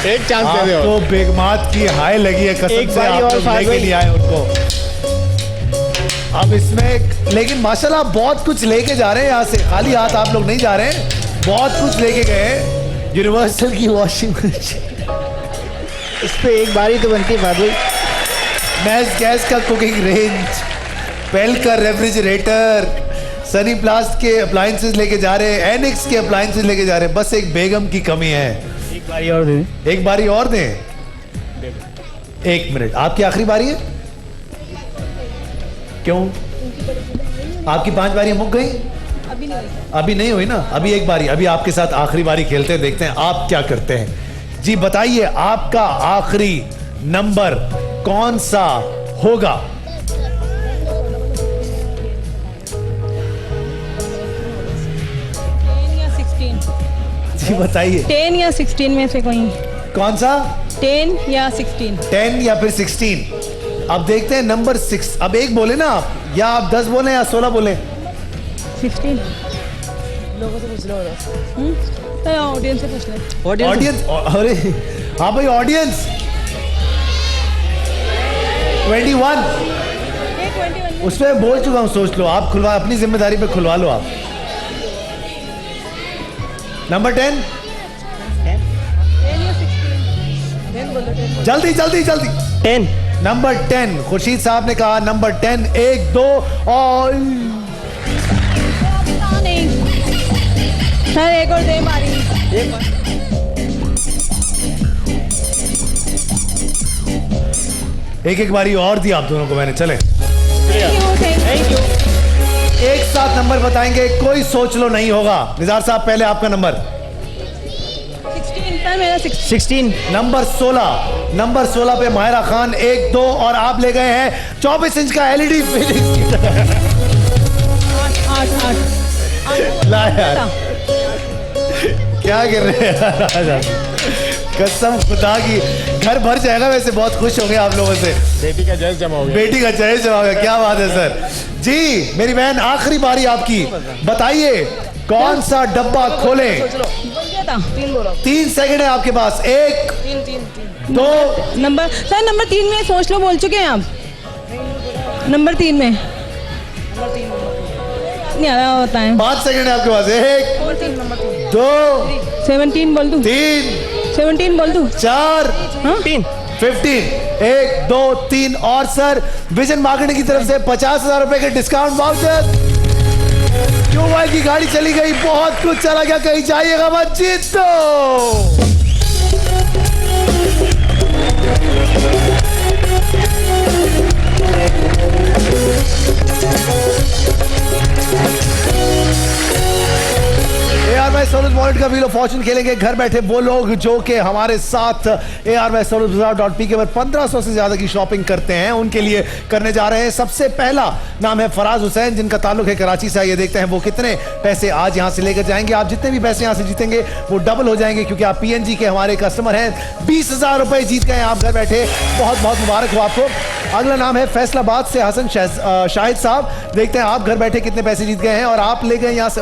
एक चांस दे दो। आपको बेगमात की हाय लगी है, कसम से आप लोग लेके नहीं आए उनको। अब इसमें लेकिन माशाल्लाह आप बहुत कुछ लेके जा रहे हैं यहाँ से, खाली हाथ आप लोग नहीं जा रहे हैं, बहुत कुछ लेके गए हैं। यूनिवर्सल की वॉशिंग मशीन, इस पे एक बारी तो बनती है भाभी। मैस गैस का कुकिंग रेंज, पेल का रेफ्रिजरेटर, सनी प्लास्ट के अप्लायंसेस लेके जा रहे हैं, एनिक्स के अप्लायंसेस लेके जा रहे हैं। बस एक बेगम की कमी है। एक बारी और दे दें। एक बारी और दें। 1 मिनट, आपकी आखिरी बारी है। क्यों आपकी 5 बारी मुक गई? अभी नहीं हुई ना, अभी एक बारी। अभी आपके साथ आखिरी बारी खेलते हैं, देखते हैं आप क्या करते हैं। जी बताइए आपका आखिरी नंबर कौन सा होगा? जी बताइए 10 या 16 में से कोई। कौन सा? 10 या 16। 10 या फिर 16। अब देखते हैं नंबर 6। अब एक बोले ना आप, या आप 10 बोले या 16 बोले? 16 लोगों से पूछ लो तो ऑडियंस से पूछ ले। ऑडियंस? अरे हाँ भाई ऑडियंस 21। उसमें बोल चुका हूँ, सोच लो आप, खुलवा अपनी जिम्मेदारी पे खुलवा लो आप। नंबर 10। जल्दी जल्दी जल्दी। 10। नंबर 10 खुर्शीद साहब ने कहा नंबर 10। 1 2 और सर एक और दे मारी। एक एक बारी और दी आप दोनों को मैंने। चले थैंक यू। एक साथ नंबर बताएंगे, कोई सोच लो नहीं होगा। निज़ार साहब पहले आपका नंबर। 16 सर मेरा 16। नंबर 16। नंबर 16 पे माहिरा खान 1 2 और आप ले गए हैं 24 इंच का एलईडी फिनिक्स। 8 ला यार क्या कर रहे हैं कसम खुदा की, घर भर जाएगा। वैसे बहुत खुश हो गए आप लोगों से, बेटी का जैस जमा हो गया। बेटी का जहेज जमा हो गया। क्या बात है सर जी। मेरी बहन आखिरी बारी आपकी, बताइए कौन सा डब्बा खोले? 3 सेकंड है आपके पास। 1 2 नंबर सर नंबर 3 में सोच लो, बोल चुके हैं आप। नंबर 3 में नहीं आ रहा होता है। 5 सेकंड है आपके पास। 1 2 17 बोल दूं? 3 17 बोल दूं? 4 15 1 2 3 और सर विजन मार्केटिंग की तरफ से 50,000 रुपए के डिस्काउंट वाउचर। क्यों भाई की गाड़ी चली गई, बहुत कुछ चला गया, कहीं जाइएगा मत, जीतो। ARY सोलर्स वॉलेट का व्हील ऑफ फॉर्चून खेलेंगे घर बैठे वो लोग जो कि हमारे साथ ARY solarbazaar.pk पर 1500 से ज्यादा की शॉपिंग करते हैं। उनके लिए करने जा रहे हैं। सबसे पहला नाम है फराज हुसैन, जिनका ताल्लुक है कराची से। ये देखते हैं वो कितने पैसे आज यहां से लेकर जाएंगे। आप जितने भी पैसे यहां से जीतेंगे वो डबल हो जाएंगे, क्योंकि आप PNG के हमारे कस्टमर हैं। 20,000 रुपए जीत गए आप घर बैठे, बहुत बहुत मुबारक हो आपको। अगला नाम है फैसलाबाद से हसन शाहिद साहब। देखते हैं आप घर बैठे कितने पैसे जीत गए हैं और आप ले गए यहां से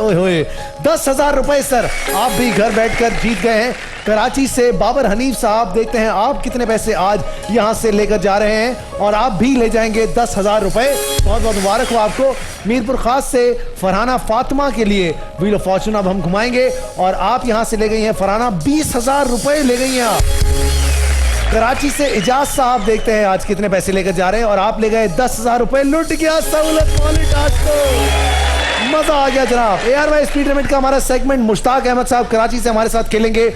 10,000 रुपए सर, आप भी घर बैठकर जीत गए हैं। कराची से बाबर हनीफ साहब, देखते हैं आप कितने पैसे आज यहां से लेकर जा रहे हैं और आप भी ले जाएंगे 10,000 रुपए। बहुत बहुत मुबारक हो आपको। मीरपुर खास से फरहाना फातिमा के लिए व्हील ऑफ फॉर्चून अब हम घुमाएंगे और आप यहां से ले गई हैं फरहाना 20,000 रुपए ले गई हैं आप। कराची से इजाज साहब, देखते हैं आज कितने पैसे लेकर जा रहे हैं और आप ले गए 10,000 रुपए। लुट गया सहूलत वॉलेट आज तो, मजा आ गया जनाब। ARY स्पीड लिमिट का हमारा सेगमेंट मुश्ताक अहमद साहब कराची से हमारे साथ खेलेंगे।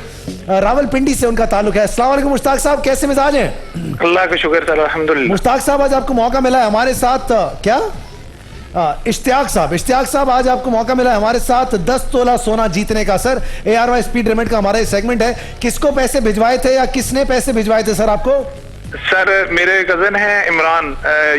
रावलपिंडी से उनका ताल्लुक है। अस्सलाम वालेकुम मुश्ताक साहब, कैसे मिजाज हैं? अल्लाह का शुक्र सर, अल्हम्दुलिल्लाह। मुश्ताक साहब आज आपको मौका मिला है हमारे साथ, क्या इश्तियाक साहब आज आपको मौका मिला है हमारे साथ 10 तोला सोना जीतने का। सर ARY स्पीड लिमिट का हमारा सेगमेंट है। किसको पैसे भिजवाए थे या किसने पैसे भिजवाए थे सर आपको? सर मेरे कजन है इमरान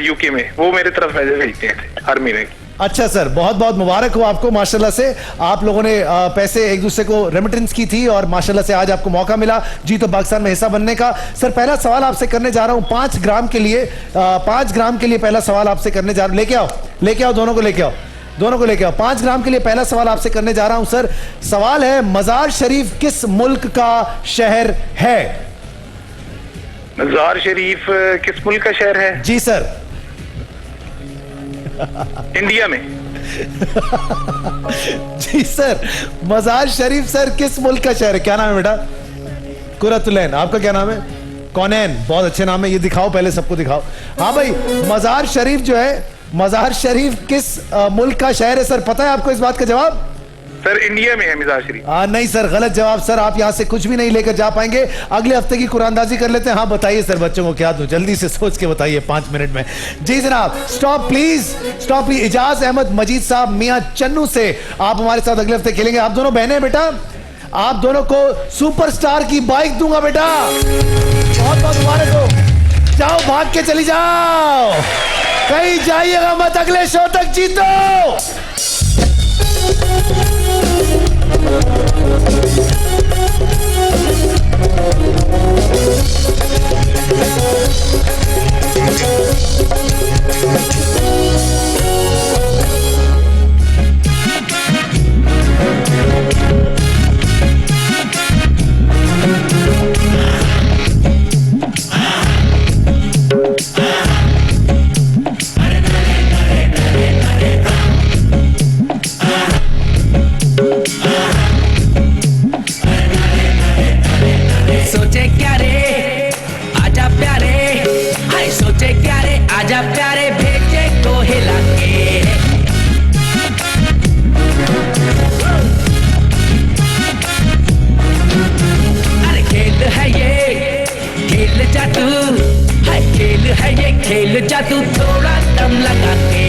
UK में, वो मेरे तरफ पैसे भेजते थे हर महीने। अच्छा सर, बहुत बहुत मुबारक हो आपको। माशाल्लाह से आप लोगों ने पैसे एक दूसरे को रेमिटेंस की थी और माशाल्लाह से आज आपको मौका मिला जी तो पाकिस्तान में हिस्सा बनने का। सर पहला सवाल आपसे करने जा रहा हूं 5 ग्राम के लिए। 5 ग्राम के लिए पहला सवाल आपसे करने जा रहा हूं। लेके आओ दोनों को लेके आओ। 5 ग्राम के लिए पहला सवाल आपसे करने जा रहा हूं सर। सवाल है मजार शरीफ किस मुल्क का शहर है? मजार शरीफ किस मुल्क का शहर है? जी सर। इंडिया में। जी सर, मजार शरीफ सर किस मुल्क का शहर है? क्या नाम है बेटा? कुरतुलैन। आपका क्या नाम है? कौनैन। बहुत अच्छे नाम है। ये दिखाओ पहले, सबको दिखाओ। हाँ भाई, मजार शरीफ जो है, मजार शरीफ किस मुल्क का शहर है सर? पता है आपको इस बात का जवाब? सर इंडिया में है मजार शरीफ। नहीं सर, गलत जवाब सर। आप यहाँ से कुछ भी नहीं लेकर जा पाएंगे। अगले हफ्ते की कुरानदाजी कर लेते हैं। हाँ बताइए सर, बच्चों को क्या दूं? जल्दी से सोच के बताइए 5 मिनट में। जी जनाब, स्टॉप प्लीज। इजाज अहमद मजीद साहब मियाँ चन्नू से आप हमारे साथ अगले हफ्ते खेलेंगे। आप दोनों बहने बेटा, आप दोनों को सुपरस्टार की बाइक दूंगा बेटा। बहुत बहुत मुबारक हो। जाओ, भाग के चली जाओ, कहीं जाइएगा मत, अगले शो तक जीतो। खेल जा तू थोड़ा दम लगा के